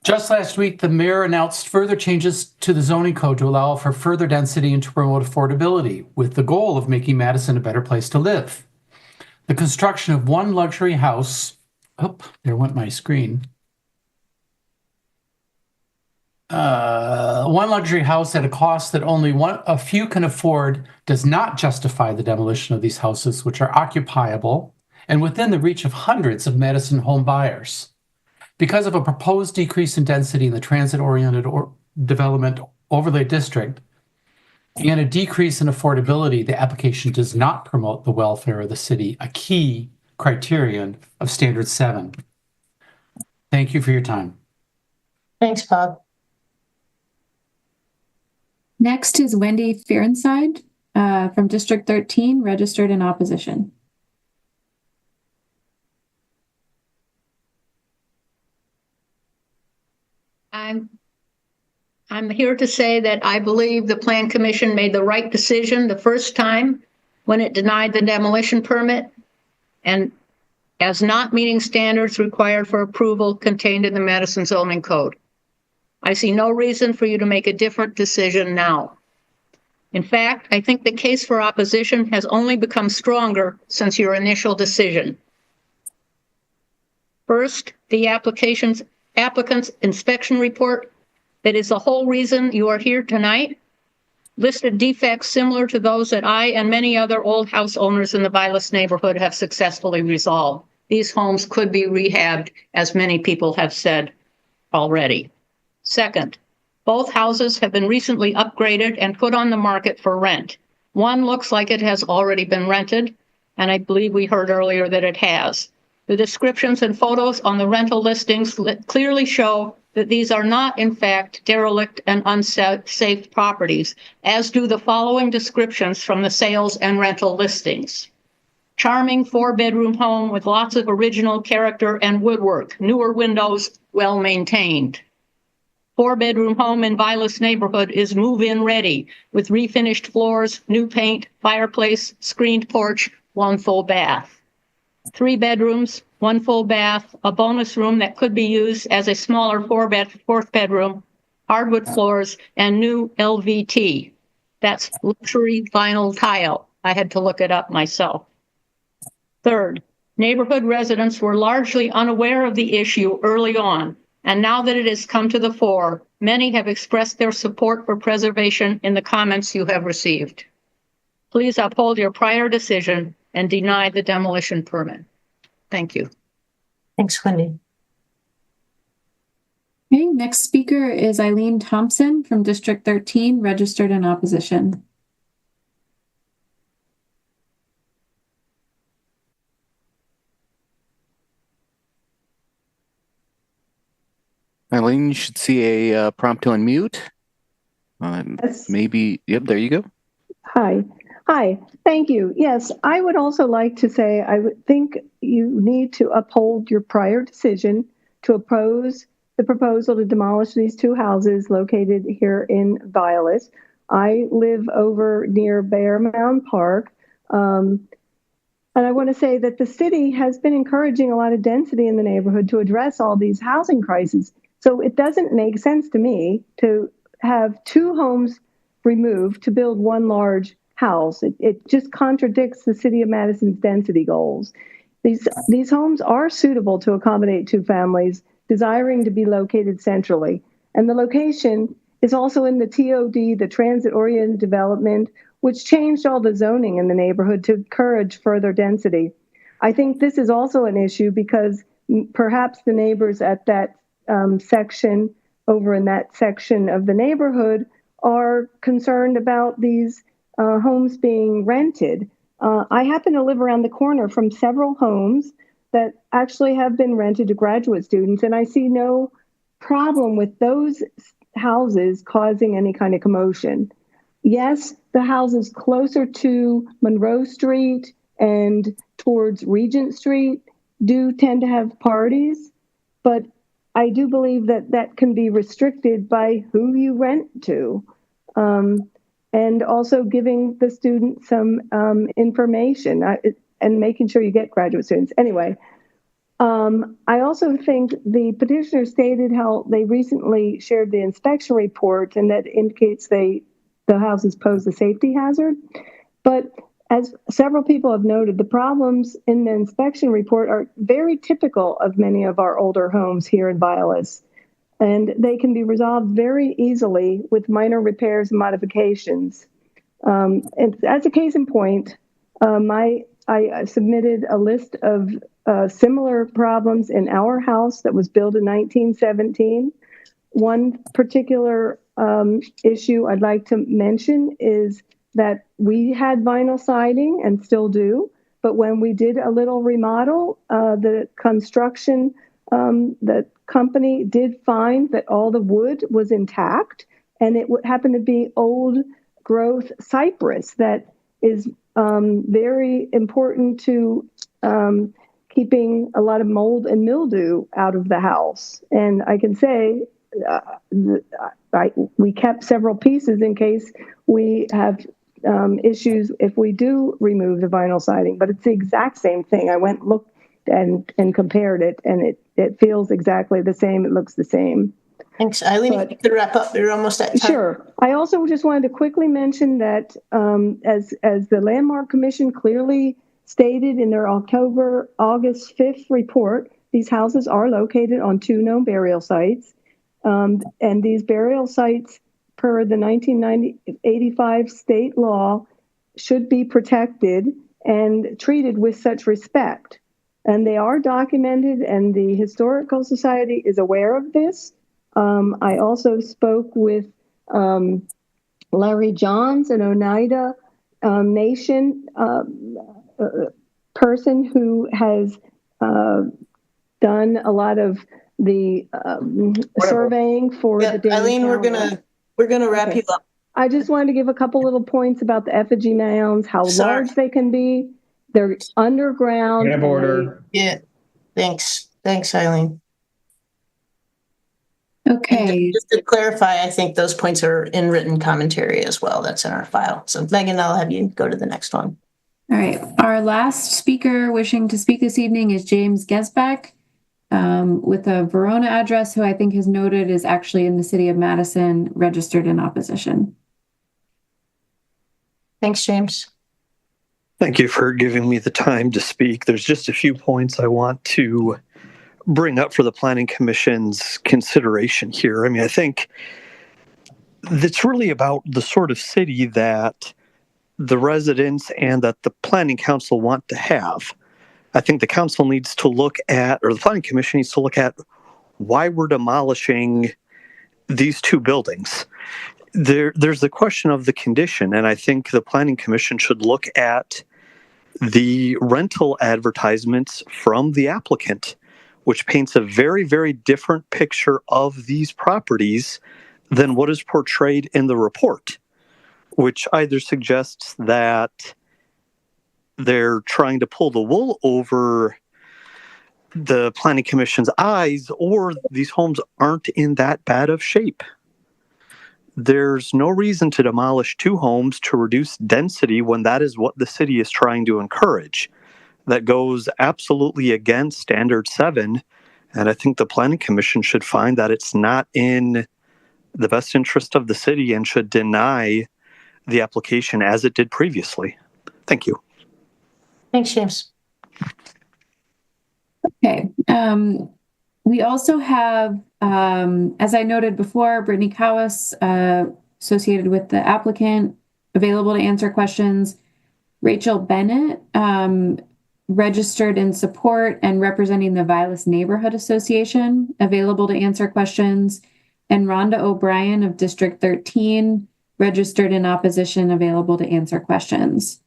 Just last week, the mayor announced further changes to the zoning code to allow for further density and to promote affordability, with the goal of making Madison a better place to live. The construction of one luxury house, there went my screen. One luxury house at a cost that only a few can afford does not justify the demolition of these houses, which are occupiable and within the reach of hundreds of Madison home buyers. Because of a proposed decrease in density in the transit-oriented development overlay district and a decrease in affordability, the application does not promote the welfare of the city, a key criterion of Standard 7. Thank you for your time. Thanks, Bob. Next is Wendy Fearnside from District 13, registered in opposition. I'm here to say that I believe the Plan Commission made the right decision the first time when it denied the demolition permit and as not meeting standards required for approval contained in the Madison zoning code. I see no reason for you to make a different decision now. In fact, I think the case for opposition has only become stronger since your initial decision. First, the applicant's inspection report, that is the whole reason you are here tonight, listed defects similar to those that I and many other old house owners in the Vilas neighborhood have successfully resolved. These homes could be rehabbed, as many people have said already. Second, both houses have been recently upgraded and put on the market for rent. One looks like it has already been rented, and I believe we heard earlier that it has. The descriptions and photos on the rental listings clearly show that these are not, in fact, derelict and unsafe properties, as do the following descriptions from the sales and rental listings. Charming 4-bedroom home with lots of original character and woodwork, newer windows, well maintained. 4-bedroom home in Vilas neighborhood is move-in ready with refinished floors, new paint, fireplace, screened porch, 1 full bath. 3 bedrooms, 1 full bath, a bonus room that could be used as a smaller 4th bedroom, hardwood floors, and new LVT. That's luxury vinyl tile. I had to look it up myself. Third, neighborhood residents were largely unaware of the issue early on, and now that it has come to the fore, many have expressed their support for preservation in the comments you have received. Please uphold your prior decision and deny the demolition permit. Thank you. Thanks, Wendy. Okay, next speaker is Eileen Thompson from District 13, registered in opposition. Eileen, you should see a prompt to unmute. Yes. Maybe, yep, there you go. Hi. Thank you. Yes, I would also like to say I would think you need to uphold your prior decision to oppose the proposal to demolish these 2 houses located here in Vilas. I live over near Bear Mound Park. And I want to say that the city has been encouraging a lot of density in the neighborhood to address all these housing crises. So it doesn't make sense to me to have 2 homes removed to build 1 large house. It just contradicts the city of Madison's density goals. These homes are suitable to accommodate 2 families desiring to be located centrally. And the location is also in the TOD, the transit-oriented development, which changed all the zoning in the neighborhood to encourage further density. I think this is also an issue because perhaps the neighbors at that section, over in that section of the neighborhood, are concerned about these homes being rented. I happen to live around the corner from several homes that actually have been rented to graduate students, and I see no problem with those houses causing any kind of commotion. Yes, the houses closer to Monroe Street and towards Regent Street do tend to have parties, but I do believe that that can be restricted by who you rent to. And also giving the student some information and making sure you get graduate students. Anyway, I also think the petitioner stated how they recently shared the inspection report, and that indicates the houses pose a safety hazard. But as several people have noted, the problems in the inspection report are very typical of many of our older homes here in Vilas, and they can be resolved very easily with minor repairs and modifications. And as a case in point, I submitted a list of similar problems in our house that was built in 1917. One particular issue I'd like to mention is that we had vinyl siding and still do, but when we did a little remodel, the construction, the company did find that all the wood was intact, and it happened to be old growth cypress that is very important to keeping a lot of mold and mildew out of the house. And I can say we kept several pieces in case we have issues if we do remove the vinyl siding, but it's the exact same thing. I went and looked and compared it, and it feels exactly the same. It looks the same. Thanks, Eileen. If you could wrap up, we're almost at time. Sure. I also just wanted to quickly mention that as the Landmark Commission clearly stated in their August 5th report, these houses are located on 2 known burial sites. And these burial sites, per the 1985 state law, should be protected and treated with such respect. And they are documented, and the Historical Society is aware of this. I also spoke with Larry Johns, an Oneida Nation person who has done a lot of the surveying for the Dane Eileen, County. we're gonna wrap you up. I just wanted to give a couple little points about the effigy mounds, how large they can be. They're underground. Yeah. Thanks, Eileen. Okay. Just to clarify, I think those points are in written commentary as well. That's in our file. So Megan, I'll have you go to the next one. All right. Our last speaker wishing to speak this evening is James Gesbeck with a Verona address, who I think is noted is actually in the city of Madison, registered in opposition. Thanks, James. Thank you for giving me the time to speak. There's just a few points I want to bring up for the Planning Commission's consideration here. I mean, I think it's really about the sort of city that the residents and that the Planning Council want to have. I think the council needs to look at, or the Planning Commission needs to look at, why we're demolishing these 2 buildings. There's the question of the condition, and I think the Planning Commission should look at the rental advertisements from the applicant, which paints a very, very different picture of these properties than what is portrayed in the report, which either suggests that they're trying to pull the wool over the Planning Commission's eyes, or these homes aren't in that bad of shape. There's no reason to demolish 2 homes to reduce density when that is what the city is trying to encourage. That goes absolutely against Standard 7, and I think the Planning Commission should find that it's not in the best interest of the city and should deny the application as it did previously. Thank you. Thanks, James. Okay. We also have, as I noted before, Brittany Cowis, associated with the applicant, available to answer questions. Rachel Bennett, registered in support and representing the Vilas Neighborhood Association, available to answer questions. And Rhonda O'Brien of District 13, registered in opposition, available to answer questions.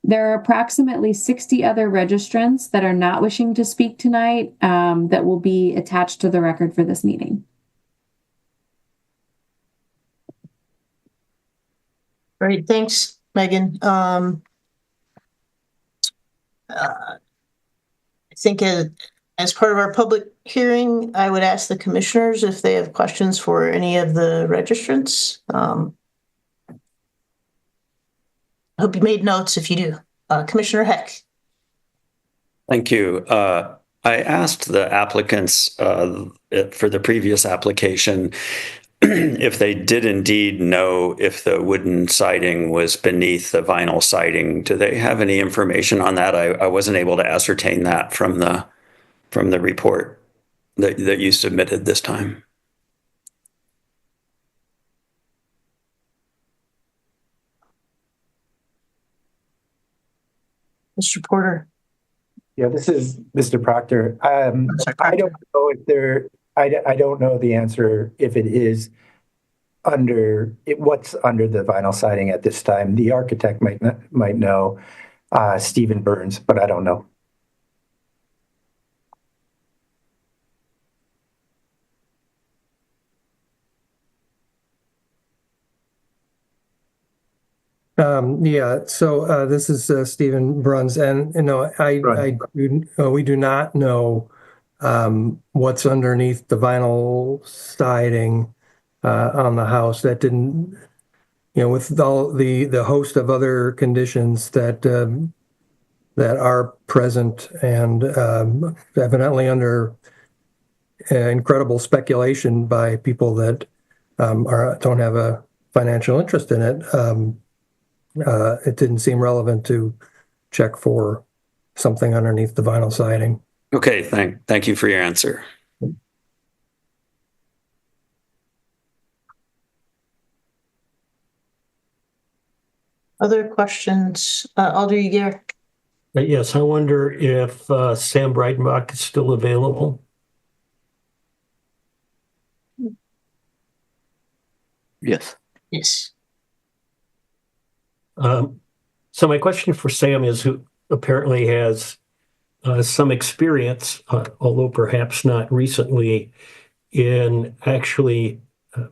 There are approximately 60 other registrants that are not wishing to speak tonight that will be attached to the record for this meeting. Great, thanks, Megan. I think as part of our public hearing, I would ask the commissioners if they have questions for any of the registrants. I hope you made notes if you do. Commissioner Heck. Thank you. I asked the applicants for the previous application if they did indeed know if the wooden siding was beneath the vinyl siding. Do they have any information on that? I wasn't able to ascertain that from the report that you submitted this time. Mr. Porter. Yeah, this is Mr. Proctor. I don't know if there. I don't know the answer if it is what's under the vinyl siding at this time. The architect might know, Stephen Burns, but I don't know. So this is Stephen Bruns, and we do not know what's underneath the vinyl siding on the house. That didn't, with all the host of other conditions that are present and evidently under incredible speculation by people that don't have a financial interest in it. It didn't seem relevant to check for something underneath the vinyl siding. Okay, thank you for your answer. Other questions? Alder Yeager. Yes, I wonder if Sam Breidenbach is still available. Yes. Yes. So my question for Sam is, who apparently has some experience, although perhaps not recently, in actually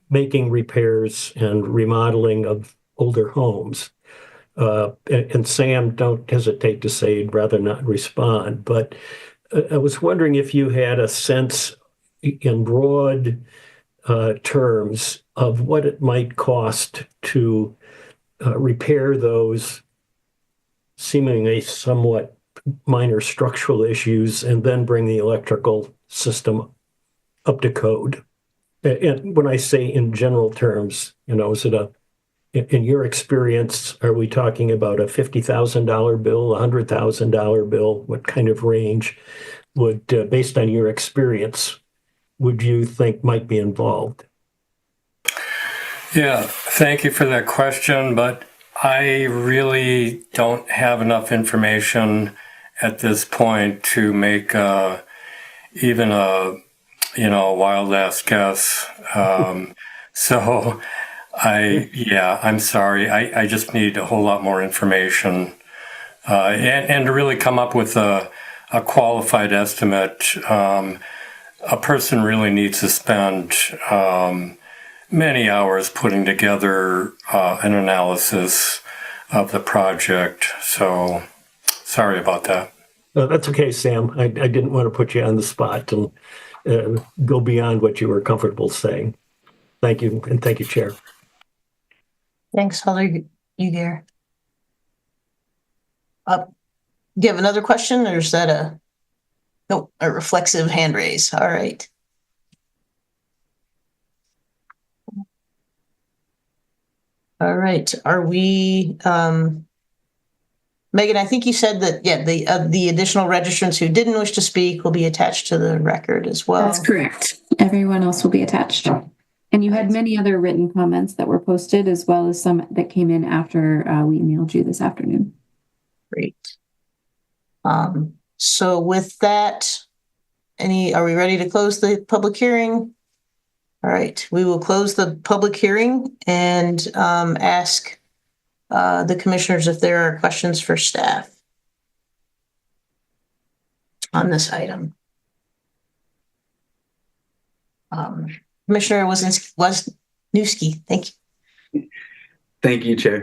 making repairs and remodeling of older homes. And Sam, don't hesitate to say you'd rather not respond, but I was wondering if you had a sense in broad terms of what it might cost to repair those seemingly somewhat minor structural issues and then bring the electrical system up to code. And when I say in general terms, is it in your experience, are we talking about a $50,000 bill, a $100,000 bill? What kind of range would, based on your experience, would you think might be involved? Yeah, thank you for that question, but I really don't have enough information at this point to make even a wild ass guess. So I'm sorry. I just need a whole lot more information and to really come up with a qualified estimate. A person really needs to spend many hours putting together an analysis of the project. So sorry about that. That's okay, Sam. I didn't want to put you on the spot and go beyond what you were comfortable saying. Thank you. And thank you, Chair. Thanks, Alder Yeager. Do you have another question, or is that a reflexive hand raise? All right. All right. Are we, Megan, I think you said that, the additional registrants who didn't wish to speak will be attached to the record as well. That's correct. Everyone else will be attached. And you had many other written comments that were posted, as well as some that came in after we emailed you this afternoon. Great. So with that, are we ready to close the public hearing? All right, we will close the public hearing and ask the commissioners if there are questions for staff on this item. Commissioner Wisniewski, thank you. Thank you, Chair.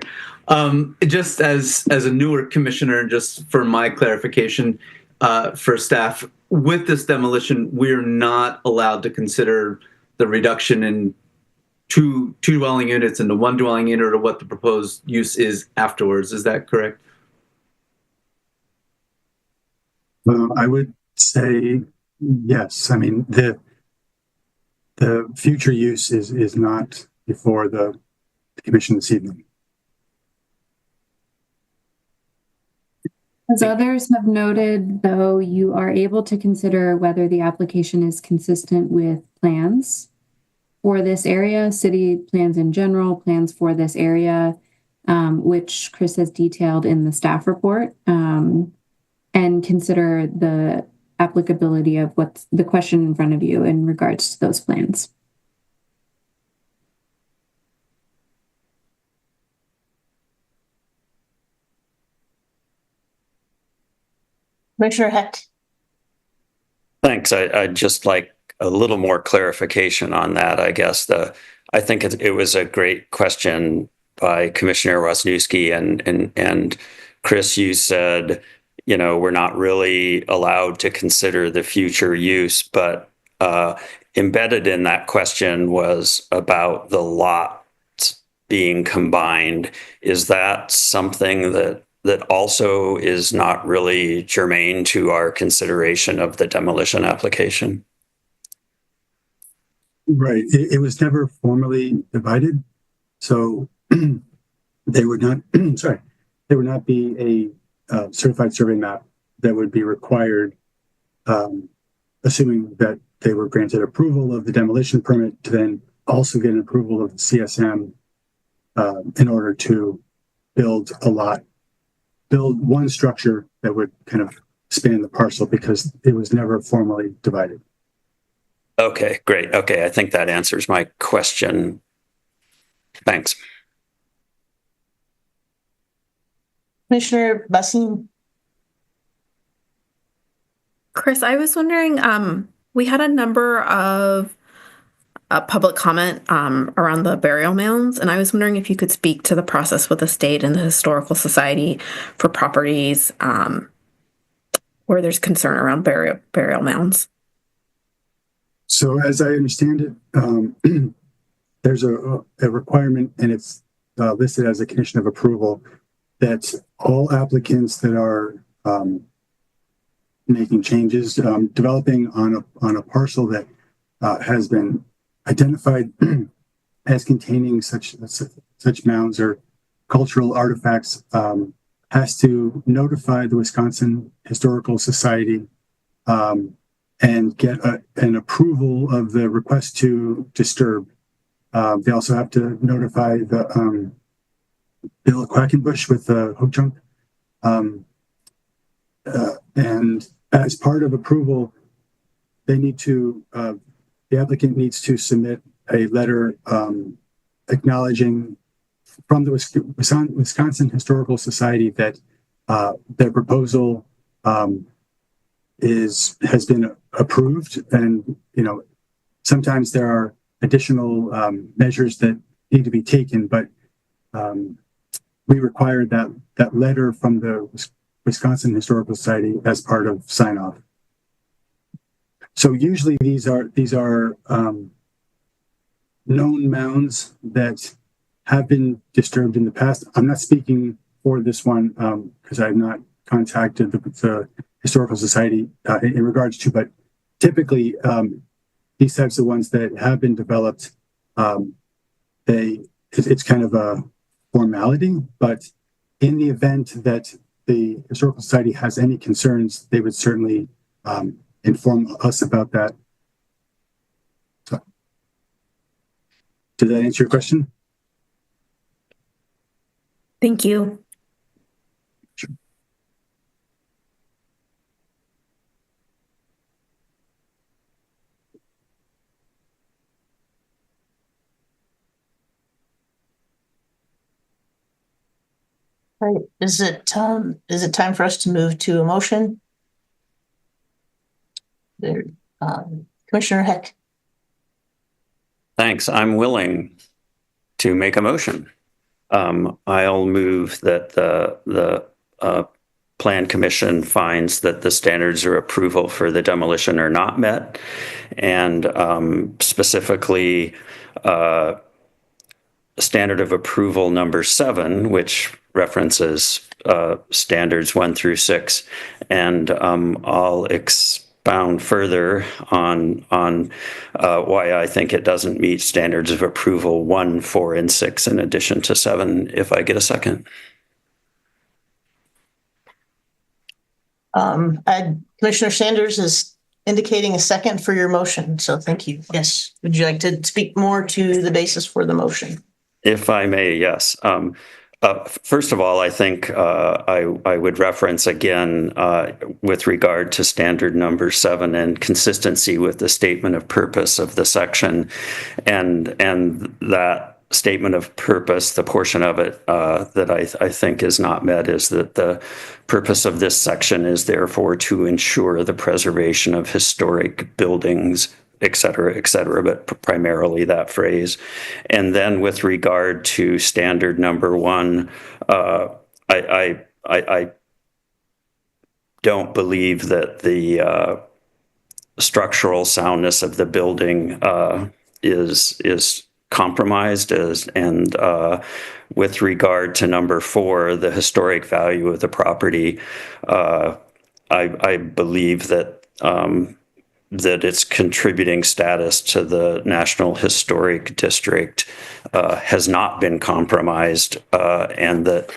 Just as a newer commissioner, just for my clarification for staff, with this demolition, we're not allowed to consider the reduction in two dwelling units into one dwelling unit, or what the proposed use is afterwards. Is that correct? I would say yes. I mean, the future use is not before the commission this evening. As others have noted, though, you are able to consider whether the application is consistent with plans for this area, city plans in general, plans for this area, which Chris has detailed in the staff report, and consider the applicability of what's the question in front of you in regards to those plans. Commissioner Hecht. Thanks. I'd just like a little more clarification on that. I guess I think it was a great question by Commissioner Wisniewski and Chris. You said, we're not really allowed to consider the future use, but embedded in that question was about the lots being combined. Is that something that also is not really germane to our consideration of the demolition application? Right. It was never formally divided, so they would not. Sorry, there would not be a certified survey map that would be required, assuming that they were granted approval of the demolition permit to then also get an approval of the CSM in order to build one structure that would kind of span the parcel, because it was never formally divided. Okay, great. Okay, I think that answers my question. Thanks. Commissioner Basine. Chris, I was wondering, we had a number of public comment around the burial mounds, and I was wondering if you could speak to the process with the state and the Historical Society for properties where there's concern around burial mounds. So as I understand it, there's a requirement, and it's listed as a condition of approval, that all applicants that are making changes, developing on a parcel that has been identified as containing such mounds or cultural artifacts, has to notify the Wisconsin Historical Society and get an approval of the request to disturb. They also have to notify the Bill Quackenbush with the Ho Chunk. And as part of approval, they need to, the applicant needs to submit a letter acknowledging from the Wisconsin Historical Society that their proposal has been approved. And, sometimes there are additional measures that need to be taken, but we required that letter from the Wisconsin Historical Society as part of sign off. So usually these are known mounds that have been disturbed in the past. I'm not speaking for this one because I've not contacted the Historical Society in regards to, but typically these types of ones that have been developed, it's kind of a formality, but in the event that the Historical Society has any concerns, they would certainly inform us about that. So, did that answer your question? Thank you. Sure. All right. Is it time for us to move to a motion? There, Commissioner Hecht. Thanks. I'm willing to make a motion. I'll move that the Plan Commission finds that the standards of approval for the demolition are not met, and specifically standard of approval number 7, which references standards 1 through 6, and I'll expound further on why I think it doesn't meet standards of approval 1, 4, and 6 in addition to 7, if I get a second. Commissioner Sanders is indicating a second for your motion, so thank you. Yes. Would you like to speak more to the basis for the motion? If I may, yes. First of all, I think I would reference again with regard to standard number 7 and consistency with the statement of purpose of the section, and that statement of purpose, the portion of it that I think is not met, is that the purpose of this section is therefore to ensure the preservation of historic buildings, et cetera, but primarily that phrase. And then with regard to standard number 1, I don't believe that the structural soundness of the building is compromised, and with regard to number 4, the historic value of the property, I believe that that its contributing status to the National Historic District has not been compromised, and that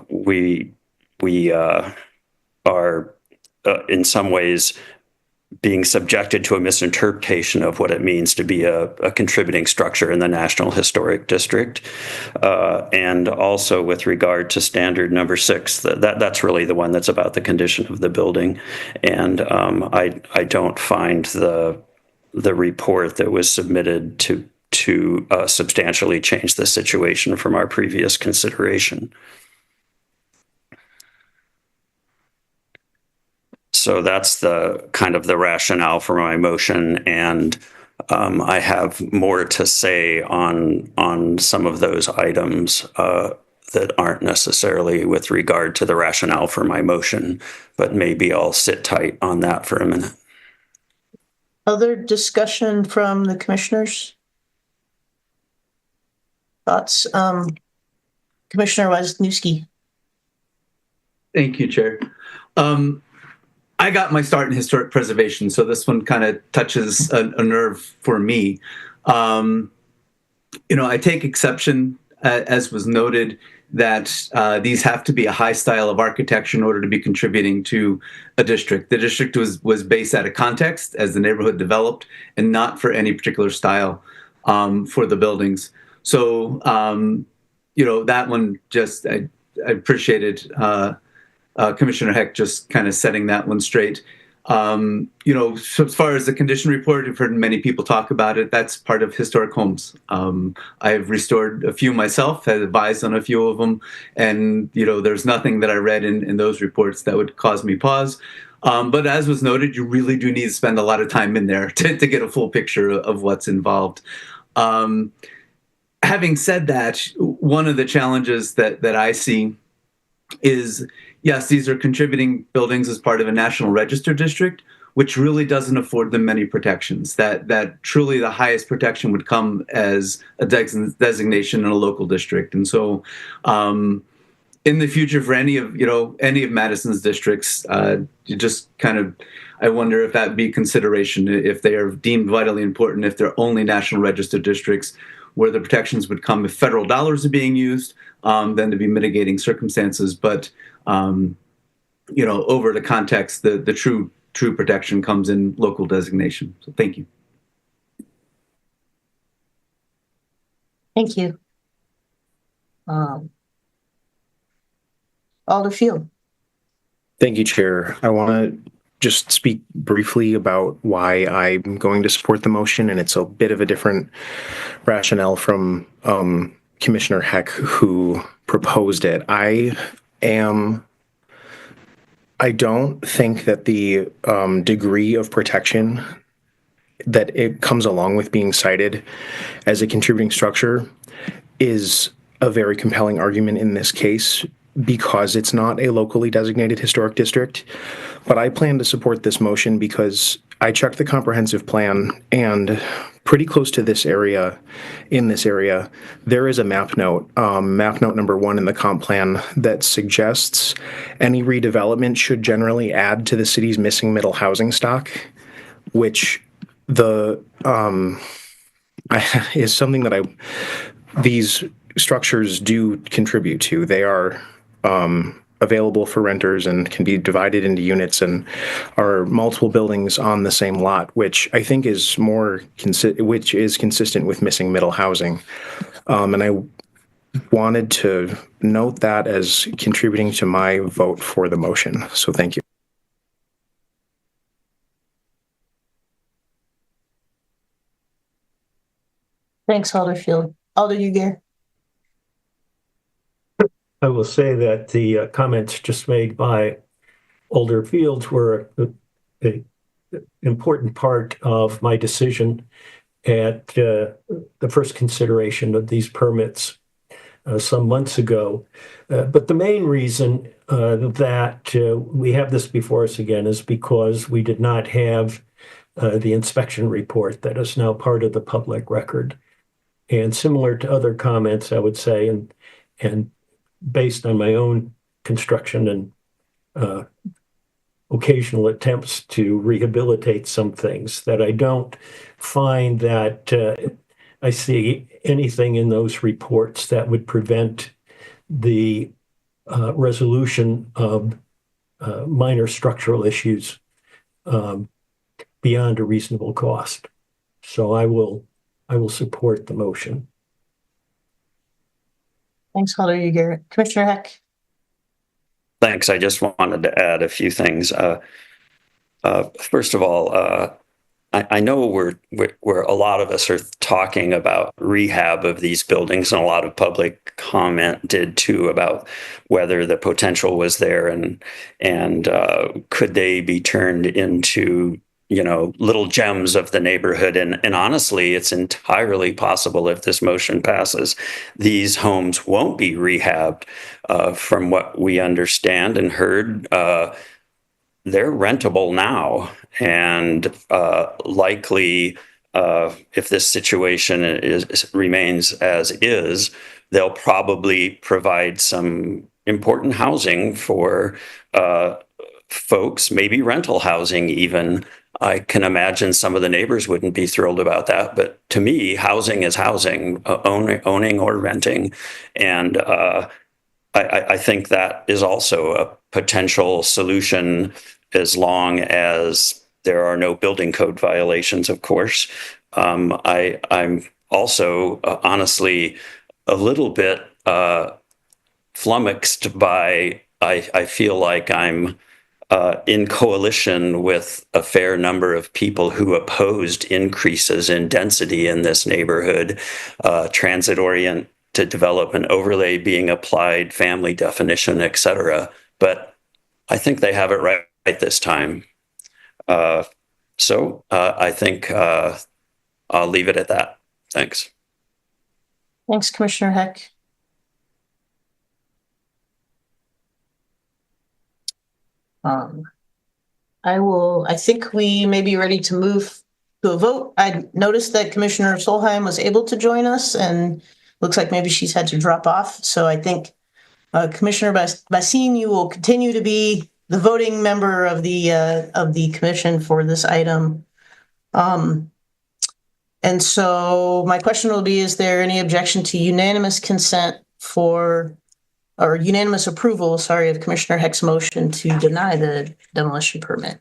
we are in some ways being subjected to a misinterpretation of what it means to be a contributing structure in the National Historic District. And also with regard to standard number 6, that's really the one that's about the condition of the building. And I don't find the report that was submitted to substantially change the situation from our previous consideration. So that's the kind of the rationale for my motion, and I have more to say on some of those items that aren't necessarily with regard to the rationale for my motion, but maybe I'll sit tight on that for a minute. Other discussion from the commissioners? Thoughts? Commissioner Wisniewski. Thank you, Chair. I got my start in historic preservation, so this one kind of touches a nerve for me. I take exception, as was noted, that these have to be a high style of architecture in order to be contributing to a district. The district was based out of context as the neighborhood developed, and not for any particular style for the buildings. So, that one just, I appreciated Commissioner Heck just kind of setting that one straight. So as far as the condition report, I've heard many people talk about it. That's part of historic homes. I've restored a few myself, have advised on a few of them. And, there's nothing that I read in those reports that would cause me pause. But as was noted, you really do need to spend a lot of time in there to get a full picture of what's involved. Having said that, one of the challenges that I see is, yes, these are contributing buildings as part of a National Register district, which really doesn't afford them many protections. That truly the highest protection would come as a designation in a local district. And so in the future for any of Madison's districts, you just kind of, I wonder if that would be consideration, if they are deemed vitally important, if they're only National Register districts, where the protections would come if federal dollars are being used, then to be mitigating circumstances. But, over the context, the true protection comes in local designation. So thank you. Thank you. Alder Field. Thank you, Chair. I want to just speak briefly about why I'm going to support the motion, and it's a bit of a different rationale from Commissioner Heck, who proposed it. I don't think that the degree of protection that it comes along with being cited as a contributing structure is a very compelling argument in this case because it's not a locally designated historic district. But I plan to support this motion because I checked the comprehensive plan, and pretty close to this area, there is a map note number 1 in the comp plan that suggests any redevelopment should generally add to the city's missing middle housing stock, which is something that these structures do contribute to. They are available for renters and can be divided into units and are multiple buildings on the same lot, which I think is consistent with missing middle housing. And I wanted to note that as contributing to my vote for the motion. So thank you. Thanks, Alderfield. Alder Uger. I will say that the comments just made by Alder Fields were an important part of my decision at the first consideration of these permits some months ago. But the main reason that we have this before us again is because we did not have the inspection report that is now part of the public record. And similar to other comments, I would say, and based on my own construction and occasional attempts to rehabilitate some things, that I don't find that I see anything in those reports that would prevent the resolution of minor structural issues beyond a reasonable cost. So I will support the motion. Thanks, Alder Uger. Commissioner Heck. Thanks. I just wanted to add a few things. First of all, I know we're a lot of us are talking about rehab of these buildings, and a lot of public comment did too about whether the potential was there and could they be turned into little gems of the neighborhood. And honestly, it's entirely possible if this motion passes, these homes won't be rehabbed. From what we understand and heard, they're rentable now. And likely, if this situation remains as is, they'll probably provide some important housing for folks, maybe rental housing even. I can imagine some of the neighbors wouldn't be thrilled about that, but to me, housing is housing, owning or renting. And I think that is also a potential solution as long as there are no building code violations, of course. I'm also honestly a little bit flummoxed by, I feel like I'm in coalition with a fair number of people who opposed increases in density in this neighborhood, transit-oriented development overlay being applied, family definition, et cetera. But I think they have it right this time. So I think I'll leave it at that. Thanks. Thanks, Commissioner Heck. I think we may be ready to move to a vote. I noticed that Commissioner Solheim was able to join us and looks like maybe she's had to drop off. So I think Commissioner Basine, you will continue to be the voting member of the commission for this item. And so my question will be, is there any objection to unanimous consent or unanimous approval, of Commissioner Heck's motion to deny the demolition permit?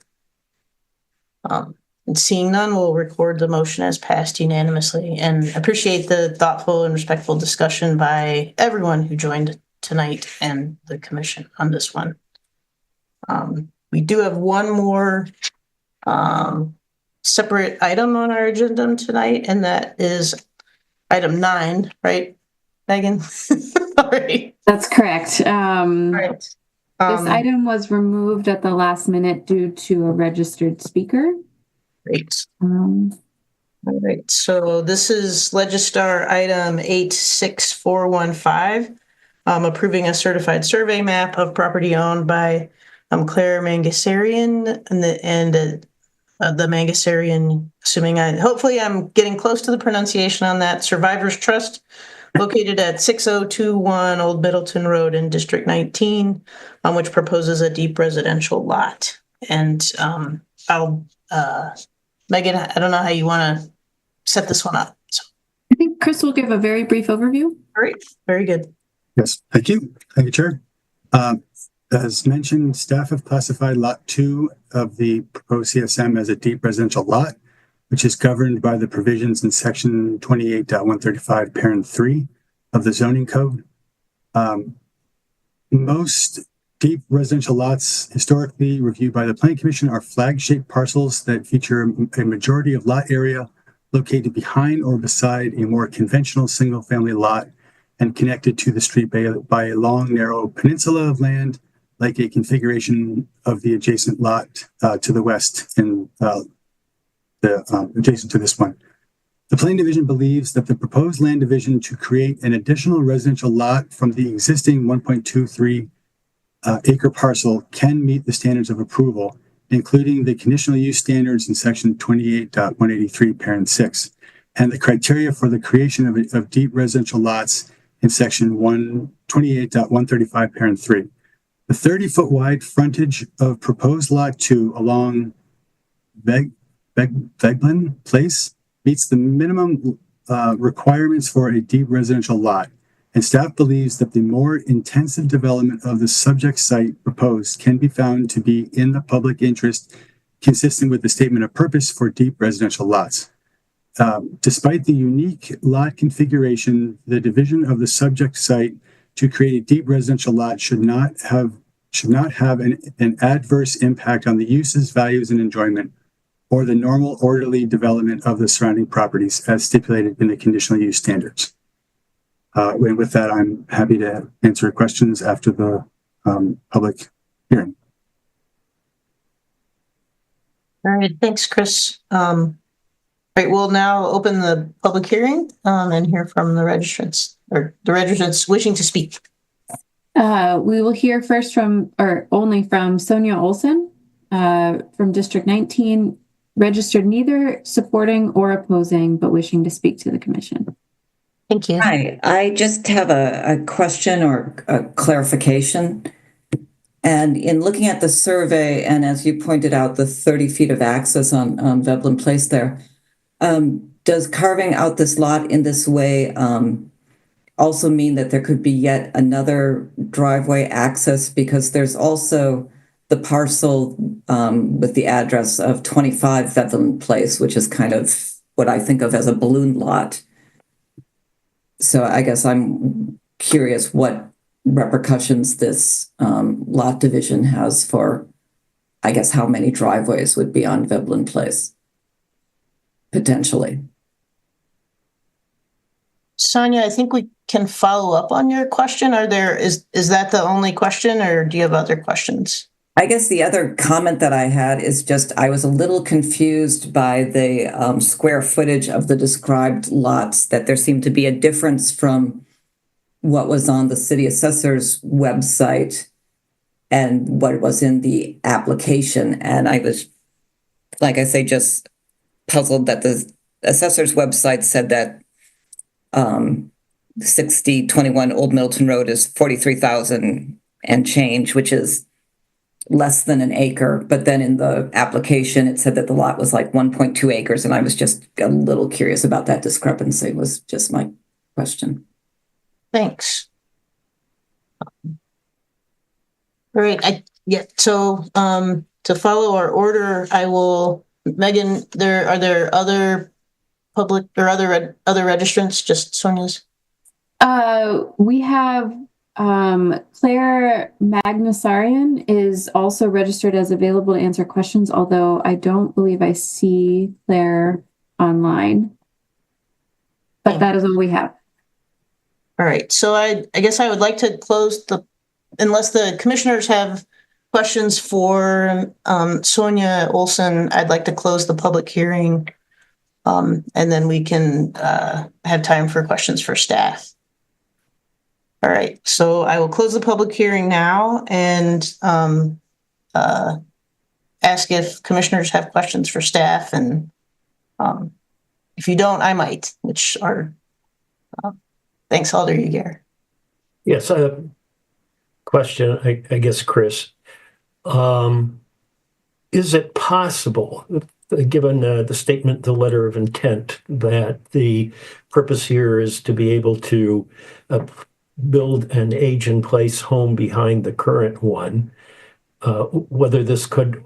And seeing none, we'll record the motion as passed unanimously, and appreciate the thoughtful and respectful discussion by everyone who joined tonight and the commission on this one. We do have one more separate item on our agenda tonight, and that is item 9, right, Megan? All right. That's correct. All right. This item was removed at the last minute due to a registered speaker. Great. All right, so this is Legistar item 86415, approving a certified survey map of property owned by Claire Mangasarian and the Mangasarian, hopefully I'm getting close to the pronunciation on that, Survivors Trust, located at 6021 Old Middleton Road in District 19, which proposes a deep residential lot. And Megan, I don't know how you want to set this one up. So. I think Chris will give a very brief overview. Great, very good. Yes, thank you. Thank you, Chair. As mentioned, staff have classified Lot 2 of the proposed CSM as a deep residential lot, which is governed by the provisions in Section 28.135, Parent 3 of the Zoning Code. Most deep residential lots historically reviewed by the Planning Commission are flag-shaped parcels that feature a majority of lot area located behind or beside a more conventional single-family lot and connected to the street by a long, narrow peninsula of land, like a configuration of the adjacent lot to the west and adjacent to this one. The Planning Division believes that the proposed land division to create an additional residential lot from the existing 1.23 acre parcel can meet the standards of approval, including the conditional use standards in Section 28.183, Parent 6, and the criteria for the creation of deep residential lots in Section 28.135, Parent 3. The 30-foot wide frontage of proposed Lot 2 along Veglen Place meets the minimum requirements for a deep residential lot, and staff believes that the more intensive development of the subject site proposed can be found to be in the public interest, consistent with the statement of purpose for deep residential lots. Despite the unique lot configuration, the division of the subject site to create a deep residential lot should not have an adverse impact on the uses, values, and enjoyment, or the normal orderly development of the surrounding properties as stipulated in the conditional use standards. And with that, I'm happy to answer questions after the public hearing. All right, thanks, Chris. All right, we'll now open the public hearing and hear from the registrants or the registrants wishing to speak. We will hear first only from Sonia Olson from District 19, registered neither supporting or opposing, but wishing to speak to the commission. Thank you. Hi, I just have a question or a clarification. And in looking at the survey, and as you pointed out, the 30 feet of access on Veblen Place there, does carving out this lot in this way also mean that there could be yet another driveway access? Because there's also the parcel with the address of 25 Veblen Place, which is kind of what I think of as a balloon lot. So I guess I'm curious what repercussions this lot division has for, I guess, how many driveways would be on Veblen Place, potentially. Sonia, I think we can follow up on your question. Is that the only question, or do you have other questions? I guess the other comment that I had is just I was a little confused by the square footage of the described lots, that there seemed to be a difference from what was on the city assessor's website and what was in the application. And I was, like I say, just puzzled that the assessor's website said that 6021 Old Middleton Road is 43,000 and change, which is less than an acre. But then in the application, it said that the lot was like 1.2 acres. And I was just a little curious about that discrepancy, was just my question. Thanks. All right. So to follow our order, I will, Megan, are there other public or other registrants, just Sonia's? We have Claire Magnusarian is also registered as available to answer questions, although I don't believe I see Claire online. But that is all we have. All right. So I guess I would like to close unless the commissioners have questions for Sonia Olson, I'd like to close the public hearing And then we can have time for questions for staff. All right, so I will close the public hearing now and ask if commissioners have questions for staff. And if you don't, I might, which are, thanks, Alder. Yes, question, I guess, Chris. Is it possible, given the statement, the letter of intent, that the purpose here is to be able to build an age-in-place home behind the current one, whether this could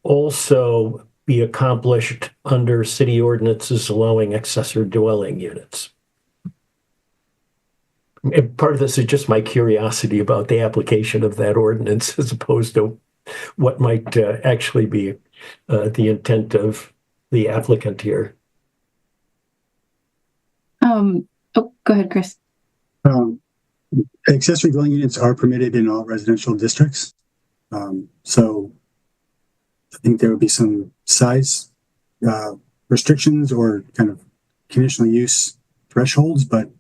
also be accomplished under city ordinances allowing accessory dwelling units? And part of this is just my curiosity about the application of that ordinance as opposed to what might actually be the intent of the applicant here. Go ahead, Chris. Accessory dwelling units are permitted in all residential districts. So I think there would be some size restrictions or kind of conditional use thresholds, but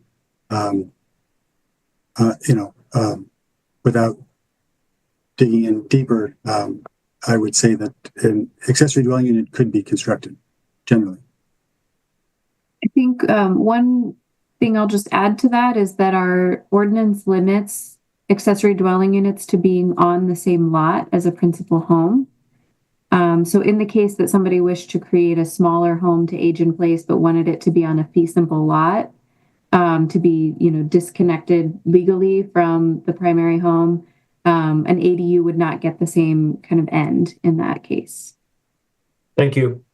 without digging in deeper, I would say that an accessory dwelling unit could be constructed generally. I think one thing I'll just add to that is that our ordinance limits accessory dwelling units to being on the same lot as a principal home. So in the case that somebody wished to create a smaller home to age in place, but wanted it to be on a fee simple lot, to be, disconnected legally from the primary home, an ADU would not get the same kind of end in that case. Thank you.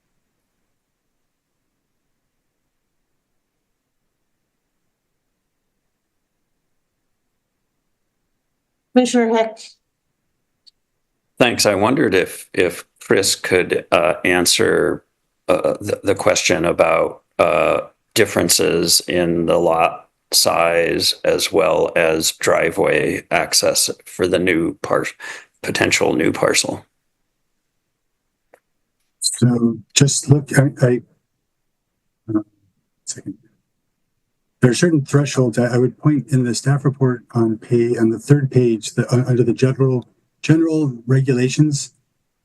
Commissioner Heck. Thanks. I wondered if Chris could answer the question about differences in the lot size as well as driveway access for the potential new parcel. So just look, second. There are certain thresholds I would point in the staff report on the third page under the general regulations.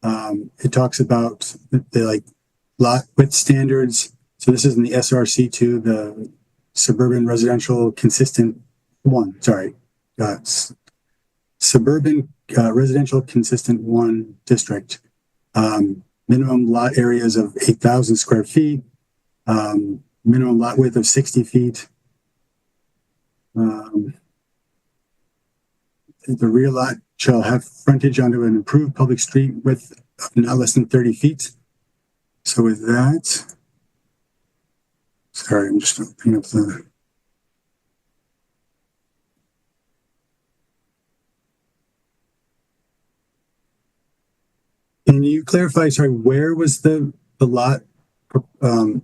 It talks about the lot width standards. So this is in the SRC2, the Suburban Residential Consistent 1, Suburban Residential Consistent 1 District. Minimum lot areas of 8,000 square feet, minimum lot width of 60 feet. The rear lot shall have frontage onto an improved public street width of not less than 30 feet. So with that, sorry, I'm just opening up the. Can you clarify, sorry, where was the lot, the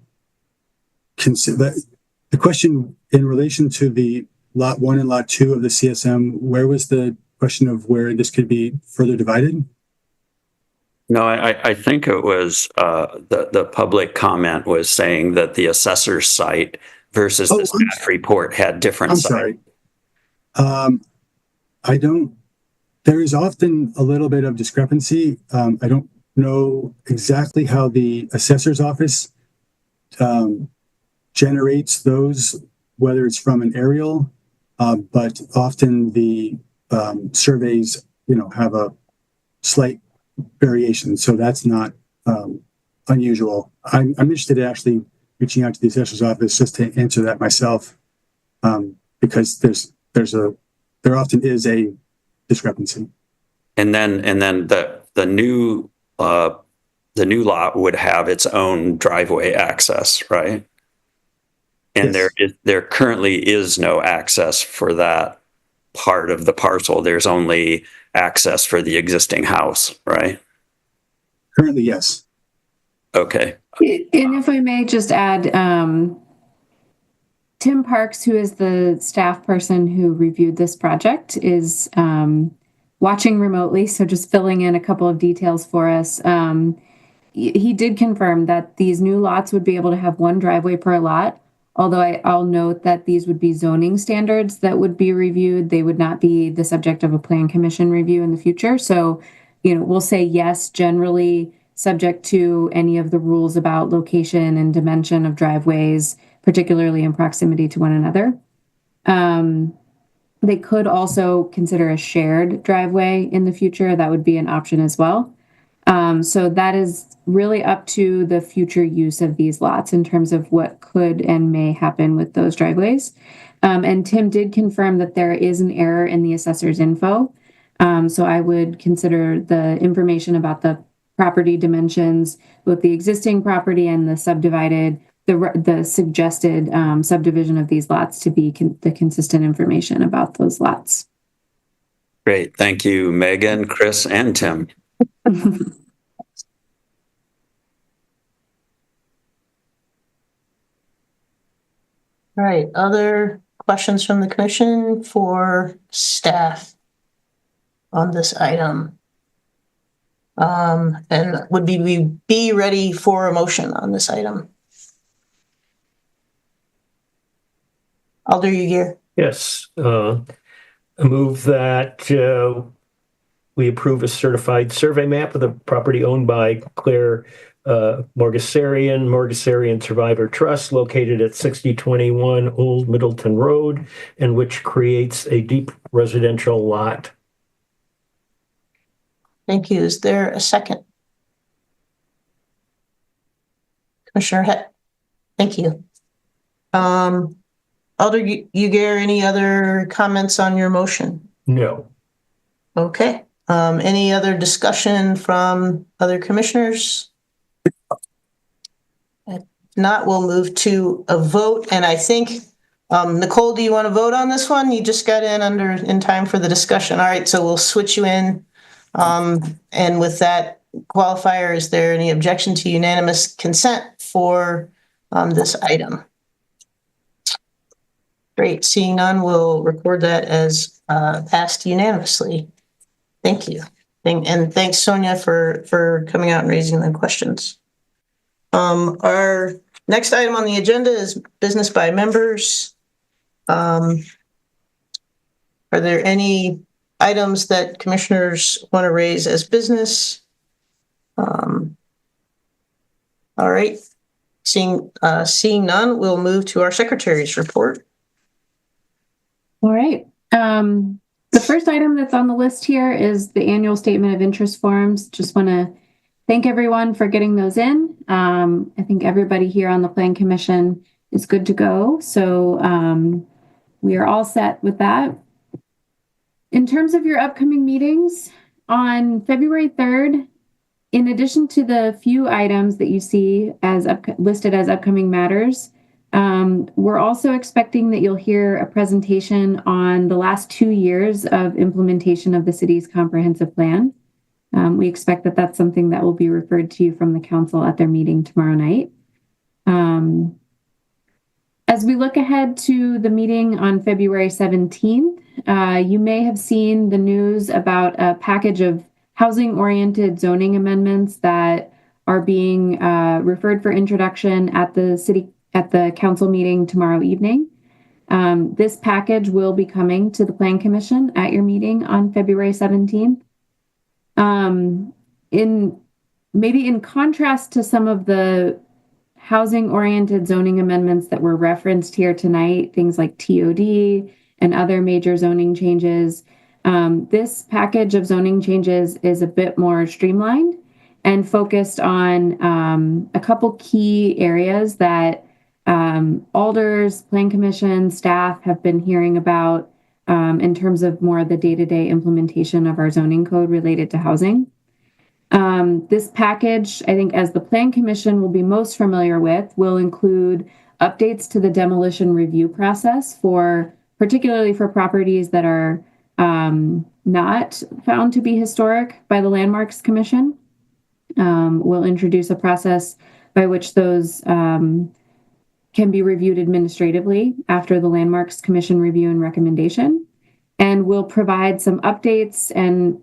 question in relation to the lot 1 and lot 2 of the CSM, where was the question of where this could be further divided? No, I think it was the public comment was saying that the assessor's site versus the staff report had different sites. There is often a little bit of discrepancy. I don't know exactly how the assessor's office generates those, whether it's from an aerial, but often the surveys, have a slight variation. So that's not unusual. I'm interested in actually reaching out to the assessor's office just to answer that myself, because there often is a discrepancy. And then the new lot would have its own driveway access, right? And yes. There currently is no access for that part of the parcel. There's only access for the existing house, right? Currently, yes. Okay. And if I may just add, Tim Parks, who is the staff person who reviewed this project, is watching remotely, so just filling in a couple of details for us. he did confirm that these new lots would be able to have one driveway per lot. Although I'll note that these would be zoning standards that would be reviewed. They would not be the subject of a plan commission review in the future. So, we'll say yes, generally subject to any of the rules about location and dimension of driveways, particularly in proximity to one another. They could also consider a shared driveway in the future. That would be an option as well. So that is really up to the future use of these lots in terms of what could and may happen with those driveways. And Tim did confirm that there is an error in the assessor's info. So I would consider the information about the property dimensions, both the existing property and the subdivided, the suggested subdivision of these lots to be the consistent information about those lots. Great. Thank you, Megan, Chris, and Tim. All right, other questions from the commission for staff on this item? And would we be ready for a motion on this item? Alder Ugier. Yes. I move that we approve a certified survey map of the property owned by Claire Morgasarian Survivor Trust, located at 6021 Old Middleton Road, and which creates a deep residential lot. Thank you. Is there a second? Commissioner Hett. Thank you. Alder Ugier, any other comments on your motion? No. Okay. Any other discussion from other commissioners? If not, we'll move to a vote. And I think, Nicole, do you want to vote on this one? You just got in time for the discussion. All right, so we'll switch you in. And with that qualifier, is there any objection to unanimous consent for this item? Great. Seeing none, we'll record that as passed unanimously. Thank you. And thanks, Sonia, for coming out and raising the questions. Our next item on the agenda is business by members. Are there any items that commissioners want to raise as business? All right. Seeing none, we'll move to our secretary's report. All right. The first item that's on the list here is the annual statement of interest forms. Just want to thank everyone for getting those in. I think everybody here on the Plan Commission is good to go. So we are all set with that. In terms of your upcoming meetings, on February 3rd, in addition to the few items that you see as listed as upcoming matters, we're also expecting that you'll hear a presentation on the last 2 years of implementation of the city's comprehensive plan. We expect that that's something that will be referred to you from the council at their meeting tomorrow night. As we look ahead to the meeting on February 17th, you may have seen the news about a package of housing-oriented zoning amendments that are being referred for introduction at the council meeting tomorrow evening. This package will be coming to the Plan Commission at your meeting on February 17th. In contrast to some of the housing-oriented zoning amendments that were referenced here tonight, things like TOD and other major zoning changes, this package of zoning changes is a bit more streamlined and focused on a couple key areas that alders, Plan Commission, staff have been hearing about in terms of more of the day-to-day implementation of our zoning code related to housing. This package, I think, as the Plan Commission will be most familiar with, will include updates to the demolition review process particularly for properties that are not found to be historic by the Landmarks Commission. We'll introduce a process by which those can be reviewed administratively after the Landmarks Commission review and recommendation. And we'll provide some updates and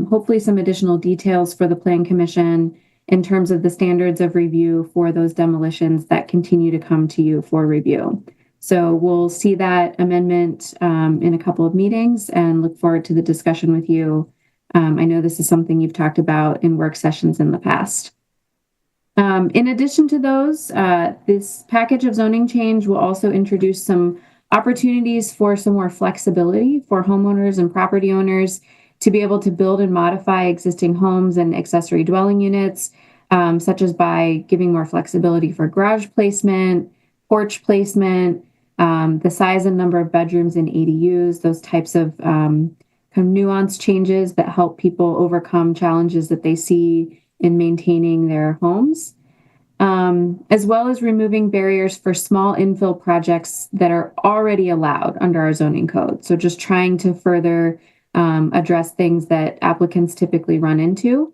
hopefully some additional details for the Plan Commission in terms of the standards of review for those demolitions that continue to come to you for review. So we'll see that amendment in a couple of meetings and look forward to the discussion with you. I know this is something you've talked about in work sessions in the past. In addition to those, this package of zoning change will also introduce some opportunities for some more flexibility for homeowners and property owners to be able to build and modify existing homes and accessory dwelling units, such as by giving more flexibility for garage placement, porch placement, the size and number of bedrooms in ADUs, those types of kind of nuanced changes that help people overcome challenges that they see in maintaining their homes, as well as removing barriers for small infill projects that are already allowed under our zoning code. So just trying to further address things that applicants typically run into,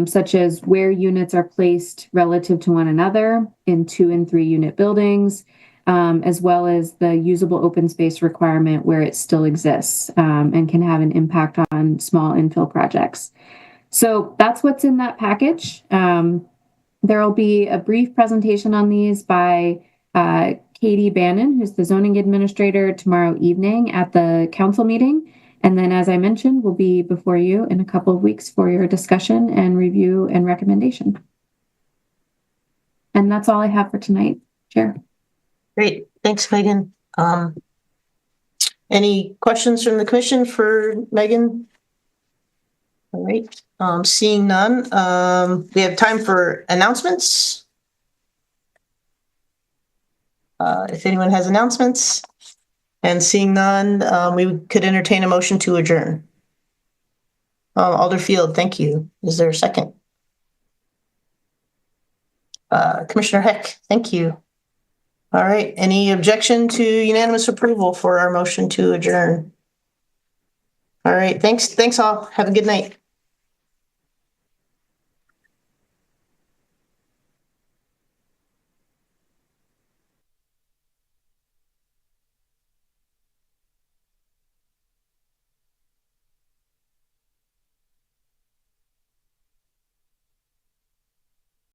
such as where units are placed relative to one another in 2 and 3 unit buildings, as well as the usable open space requirement where it still exists and can have an impact on small infill projects. So that's what's in that package. There will be a brief presentation on these by Katie Bannon, who's the zoning administrator, tomorrow evening at the council meeting. And then, as I mentioned, we'll be before you in a couple of weeks for your discussion and review and recommendation. And that's all I have for tonight, Chair. Great. Thanks, Megan. Any questions from the commission for Megan? All right. Seeing none, we have time for announcements. If anyone has announcements, and seeing none, we could entertain a motion to adjourn. Alderfield, thank you. Is there a second? Commissioner Heck, thank you. All right. Any objection to unanimous approval for our motion to adjourn? All right. Thanks all. Have a good night.